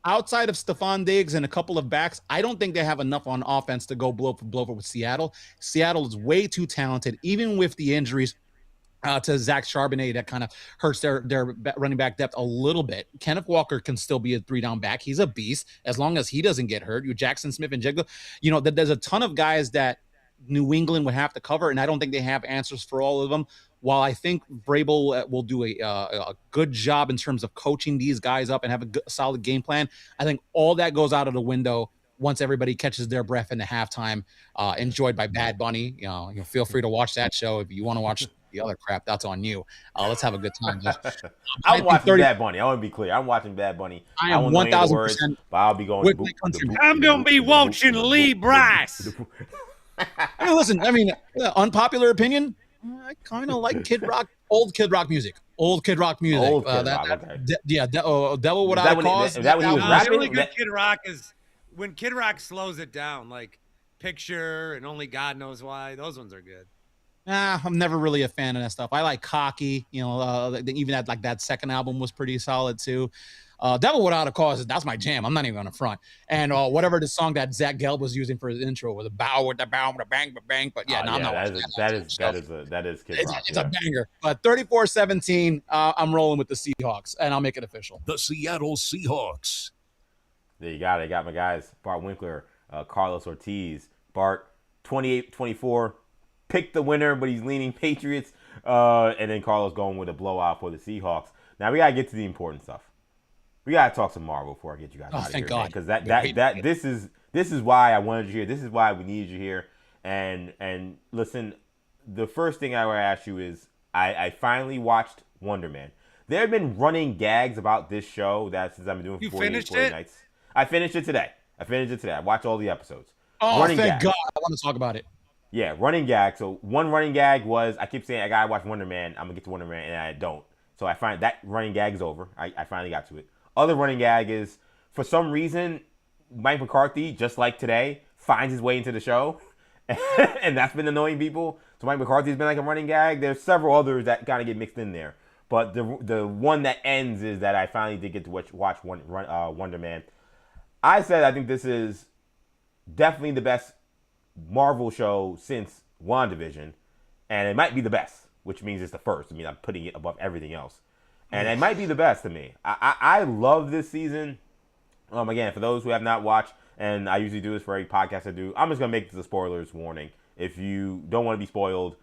Outside of Stephon Diggs and a couple of backs, I don't think they have enough on offense to go blow for with Seattle. Seattle is way too talented, even with the injuries to Zach Charbonnet that kind of hurts their running back depth a little bit. Kenneth Walker can still be a 3-down back. He's a beast as long as he doesn't get hurt. Jackson Smith and Jigga, there's a ton of guys that New England would have to cover, and I don't think they have answers for all of them. While I think Vrabel will do a good job in terms of coaching these guys up and have a solid game plan, I think all that goes out of the window once everybody catches their breath in the halftime, enjoyed by Bad Bunny. You feel free to watch that show. If you want to watch the other crap, that's on you. Let's have a good time. I'm watching Bad Bunny. I want to be clear. I'm watching Bad Bunny. I am 1,000%. But I'll be going. I'm going to be watching Lee Bryce. Listen, unpopular opinion. I kind of like Kid Rock, old Kid Rock music. Old Kid Rock music. Old Kid Rock, okay. Devil Without a Cause. Is that when he was The rapping? only good Kid Rock is when Kid Rock slows it down, like Picture and Only God Knows Why. Those ones are good. I'm never really a fan of that stuff. I like Cocky. Even that second album was pretty solid too. Devil Without a Cause, that's my jam. I'm not even gonna front. And whatever the song that Zach Gelb was using for his intro was a bow with the bang, the bang. But yeah, I'm not. That is Kid Rock. It's a banger. But 34-17, I'm rolling with the Seahawks, and I'll make it official. The Seattle Seahawks. There you got it. I got my guys, Bart Winkler, Karlos Ortiz. Bart, 28-24. Picked the winner, but he's leaning Patriots. And then Carlos going with a blowout for the Seahawks. Now we gotta get to the important stuff. We gotta talk some Marvel before I get you guys out of here. God. Because this is why I wanted you here. This is why we needed you here. And listen, the first thing I want to ask you is I finally watched Wonder Man. There have been running gags about this show that since I've been doing 40 nights. I finished it today. I watched all the episodes. Oh, thank God. I want to talk about it. Yeah, running gag. So one running gag was I keep saying I gotta watch Wonder Man. I'm gonna get to Wonder Man, and I don't. So I find that running gag is over. I finally got to it. Other running gag is for some reason Mike McCarthy, just like today, finds his way into the show, and that's been annoying people. So Mike McCarthy's been like a running gag. There's several others that kind of get mixed in there, but the one that ends is that I finally did get to watch Wonder Man. I said I think this is definitely the best Marvel show since WandaVision, and it might be the best, which means it's the first. I mean, I'm putting it above everything else, and it might be the best to me. I love this season. Again, for those who have not watched, and I usually do this for every podcast I do, I'm just gonna make this a spoilers warning. If you don't want to be spoiled,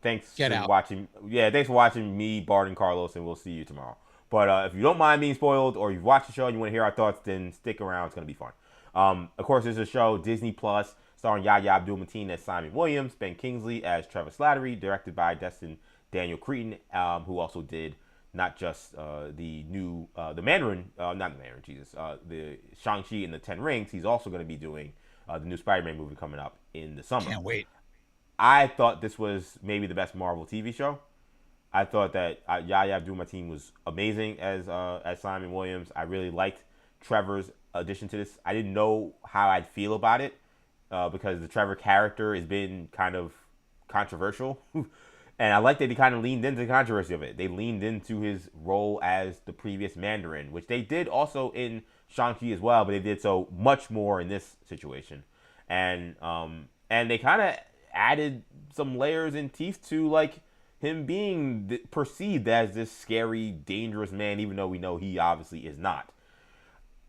thanks for watching. Yeah, thanks for watching me, Bart, and Carlos, and we'll see you tomorrow. But if you don't mind being spoiled, or you've watched the show and you want to hear our thoughts, then stick around. It's gonna be fun. Of course, there's a show, Disney Plus, starring Yahya Abdul-Mateen as Simon Williams, Ben Kingsley as Trevor Slattery, directed by Daniel Cretton, who also did not just the Shang-Chi and the Ten Rings. He's also going to be doing the new Spider-Man movie coming up in the summer. Can't wait. I thought this was maybe the best Marvel TV show. I thought that Yahya Abdul-Mateen was amazing as Simon Williams. I really liked Trevor's addition to this. I didn't know how I'd feel about it because the Trevor character has been kind of controversial. And I like that they kind of leaned into the controversy of it. They leaned into his role as the previous Mandarin, which they did also in Shang-Chi as well, but they did so much more in this situation. And they kind of added some layers and teeth to like him being perceived as this scary, dangerous man, even though we know he obviously is not.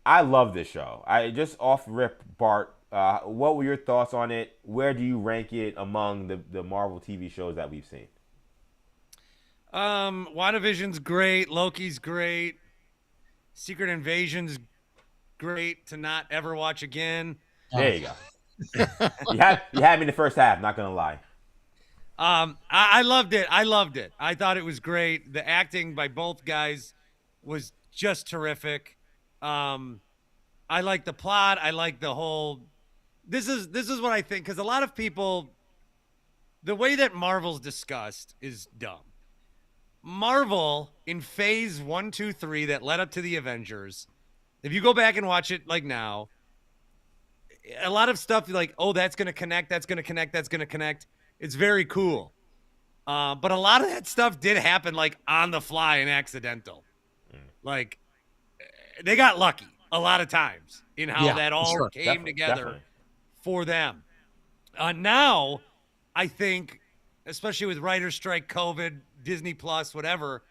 I love this show. I just off rip, Bart. What were your thoughts on it? Where do you rank it among the Marvel TV shows that we've seen? WandaVision's great. Loki's great. Secret Invasion's great to not ever watch again. There you go. you had me in the first half, not gonna lie. I loved it. I thought it was great. The acting by both guys was just terrific. I like the plot. I like the whole. This is what I think, because a lot of people, the way that Marvel's discussed is dumb. Marvel in phase 1, 2, 3 that led up to the Avengers, if you go back and watch it like now, a lot of stuff like, oh, that's going to connect, that's going to connect, that's going to connect. It's very cool. But a lot of that stuff did happen like on the fly and accidental. Like they got lucky a lot of times in how that all came together for them. Now, I think, especially with writer's strike, COVID, Disney Plus, whatever,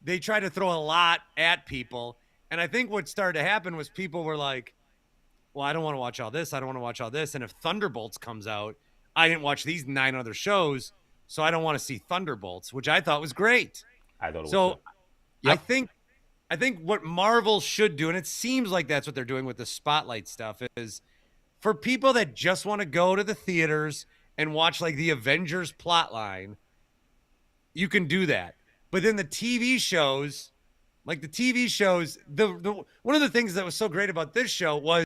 they try to throw a lot at people. And I think what started to happen was people were like, well, I don't want to watch all this. I don't want to watch all this. And if Thunderbolts comes out, I didn't watch these 9 other shows, so I don't want to see Thunderbolts, which I thought was great. I thought it was so. Yep. I think what Marvel should do, and it seems like that's what they're doing with the Spotlight stuff, is for people that just want to go to the theaters and watch like the Avengers plotline, you can do that. But then the TV shows, one of the things that was so great about this show was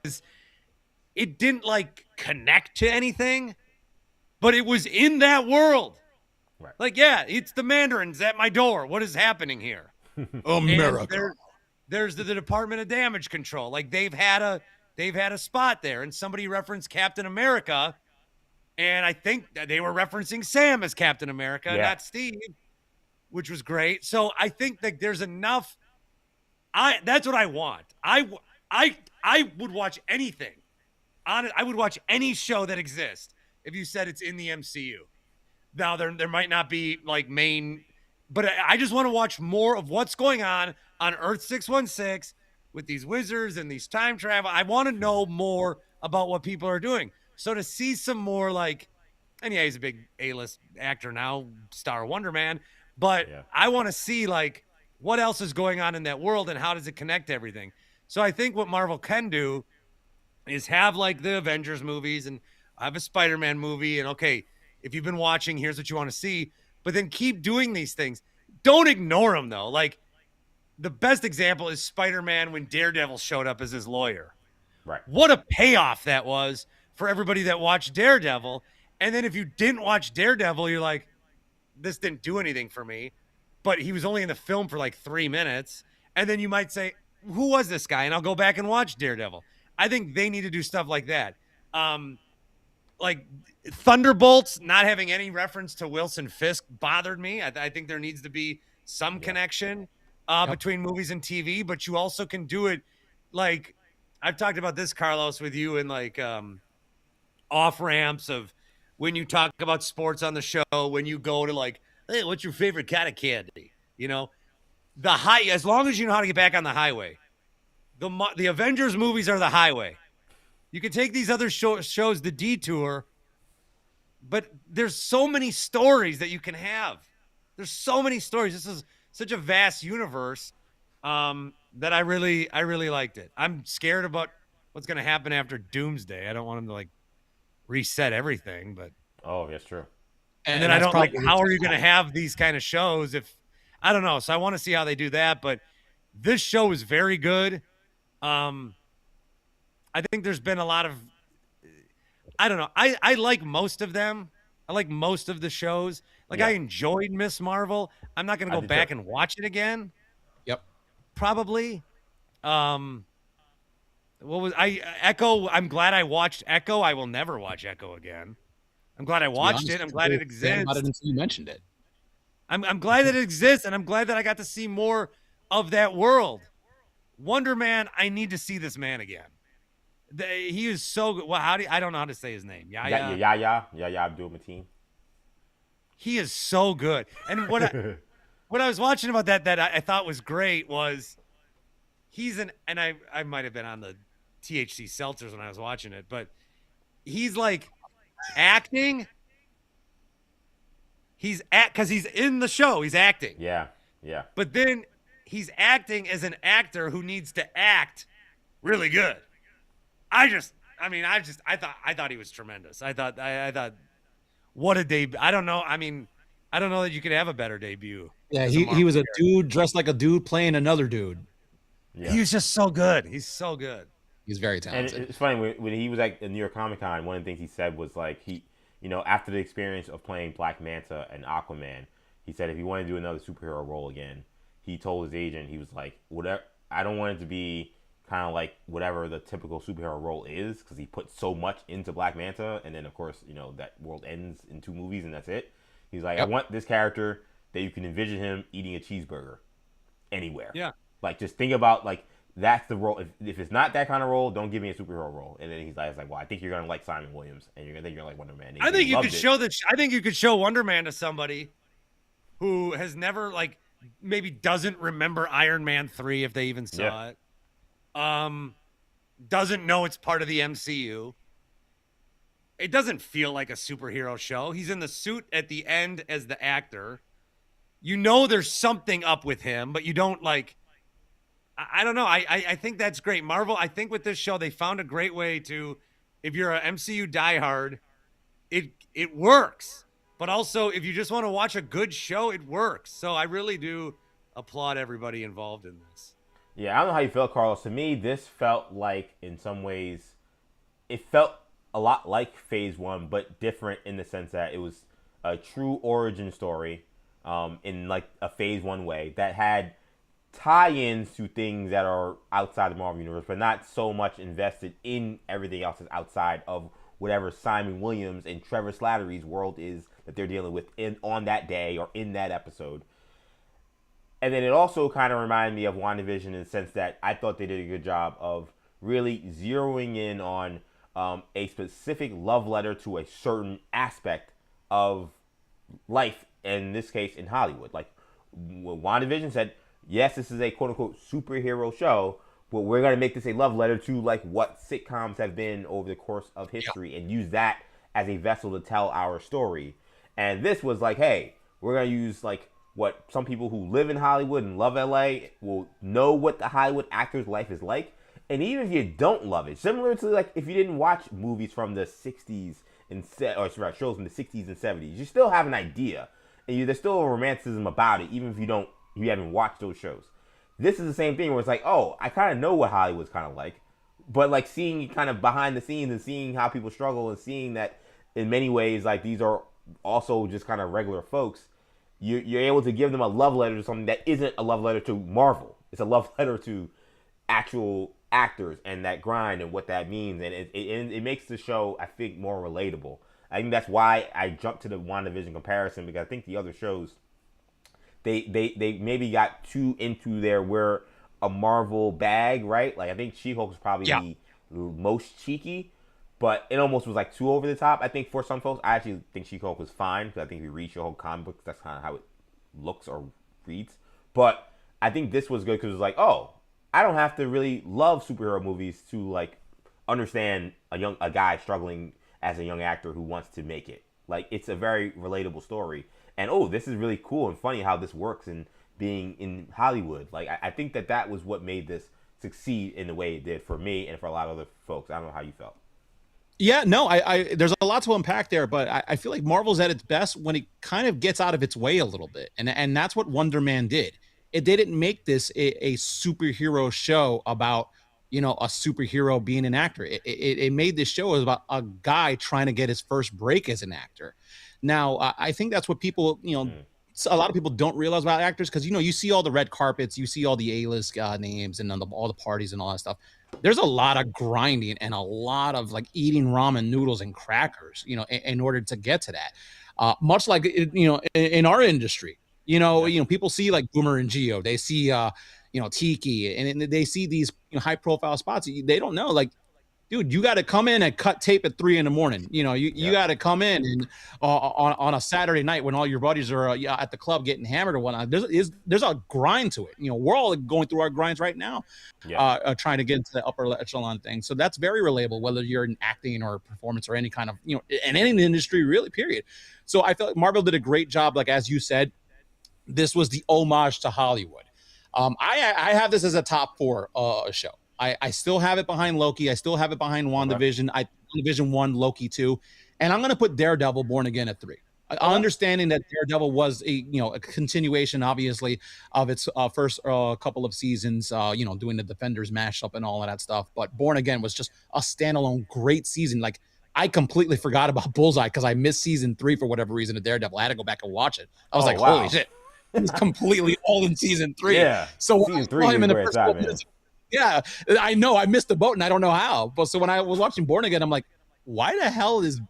it didn't like connect to anything. but it was in that world. Right. Like, yeah, it's the Mandarins at my door. What is happening here? America. There's the Department of Damage Control. Like they've had a spot there, and somebody referenced Captain America, and I think that they were referencing Sam as Captain America, not Steve, which was great. So I think that there's enough. That's what I want. I would watch anything. I would watch any show that exists if you said it's in the MCU. Now there might not be like main, but I just want to watch more of what's going on Earth 616 with these wizards and these time travel. I want to know more about what people are doing. So to see some more like, and yeah, he's a big A-list actor now, star Wonder Man, but I want to see like what else is going on in that world and how does it connect to everything. So I think what Marvel can do is have like the Avengers movies and have a Spider-Man movie. And okay, if you've been watching, here's what you want to see, but then keep doing these things. Don't ignore them though. Like the best example is Spider-Man when Daredevil showed up as his lawyer. Right. What a payoff that was for everybody that watched Daredevil. And then if you didn't watch Daredevil, you're like, this didn't do anything for me, but he was only in the film for like 3 minutes. And then you might say, who was this guy? And I'll go back and watch Daredevil. I think they need to do stuff like that. Like Thunderbolts not having any reference to Wilson Fisk bothered me. I think there needs to be some connection between movies and TV, but you also can do it like I've talked about this, Carlos, with you in like off ramps of when you talk about sports on the show, when you go to like, hey, what's your favorite kind of candy? You know, as long as you know how to get back on the highway. The Avengers movies are the highway. You can take these other shows, the detour, but there's so many stories that you can have. There's so many stories. This is such a vast universe that I really liked it. I'm scared about what's going to happen after Doomsday. I don't want them to like reset everything, but that's true. And then I don't like, how are you going to have these kind of shows if I don't know. So I want to see how they do that, but this show is very good. I think there's been a lot of, I don't know. I like most of them. I like most of the shows. Like I enjoyed Miss Marvel. I'm not going to go back and watch it again. Yep. Probably. Echo? I'm glad I watched Echo. I will never watch Echo again. I'm glad I watched it. I'm glad it exists. About it until you mentioned it. I'm glad that it exists, and I'm glad that I got to see more of that world. Wonder Man, I need to see this man again. He is so good. Well, I don't know how to say his name. Yahya Abdul-Mateen. He is so good. And what I was watching about that I thought was great was and I might have been on the THC seltzers when I was watching it, but he's like acting. Because he's in the show. He's acting. Yeah. But then he's acting as an actor who needs to act really good. I thought he was tremendous. I thought what a debut. I don't know. I mean, I don't know that you could have a better debut. Yeah, he was a dude dressed like a dude playing another dude. Yeah. He was just so good. He's so good. He's very talented. And it's funny when he was at New York Comic Con, one of the things he said was like after the experience of playing Black Manta and Aquaman, he said if he wanted to do another superhero role again, he told his agent, he was like, whatever, I don't want it to be kind of like whatever the typical superhero role is, because he put so much into Black Manta, and then of course that world ends in 2 movies and that's it. He's like, I want this character that you can envision him eating a cheeseburger anywhere. Yeah. Like just think about like that's the role. If it's not that kind of role, don't give me a superhero role. And then he's like, well, I think you're gonna like Simon Williams, and you're gonna think you're like Wonder Man. I think you could show Wonder Man to somebody who has never like maybe doesn't remember Iron Man 3 if they even saw it. Doesn't know it's part of the MCU. It doesn't feel like a superhero show. He's in the suit at the end as the actor. There's something up with him, but you don't like. I don't know. I think that's great. Marvel, I think with this show, they found a great way to, if you're an MCU diehard, it works. But also, if you just want to watch a good show, it works. So I really do applaud everybody involved in this. Yeah, I don't know how you felt, Carlos. To me, this felt like, in some ways, it felt a lot like Phase 1, but different in the sense that it was a true origin story in like a Phase 1 way that had tie-ins to things that are outside the Marvel Universe, but not so much invested in everything else that's outside of whatever Simon Williams and Trevor Slattery's world is that they're dealing with on that day or in that episode. And then it also kind of reminded me of WandaVision in the sense that I thought they did a good job of really zeroing in on a specific love letter to a certain aspect of life, in this case in Hollywood. Like WandaVision said, yes, this is a quote-unquote superhero show, but we're going to make this a love letter to like what sitcoms have been over the course of history and use that as a vessel to tell our story. And this was like, hey, we're going to use like what some people who live in Hollywood and love LA will know what the Hollywood actor's life is like. And even if you don't love it, similar to like if you didn't watch movies from the 60s or shows from the 60s and 70s, you still have an idea. And there's still a romanticism about it, even if you haven't watched those shows. This is the same thing where it's like, oh, I kind of know what Hollywood's kind of like, but like seeing it kind of behind the scenes and seeing how people struggle and seeing that in many ways, like these are also just kind of regular folks, you're able to give them a love letter to something that isn't a love letter to Marvel. It's a love letter to actual actors and that grind and what that means. And it makes the show, I think, more relatable. I think that's why I jumped to the WandaVision comparison, because I think the other shows, they maybe got too into we're a Marvel bag, right? Like I think She-Hulk was probably the most cheeky, but it almost was like too over the top. I think for some folks, I actually think She-Hulk was fine, because I think if you read She-Hulk comic books, that's kind of how it looks or reads. But I think this was good because it was like, oh, I don't have to really love superhero movies to like understand a guy struggling as a young actor who wants to make it. Like it's a very relatable story. And oh, this is really cool and funny how this works in being in Hollywood. Like I think that was what made this succeed in the way it did for me and for a lot of other folks. I don't know how you felt. Yeah, no, I there's a lot to unpack there, but I feel like Marvel's at its best when it kind of gets out of its way a little bit. And that's what Wonder Man did. It didn't make this a superhero show about, a superhero being an actor. It made this show about a guy trying to get his first break as an actor. Now, I think that's what people, a lot of people don't realize about actors, because, you see all the red carpets, you see all the A-list names and all the parties and all that stuff. There's a lot of grinding and a lot of like eating ramen noodles and crackers, in order to get to that. Much like, in our industry, people see like Boomer and Geo, they see, Tiki, and they see these high profile spots. They don't know, like, dude, you got to come in and cut tape at 3 a.m. You got to come in and on a Saturday night when all your buddies are at the club getting hammered or whatnot. There's a grind to it. We're all going through our grinds right now, trying to get into the upper echelon thing. So that's very relatable, whether you're in acting or performance or any kind of, in any industry, really, period. So I feel like Marvel did a great job. Like, as you said, this was the homage to Hollywood. I have this as a top 4 show. I still have it behind Loki. I still have it behind WandaVision. WandaVision 1, Loki 2. And I'm going to put Daredevil Born Again at 3. Understanding that Daredevil was a continuation, obviously, of its first couple of seasons, doing the Defenders mashup and all of that stuff. But Born Again was just a standalone great season. Like, I completely forgot about Bullseye because I missed season 3 for whatever reason of Daredevil. I had to go back and watch it. I was holy shit. It was completely all in season 3. Yeah. So season 3 is where it's at, man. Yeah, I know. I missed the boat, and I don't know how. But so when I was watching Born Again, I'm like, why the hell is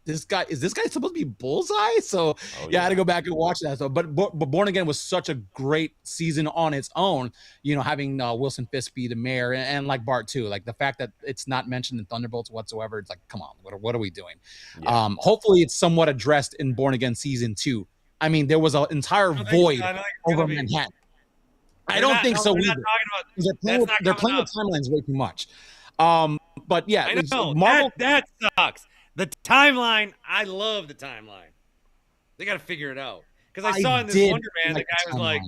this guy supposed to be Bullseye? So I had to go back and watch that stuff. But Born Again was such a great season on its own. Having Wilson Fisk be the mayor, and like Bart too. Like the fact that it's not mentioned in Thunderbolts whatsoever. It's like, come on, what are we doing? Yeah. Hopefully, it's somewhat addressed in Born Again season 2. I mean, there was an entire void over Manhattan. I don't think so either. They're playing the timelines way too much. But yeah, I know. Marvel that sucks. The timeline, I love the timeline. They got to figure it out. Because I saw in this Wonder Man, the guy was like,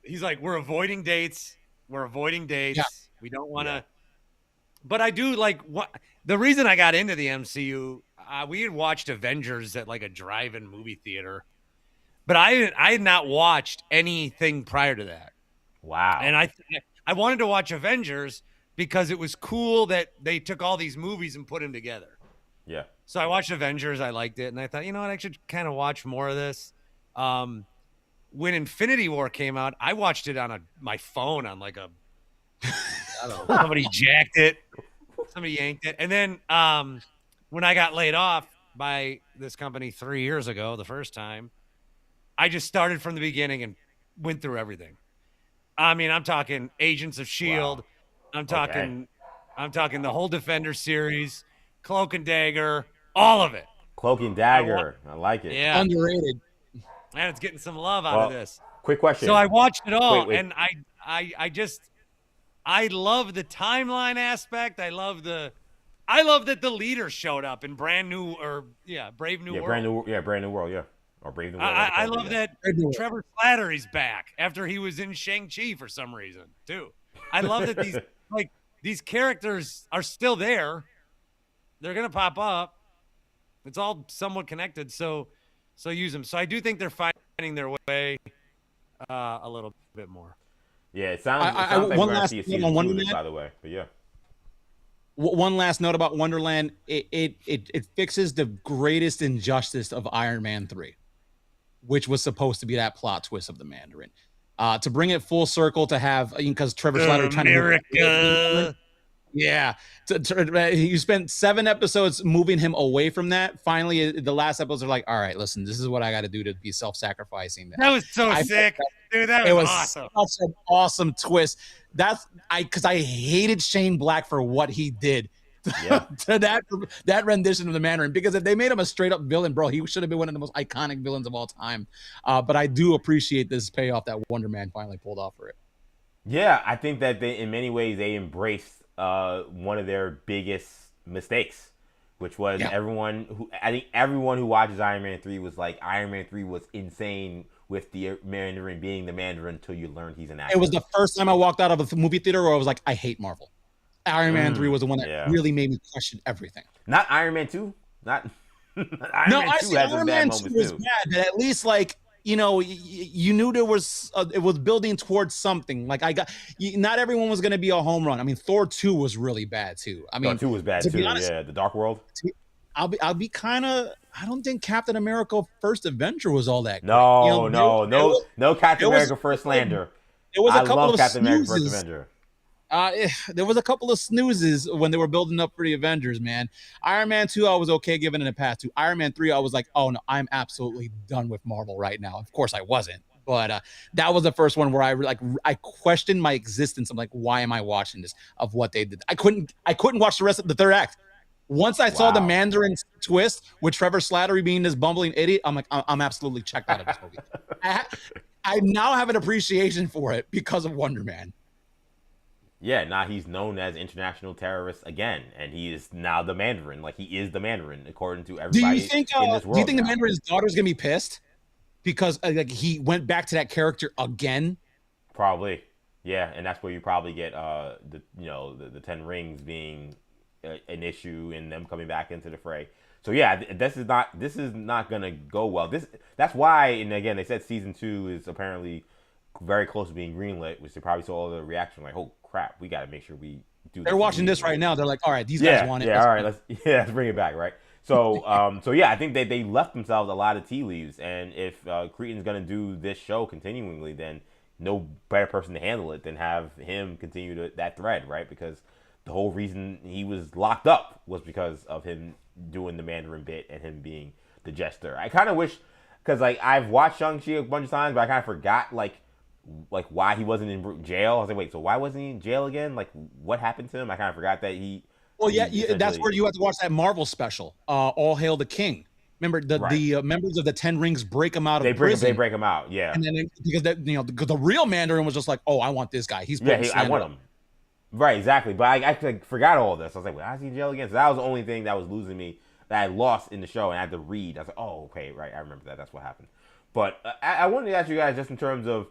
he's like, we're avoiding dates. Yeah. We don't want to. But I do like the reason I got into the MCU. We had watched Avengers at like a drive-in movie theater, but I had not watched anything prior to that. Wow. And I wanted to watch Avengers because it was cool that they took all these movies and put them together. Yeah. So I watched Avengers. I liked it, and I thought, you know what, I should kind of watch more of this. When Infinity War came out, I watched it on my phone on like a, I don't know, somebody jacked it, somebody yanked it, and then when I got laid off by this company 3 years ago, the first time, I just started from the beginning and went through everything. I mean, I'm talking Agents of S.H.I.E.L.D. Wow. I'm talking the whole Defender series, Cloak and Dagger, all of it. Cloak and Dagger. I like it. Yeah. Underrated. And it's getting some love out of this. Quick question. So I watched it all, Wait. and I love the timeline aspect. I love that the leader showed up in Brave New World. Brave New World, yeah. Or Brave New World. I love that Trevor Slattery's back after he was in Shang-Chi for some reason, too. I love that these characters are still there. They're going to pop up. It's all somewhat connected, so use them. So I do think they're finding their way a little bit more. Yeah, it sounds like we're going to see a season 2 of this, by the way. But yeah. One last note about Wonderland. It fixes the greatest injustice of Iron Man 3, which was supposed to be that plot twist of the Mandarin. To bring it full circle, to have, because Trevor Slattery trying to yeah, you spent 7 episodes moving him away from that. Finally, the last episodes are like, all right, listen, this is what I got to do to be self-sacrificing. That was so sick, dude. That was awesome. Such an awesome twist. Because I hated Shane Black for what he did to that rendition of the Mandarin. Because if they made him a straight up villain, bro, he should have been one of the most iconic villains of all time. But I do appreciate this payoff that Wonder Man finally pulled off for it. Yeah, I think that in many ways they embraced one of their biggest mistakes, which was everyone who watches Iron Man 3 was like, Iron Man 3 was insane with the Mandarin being the Mandarin until you learned he's an actor. It was the first time I walked out of a movie theater where I was like, I hate Marvel. Iron Man 3 was the one that really made me question everything. Not Iron Man 2. Not Iron Man 2 had some bad moments was too. Bad, but at least you knew there was it was building towards something. Like not everyone was going to be a home run. I mean, Thor 2 was really bad too. I mean, Thor 2 was bad too. Honest, the Dark World. I'll be kind of. I don't think Captain America First Avenger was all that. No, no Captain America First Lander. There was a couple love of Captain snoozes. America First Avenger. There was a couple of snoozes when they were building up for the Avengers, man. Iron Man 2, I was okay giving it a pass to. Iron Man 3, I was like, oh no, I'm absolutely done with Marvel right now. Of course I wasn't, but that was the first one where I questioned my existence. I'm like, why am I watching this? Of what they did, I couldn't watch the rest of the third act. Once I saw the Mandarin twist with Trevor Slattery being this bumbling idiot, I'm like, I'm absolutely checked out of this movie. I now have an appreciation for it because of Wonder Man. Yeah, now he's known as international terrorist again, and he is now the Mandarin. Like, he is the Mandarin, according to everybody in this world. Do you think the Mandarin's daughter's gonna be pissed because he went back to that character again? Probably, yeah, and that's where you probably get the 10 rings being an issue and them coming back into the fray. So yeah, this is not gonna go well. That's why, and again, they said season 2 is apparently very close to being greenlit, which they probably saw all the reaction like, oh crap, we got to make sure we do. They're watching this right now. They're like, all right, these guys want it. Yeah, all right, let's bring it back, right? So, so yeah, I think they left themselves a lot of tea leaves, and if Cretan's gonna do this show continually, then no better person to handle it than have him continue that thread, right? Because the whole reason he was locked up was because of him doing the Mandarin bit and him being the jester. I kind of wish, because I've watched Shang-Chi a bunch of times, but I kind of forgot like why he wasn't in jail. I was like, wait, so why wasn't he in jail again? Like, what happened to him? I kind of forgot that he. Well, that's where you have to watch that Marvel special. All Hail the King. Remember the members of the 10 Rings break him out of prison. They break him out, yeah. And then because the real Mandarin was just like, oh, I want this guy. I want him. Right, exactly. But I forgot all this. I was like, why is he in jail again? So that was the only thing that was losing me, that I lost in the show, and I had to read. I was like, oh, okay, right, I remember that. That's what happened. But I wanted to ask you guys just in terms of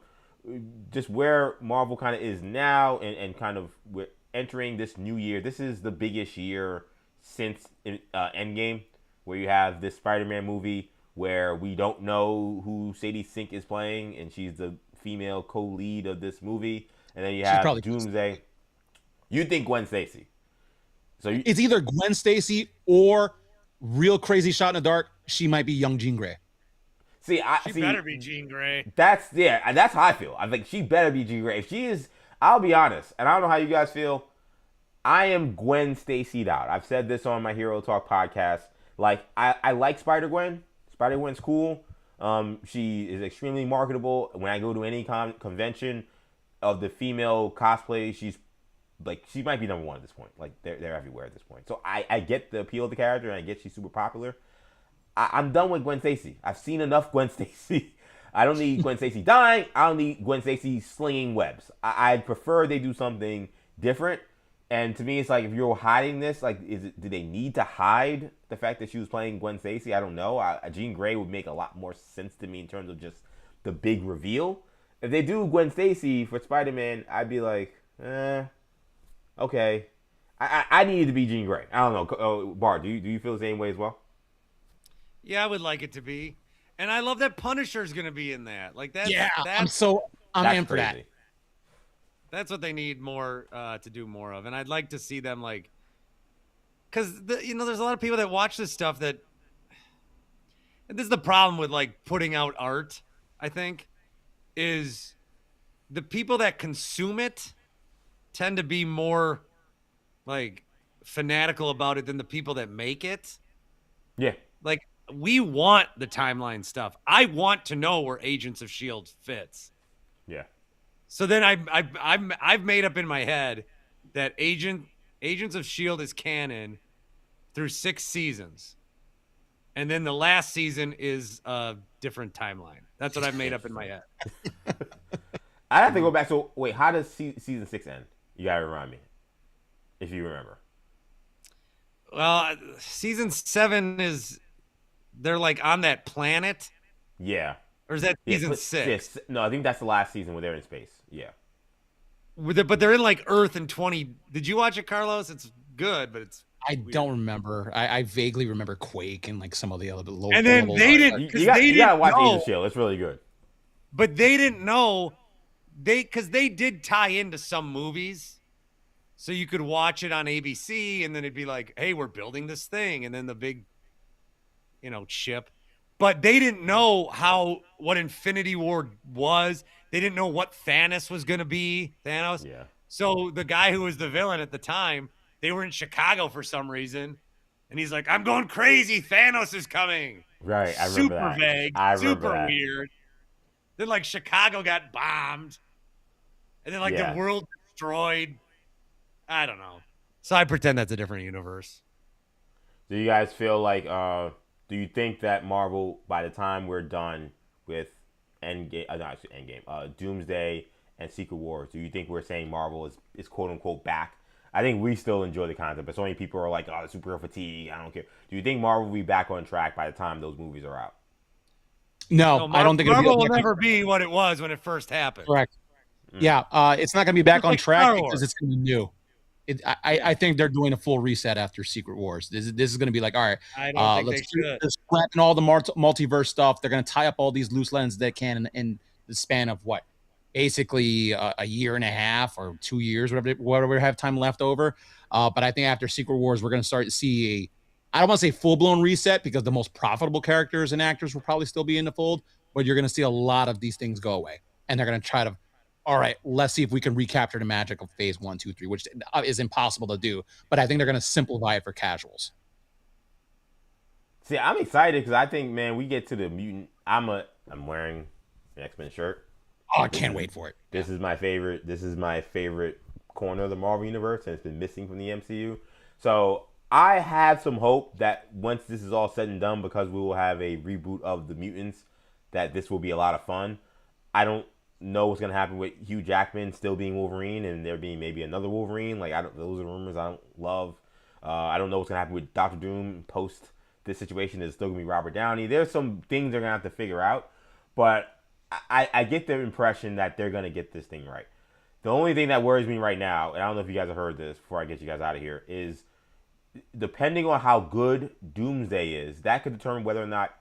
just where Marvel kind of is now, and kind of we're entering this new year. This is the biggest year since Endgame, where you have this Spider-Man movie where we don't know who Sadie Sink is playing, and she's the female co-lead of this movie. And then you have Doomsday. You think Gwen Stacy? So it's either Gwen Stacy or real crazy shot in the dark, she might be young Jean Grey. She better be Jean Grey. That's how I feel. I think she better be Jean Grey. If she is, I'll be honest, and I don't know how you guys feel. I am Gwen Stacy'd out. I've said this on my Hero Talk podcast. Like, I like Spider-Gwen. Spider-Gwen's cool. She is extremely marketable. When I go to any convention of the female cosplay, she might be number one at this point. Like, they're everywhere at this point. So I get the appeal of the character, and I get she's super popular. I'm done with Gwen Stacy. I've seen enough Gwen Stacy. I don't need Gwen Stacy dying. I don't need Gwen Stacy slinging webs. I'd prefer they do something different. And to me, it's like, if you're hiding this, like, do they need to hide the fact that she was playing Gwen Stacy? I don't know. Jean Grey would make a lot more sense to me in terms of just the big reveal. If they do Gwen Stacy for Spider-Man, I'd be like, okay. I needed to be Jean Grey. I don't know. Bart, do you feel the same way as well? Yeah, I would like it to be. And I love that Punisher's going to be in that. Like, that's I'm in for that. That's what they need more to do more of. And I'd like to see them, like, because, there's a lot of people that watch this stuff that, and this is the problem with, like, putting out art, I think, is the people that consume it tend to be more, like, fanatical about it than the people that make it. Yeah. Like, we want the timeline stuff. I want to know where Agents of S.H.I.E.L.D. fits. Yeah. So then I've made up in my head that Agents of S.H.I.E.L.D. is canon through 6 seasons. And then the last season is a different timeline. That's what I've made up in my head. I have to go back. So, wait, how does season 6 end? You got to remind me, if you remember. Well, season 7 is, they're like on that planet. Yeah. Or is that season 6? No, I think that's the last season where they're in space. Yeah. But they're in like Earth in 20. Did you watch it, Carlos? It's good, but it's weird. Don't remember. I vaguely remember Quake and like some of the other low. And then they didn't. You gotta watch Agents of S.H.I.E.L.D. It's really good. But they didn't know because they did tie into some movies, so you could watch it on ABC, and then it'd be like, "Hey, we're building this thing," and then the big, ship. But they didn't know what Infinity War was. They didn't know what Thanos was going to be. Thanos. Yeah. So the guy who was the villain at the time, they were in Chicago for some reason, and he's like, "I'm going crazy. Thanos is coming." Right. I remember that. Super vague. I remember super that. weird. Then like Chicago got bombed, and then the world destroyed. I don't know. So I pretend that's a different universe. Do you guys feel like? Do you think that Marvel, by the time we're done with Doomsday and Secret Wars, do you think we're saying Marvel is quote unquote back? I think we still enjoy the concept, but so many people are like, "Oh, the superhero fatigue. I don't care." Do you think Marvel will be back on track by the time those movies are out? No, I don't think Marvel will never be what it was when it first happened. Correct. Yeah, it's not going to be back on track because it's going to be new. I think they're doing a full reset after Secret Wars. This is going to be like, all right, I don't think they should. Let's flatten all the multiverse stuff. They're going to tie up all these loose ends they can in the span of what, basically a year and a half or 2 years, whatever we have time left over. But I think after Secret Wars, we're going to start to see I don't want to say full blown reset because the most profitable characters and actors will probably still be in the fold, but you're going to see a lot of these things go away, and they're going to try to. All right, let's see if we can recapture the magic of phase 1, 2, 3, which is impossible to do. But I think they're going to simplify it for casuals. See, I'm excited because I think, man, we get to the mutant. I'm wearing an X-Men shirt. Oh, I can't wait for it. This is my favorite. This is my favorite corner of the Marvel Universe, and it's been missing from the MCU. So I have some hope that once this is all said and done, because we will have a reboot of the mutants, that this will be a lot of fun. I don't know what's gonna happen with Hugh Jackman still being Wolverine and there being maybe another Wolverine. Like, those are rumors I don't love. I don't know what's gonna happen with Doctor Doom post this situation. Is still gonna be Robert Downey. There's some things they're gonna have to figure out, but I get the impression that they're gonna get this thing right. The only thing that worries me right now, and I don't know if you guys have heard this before I get you guys out of here, is depending on how good Doomsday is, that could determine whether or not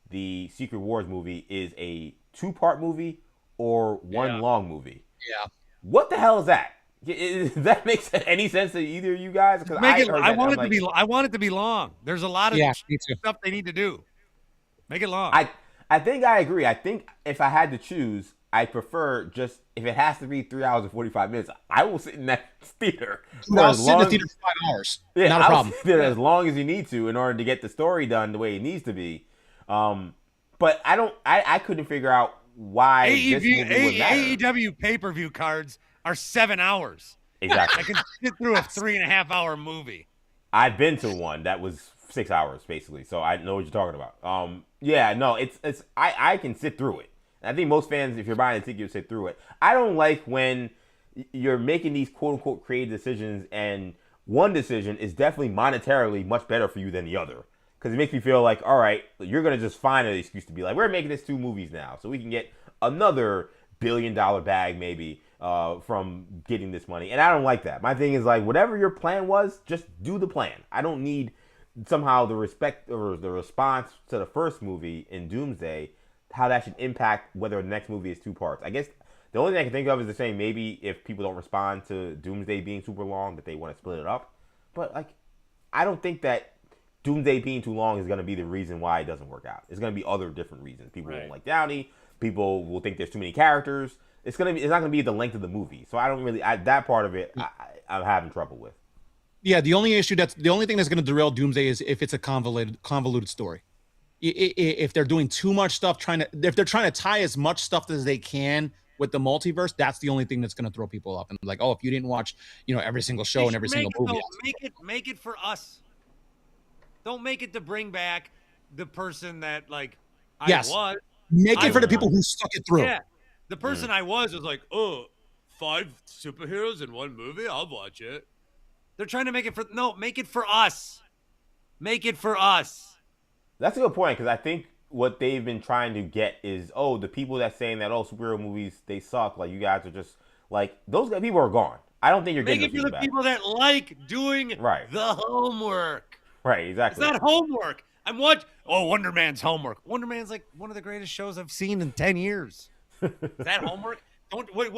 the Secret Wars movie is a 2-part movie or one long movie. Yeah. What the hell is that? Does that make any sense to either of you guys? Because I want it to be long. There's a lot of stuff they need to do. Make it long. I think I agree. I think if I had to choose, I prefer just if it has to be 3 hours and 45 minutes, I will sit in that theater. I'll sit in the theater for 5 hours. Yeah, not a problem. Sit there as long as you need to in order to get the story done the way it needs to be. But I couldn't figure out why this movie would matter. AEW pay-per-view cards are 7 hours. Exactly. I can sit through a 3.5 hour movie. I've been to one that was 6 hours basically, so I know what you're talking about. Yeah, no, it's I can sit through it. I think most fans, if you're buying a ticket, you'll sit through it. I don't like when you're making these quote-unquote creative decisions and one decision is definitely monetarily much better for you than the other. Because it makes me feel like, all right, you're going to just find an excuse to be like, we're making this 2 movies now, so we can get another $1 billion bag maybe from getting this money. And I don't like that. My thing is like, whatever your plan was, just do the plan. I don't need somehow the respect or the response to the first movie in Doomsday, how that should impact whether the next movie is 2 parts. I guess the only thing I can think of is to say maybe if people don't respond to Doomsday being super long, that they want to split it up. But like, I don't think that Doomsday being too long is going to be the reason why it doesn't work out. It's going to be other different reasons. People won't like Downey. People will think there's too many characters. It's not going to be the length of the movie. So I don't really that part of it I'm having trouble with. Yeah, the only thing that's going to derail Doomsday is if it's a convoluted story. If they're doing too much stuff, if they're trying to tie as much stuff as they can with the multiverse, that's the only thing that's going to throw people up. And like, oh, if you didn't watch, every single show and every single movie, make it for us. Don't make it to bring back the person that I was. Make it for the people who stuck it through. Yeah, the person I was like, oh, 5 superheroes in one movie. I'll watch it. They're trying to make it for us. Make it for us. That's a good point, because I think what they've been trying to get is, the people that's saying that, superhero movies, they suck. Like, you guys are just, like, those people are gone. I don't think you're getting Make it for the people that like doing the homework. Right, exactly. It's not homework. Wonder Man's homework. Wonder Man's like one of the greatest shows I've seen in 10 years. Is that homework? I don't want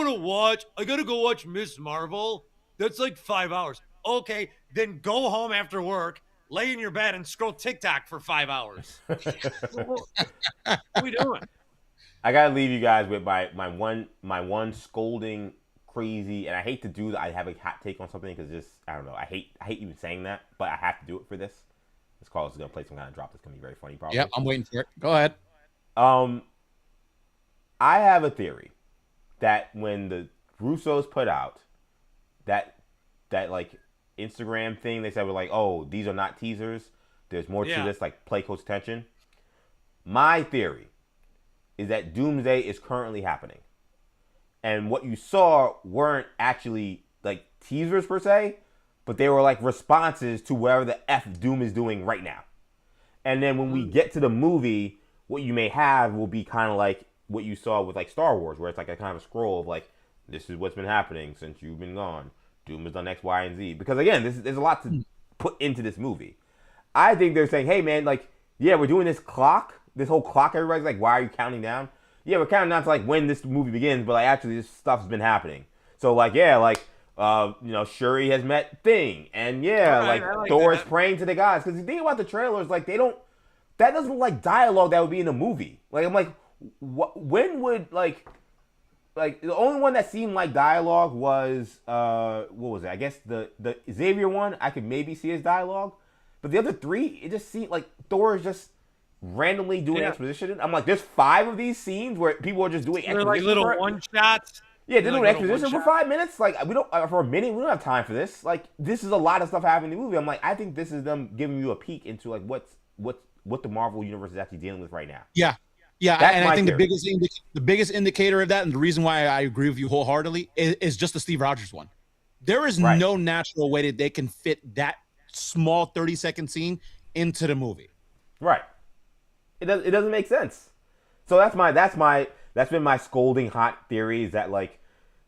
to watch. I got to go watch Miss Marvel. That's like 5 hours. Okay, then go home after work, lay in your bed and scroll TikTok for 5 hours. What are we doing? I gotta leave you guys with my one scolding crazy, and I hate to do that. I have a hot take on something because I don't know. I hate even saying that, but I have to do it for this. This call is gonna play some kind of drop that's gonna be very funny. Probably. Yep, I'm waiting for it. Go ahead. I have a theory that when the Russos put out that like Instagram thing, they said were like, oh, these are not teasers. There's more to this. Like, play close attention. My theory is that Doomsday is currently happening, and what you saw weren't actually like teasers per se, but they were like responses to whatever the F Doom is doing right now. And then when we get to the movie, what you may have will be kind of like what you saw with like Star Wars, where it's like a kind of scroll of like, this is what's been happening since you've been gone. Doom has done X, Y, and Z. Because again, there's a lot to put into this movie. I think they're saying, hey man, like, yeah, we're doing this whole clock. Everybody's like, why are you counting down? Yeah, we're counting down to like when this movie begins, but like actually this stuff's been happening. So like, yeah, like, Shuri has met Thing, and Thor is praying to the gods. Because the thing about the trailers, like, that doesn't look like dialogue that would be in a movie. Like, I'm like, when would like the only one that seemed like dialogue was what was it? I guess the Xavier one I could maybe see as dialogue, but the other 3, it just seemed like Thor is just randomly doing exposition. I'm like, there's 5 of these scenes where people are just doing exposition. They're like little one shots. Yeah, they're doing exposition for 5 minutes. Like, we don't for a minute. We don't have time for this. Like, this is a lot of stuff happening in the movie. I'm like, I think this is them giving you a peek into like what the Marvel universe is actually dealing with right now. Yeah. And I think the biggest indicator of that, and the reason why I agree with you wholeheartedly, is just the Steve Rogers one. There is no natural way that they can fit that small 30-second scene into the movie. Right. It doesn't make sense. So that's been my scolding hot theory, is that like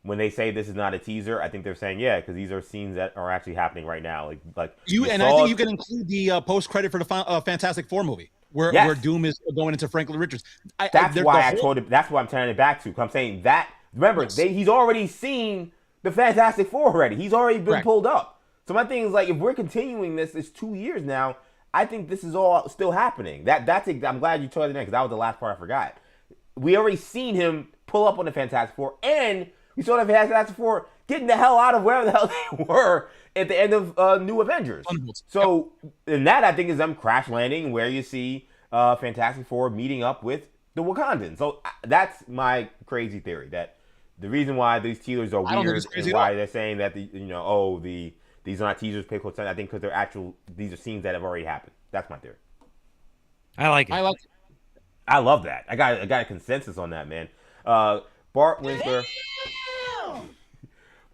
when they say this is not a teaser, I think they're saying because these are scenes that are actually happening right now. I think you can include the post credit for the Fantastic Four movie where Doom is going into Franklin Richards. That's why I'm turning it back to. I'm saying that Remember, he's already seen the Fantastic Four already. He's already been pulled up. So my thing is, like, if we're continuing this, it's 2 years now. I think this is all still happening. I'm glad you told me that because that was the last part I forgot. We already seen him pull up on the Fantastic Four, and we saw the Fantastic Four getting the hell out of wherever the hell they were at the end of New Avengers. So, and that I think is them crash landing where you see Fantastic Four meeting up with the Wakandans. So that's my crazy theory, that the reason why these teasers are weird and why they're saying that these are not teasers, pay close attention, I think because these are scenes that have already happened. That's my theory. I like it. I love that. I got a consensus on that, man. Bart Winkler,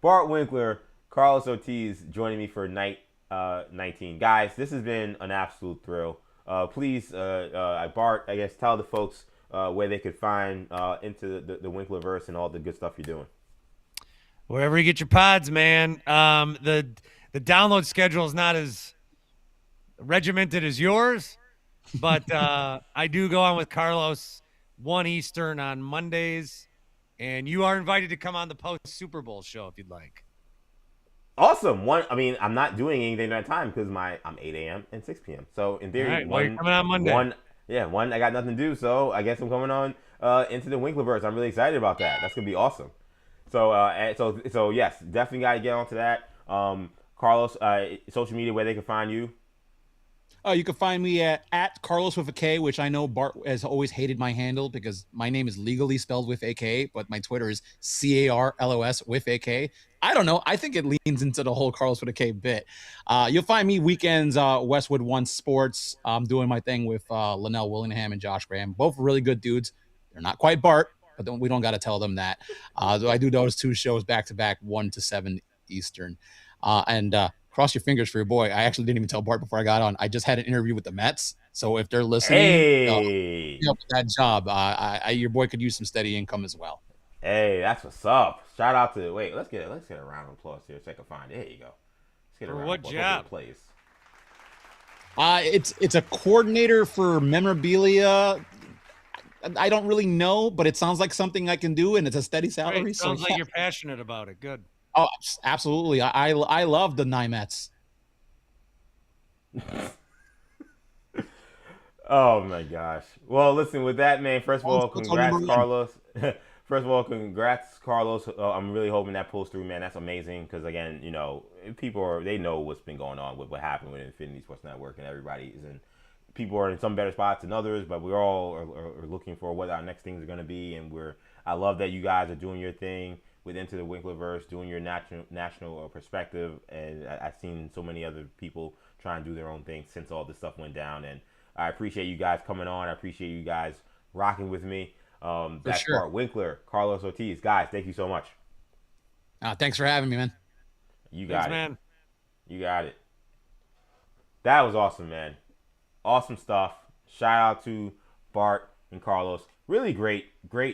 Karlos Ortiz joining me for night 19. Guys, this has been an absolute thrill. Please, Bart, I guess tell the folks where they could find into the Winklerverse and all the good stuff you're doing. Wherever you get your pods, man. The download schedule is not as regimented as yours, but I do go on with Carlos 1 Eastern on Mondays, and you are invited to come on the post Super Bowl show if you'd like. Awesome. I'm not doing anything at that time because I'm 8 a.m. and 6 p.m. So in theory, you're coming on Monday. I got nothing to do, so I guess I'm coming on into the Winklerverse. I'm really excited about that. That's gonna be awesome. So yes, definitely got to get onto that. Carlos, social media where they can find you. You can find me at Carlos with a K, which I know Bart has always hated my handle because my name is legally spelled with a K, but my Twitter is CARLOS with a K. I don't know. I think it leans into the whole Carlos with a K bit. You'll find me weekends, Westwood One Sports. I'm doing my thing with Linnell Willingham and Josh Graham. Both really good dudes. They're not quite Bart, but we don't got to tell them that. I do those two shows back to back, 1 to 7 Eastern. And cross your fingers for your boy. I actually didn't even tell Bart before I got on. I just had an interview with the Mets. So if they're listening, that job, your boy could use some steady income as well. Hey, that's what's up. Shout out to let's get a round of applause here so I can find it. There you go. Let's get a round of applause. What job? It's a coordinator for memorabilia. I don't really know, but it sounds like something I can do, and it's a steady salary. Right. Sounds like you're passionate about it. Good. Oh, absolutely. I love the Mets. Oh my gosh. Well, listen, with that, man, first of all, congrats, Carlos. I'm really hoping that pulls through, man. That's amazing because, again, people they know what's been going on with what happened with Infinity Sports Network, and everybody is in. People are in some better spots than others, but we all are looking for what our next things are going to be, and I love that you guys are doing your thing with Into the Winklerverse, doing your national perspective, and I've seen so many other people try and do their own thing since all this stuff went down, and I appreciate you guys coming on. I appreciate you guys rocking with me. That's sure. Bart Winkler, Karlos Ortiz. Guys, thank you so much. Thanks for having me, man. You got it. You got it. That was awesome, man. Awesome stuff. Shout out to Bart and Carlos. Really great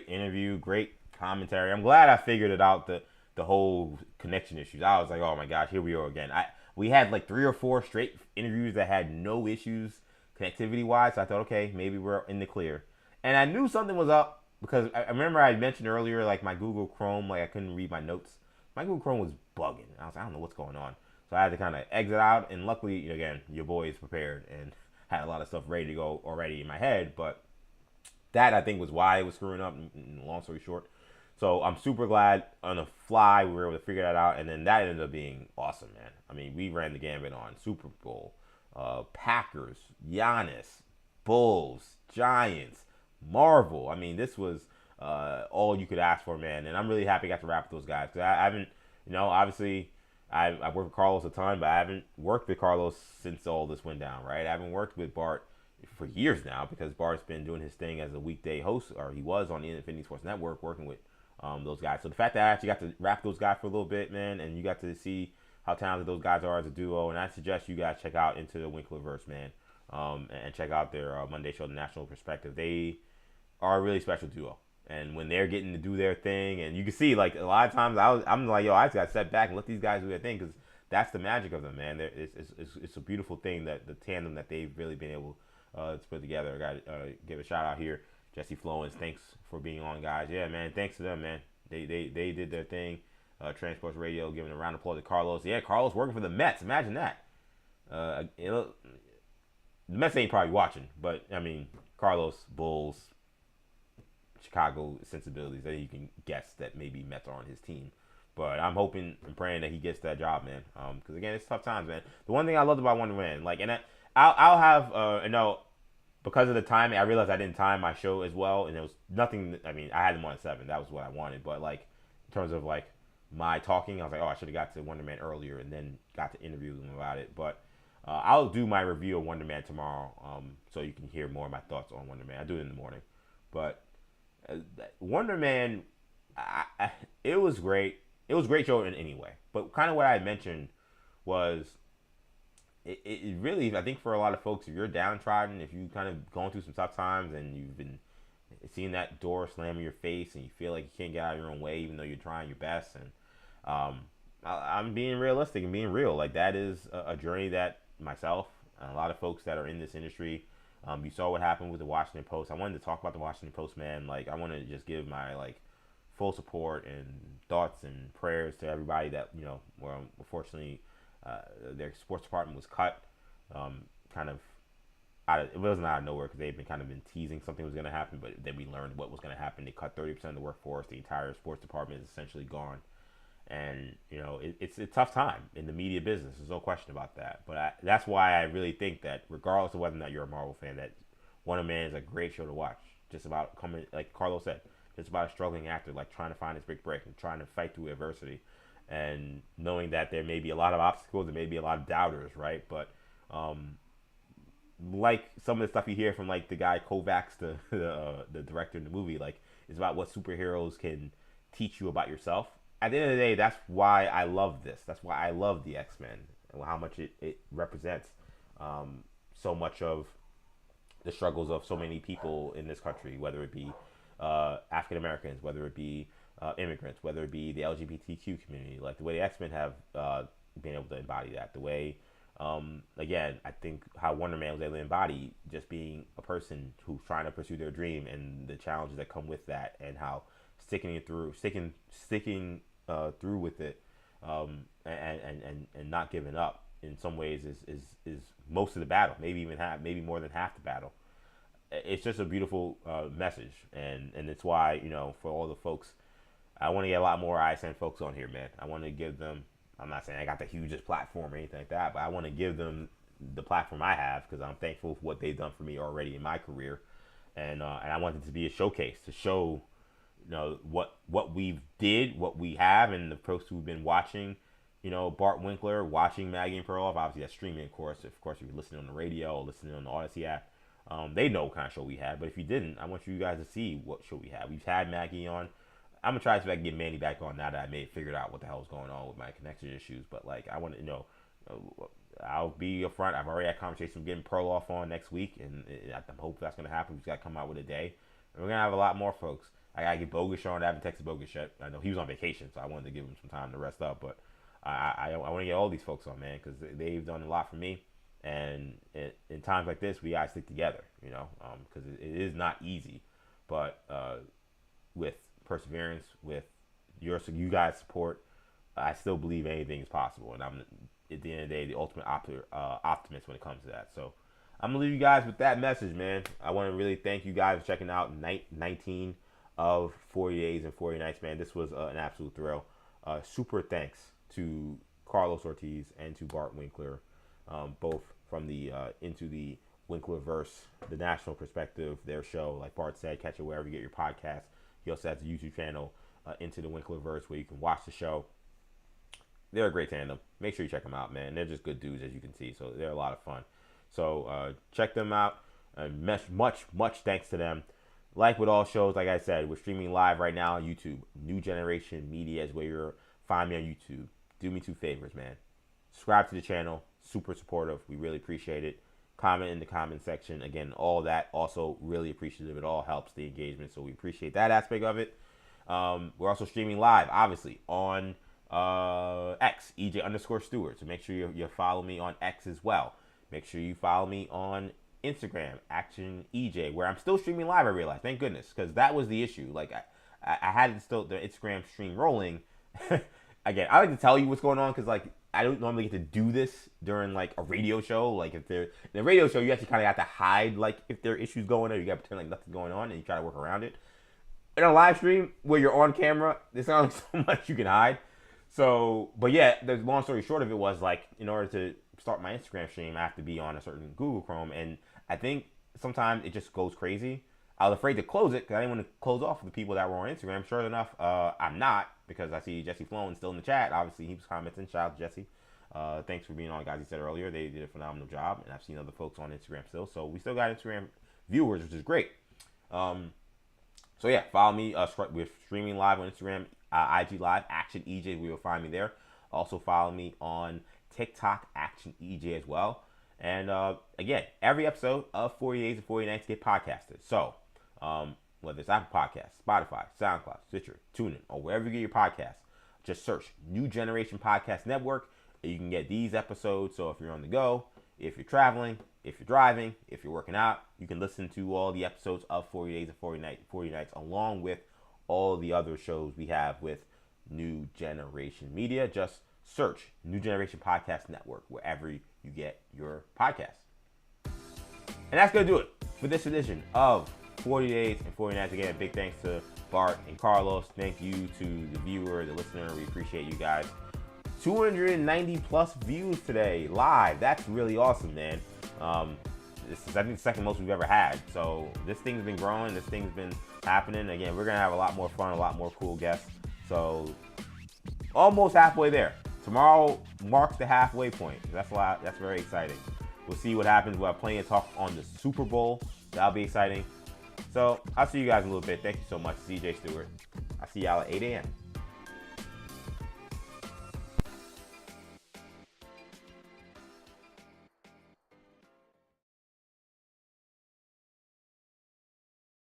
interview, great commentary. I'm glad I figured it out, the whole connection issues. I was like, oh my gosh, here we are again. We had like 3 or 4 straight interviews that had no issues connectivity wise. So I thought, okay, maybe we're in the clear. And I knew something was up because I remember I mentioned earlier, like my Google Chrome, like I couldn't read my notes. My Google Chrome was bugging. I was like, I don't know what's going on. So I had to kind of exit out. And luckily, again, your boy is prepared and had a lot of stuff ready to go already in my head. But that, I think, was why it was screwing up, long story short. So I'm super glad on the fly we were able to figure that out. And then that ended up being awesome, man. I mean, we ran the gambit on Super Bowl, Packers, Giannis, Bulls, Giants, Marvel. I mean, this was all you could ask for, man. And I'm really happy I got to rap with those guys. Because I haven't, obviously, I worked with Carlos a ton, but I haven't worked with Carlos since all this went down, right? I haven't worked with Bart for years now because Bart's been doing his thing as a weekday host, or he was on the Infinity Sports Network working with those guys. So the fact that I actually got to rap those guys for a little bit, man, and you got to see how talented those guys are as a duo, and I suggest you guys check out Into the Winklerverse, man, and check out their Monday show, The National Perspective. They are a really special duo, and when they're getting to do their thing, and you can see, like, a lot of times I'm like, I just got to step back and let these guys do their thing, because that's the magic of them, man. It's a beautiful thing, that the tandem that they've really been able to put together. I got to give a shout out here, Jesse Flowens. Thanks for being on, guys. Yeah, man, thanks to them, man. They did their thing. Transports Radio giving a round of applause to Carlos. Yeah, Carlos working for the Mets. Imagine that. The Mets ain't probably watching, but I mean, Carlos, Bulls, Chicago sensibilities that you can guess that maybe Mets are on his team. But I'm hoping and praying that he gets that job, man. Because again, it's tough times, man. The one thing I loved about Wonder Man, like, and I'll have, because of the timing, I realized I didn't time my show as well, and it was nothing. I mean, I had him on at 7. That was what I wanted. But like, in terms of like my talking, I was like, oh, I should have got to Wonder Man earlier and then got to interview him about it. But I'll do my review of Wonder Man tomorrow, so you can hear more of my thoughts on Wonder Man. I do it in the morning, but Wonder Man, it was great. It was a great show in any way. But kind of what I mentioned was, it really, I think for a lot of folks, if you're downtrodden, if you kind of going through some tough times and you've been seeing that door slam in your face and you feel like you can't get out of your own way even though you're trying your best, and I'm being realistic and being real. Like, that is a journey that myself and a lot of folks that are in this industry, you saw what happened with the Washington Post. I wanted to talk about the Washington Post, man. Like, I wanted to just give my, like, full support and thoughts and prayers to everybody that, where unfortunately their sports department was cut, kind of it wasn't out of nowhere, because they've been teasing something was going to happen, but then we learned what was going to happen. They cut 30% of the workforce. The entire sports department is essentially gone. And, it's a tough time in the media business. There's no question about that. But that's why I really think that regardless of whether or not you're a Marvel fan, that Wonder Man is a great show to watch. Just about coming, like Carlos said, it's about a struggling actor, like trying to find his big break and trying to fight through adversity, and knowing that there may be a lot of obstacles, there may be a lot of doubters, right? But like some of the stuff you hear from like the guy Kovacs, the director in the movie, like, it's about what superheroes can teach you about yourself. At the end of the day, that's why I love this. That's why I love the X-Men and how much it represents so much of the struggles of so many people in this country, whether it be African Americans, whether it be immigrants, whether it be the LGBTQ community. Like, the way the X-Men have been able to embody that. The way, again, I think how Wonder Man was able to embody just being a person who's trying to pursue their dream and the challenges that come with that, and how sticking through with it, and not giving up in some ways is most of the battle. Maybe more than half the battle. It's just a beautiful message, and it's why, for all the folks, I want to get a lot more ISN folks on here, man. I want to give them, I'm not saying I got the hugest platform or anything like that, but I want to give them the platform I have, because I'm thankful for what they've done for me already in my career, and I want it to be a showcase to show, what we did, what we have, and the folks who've been watching, Bart Winkler, watching Maggie and Perloff. Obviously, that's streaming, of course. If you're listening on the radio or listening on the Odyssey app, they know what kind of show we had. But if you didn't, I want you guys to see what show we had. We've had Maggie on. I'm going to try to see if I can get Manny back on now that I may have figured out what the hell is going on with my connection issues. But, like, I want to know, I'll be upfront. I've already had conversations with getting Perloff on next week, and I'm hoping that's going to happen. We've got to come out with a day. And we're going to have a lot more folks. I got to get Bogus on. I haven't texted Bogus yet. I know he was on vacation, so I wanted to give him some time to rest up. But I want to get all these folks on, man, because they've done a lot for me. And in times like this, we got to stick together, because it is not easy. But with perseverance, with you guys' support, I still believe anything is possible. And I'm, at the end of the day, the ultimate optimist when it comes to that. So I'm going to leave you guys with that message, man. I want to really thank you guys for checking out 19 of 40 Days and 40 Nights, man. This was an absolute thrill. Super thanks to Karlos Ortiz and to Bart Winkler, both from the Into the Winklerverse, the national perspective, their show. Like Bart said, catch it wherever you get your podcast. He also has a YouTube channel, Into the Winklerverse, where you can watch the show. They're a great tandem. Make sure you check them out, man. They're just good dudes, as you can see. So they're a lot of fun. So check them out. Much thanks to them. Like with all shows, like I said, we're streaming live right now on YouTube. New Generation Media is where you're find me on YouTube. Do me 2 favors, man. Subscribe to the channel. Super supportive. We really appreciate it. Comment in the comment section. Again, all that also really appreciative. It all helps the engagement, so we appreciate that aspect of it. We're also streaming live, obviously, on X, EJ_Stewart. So make sure you follow me on X as well. Make sure you follow me on Instagram, Action EJ, where I'm still streaming live, I realize. Thank goodness, because that was the issue. Like, I had still the Instagram stream rolling. Again, I like to tell you what's going on because like I don't normally get to do this during like a radio show. Like if they're in a radio show, you actually kind of have to hide like if there are issues going on, you got to pretend like nothing's going on and you try to work around it. In a live stream where you're on camera, there's not so much you can hide. So, but yeah, the long story short of it was like in order to start my Instagram stream, I have to be on a certain Google Chrome, and I think sometimes it just goes crazy. I was afraid to close it because I didn't want to close off the people that were on Instagram. Sure enough, I'm not, because I see Jesse Flowen still in the chat. Obviously, he was commenting. Shout out to Jesse. Thanks for being on, guys. He said earlier they did a phenomenal job, and I've seen other folks on Instagram still. So we still got Instagram viewers, which is great. So yeah, follow me. We're streaming live on Instagram, IG Live, Action EJ. We will find me there. Also follow me on TikTok, Action EJ as well. And again, every episode of 40 Days and 40 Nights get podcasted. So whether it's Apple Podcasts, Spotify, SoundCloud, Stitcher, TuneIn, or wherever you get your podcasts, just search New Generation Podcast Network, and you can get these episodes. So if you're on the go, if you're traveling, if you're driving, if you're working out, you can listen to all the episodes of 40 Days and 40 Nights along with all the other shows we have with New Generation Media. Just search New Generation Podcast Network wherever you get your podcasts. And that's going to do it for this edition of 40 Days and 40 Nights. Again, big thanks to Bart and Carlos. Thank you to the viewer, the listener. We appreciate you guys. 290 plus views today live. That's really awesome, man. This is, I think, the second most we've ever had. So this thing's been growing. This thing's been happening. Again, we're going to have a lot more fun, a lot more cool guests. So almost halfway there. Tomorrow marks the halfway point. That's very exciting. We'll see what happens. We'll have plenty of talk on the Super Bowl. That'll be exciting. So I'll see you guys in a little bit. Thank you so much, CJ Stewart. I'll see y'all at 8 a.m.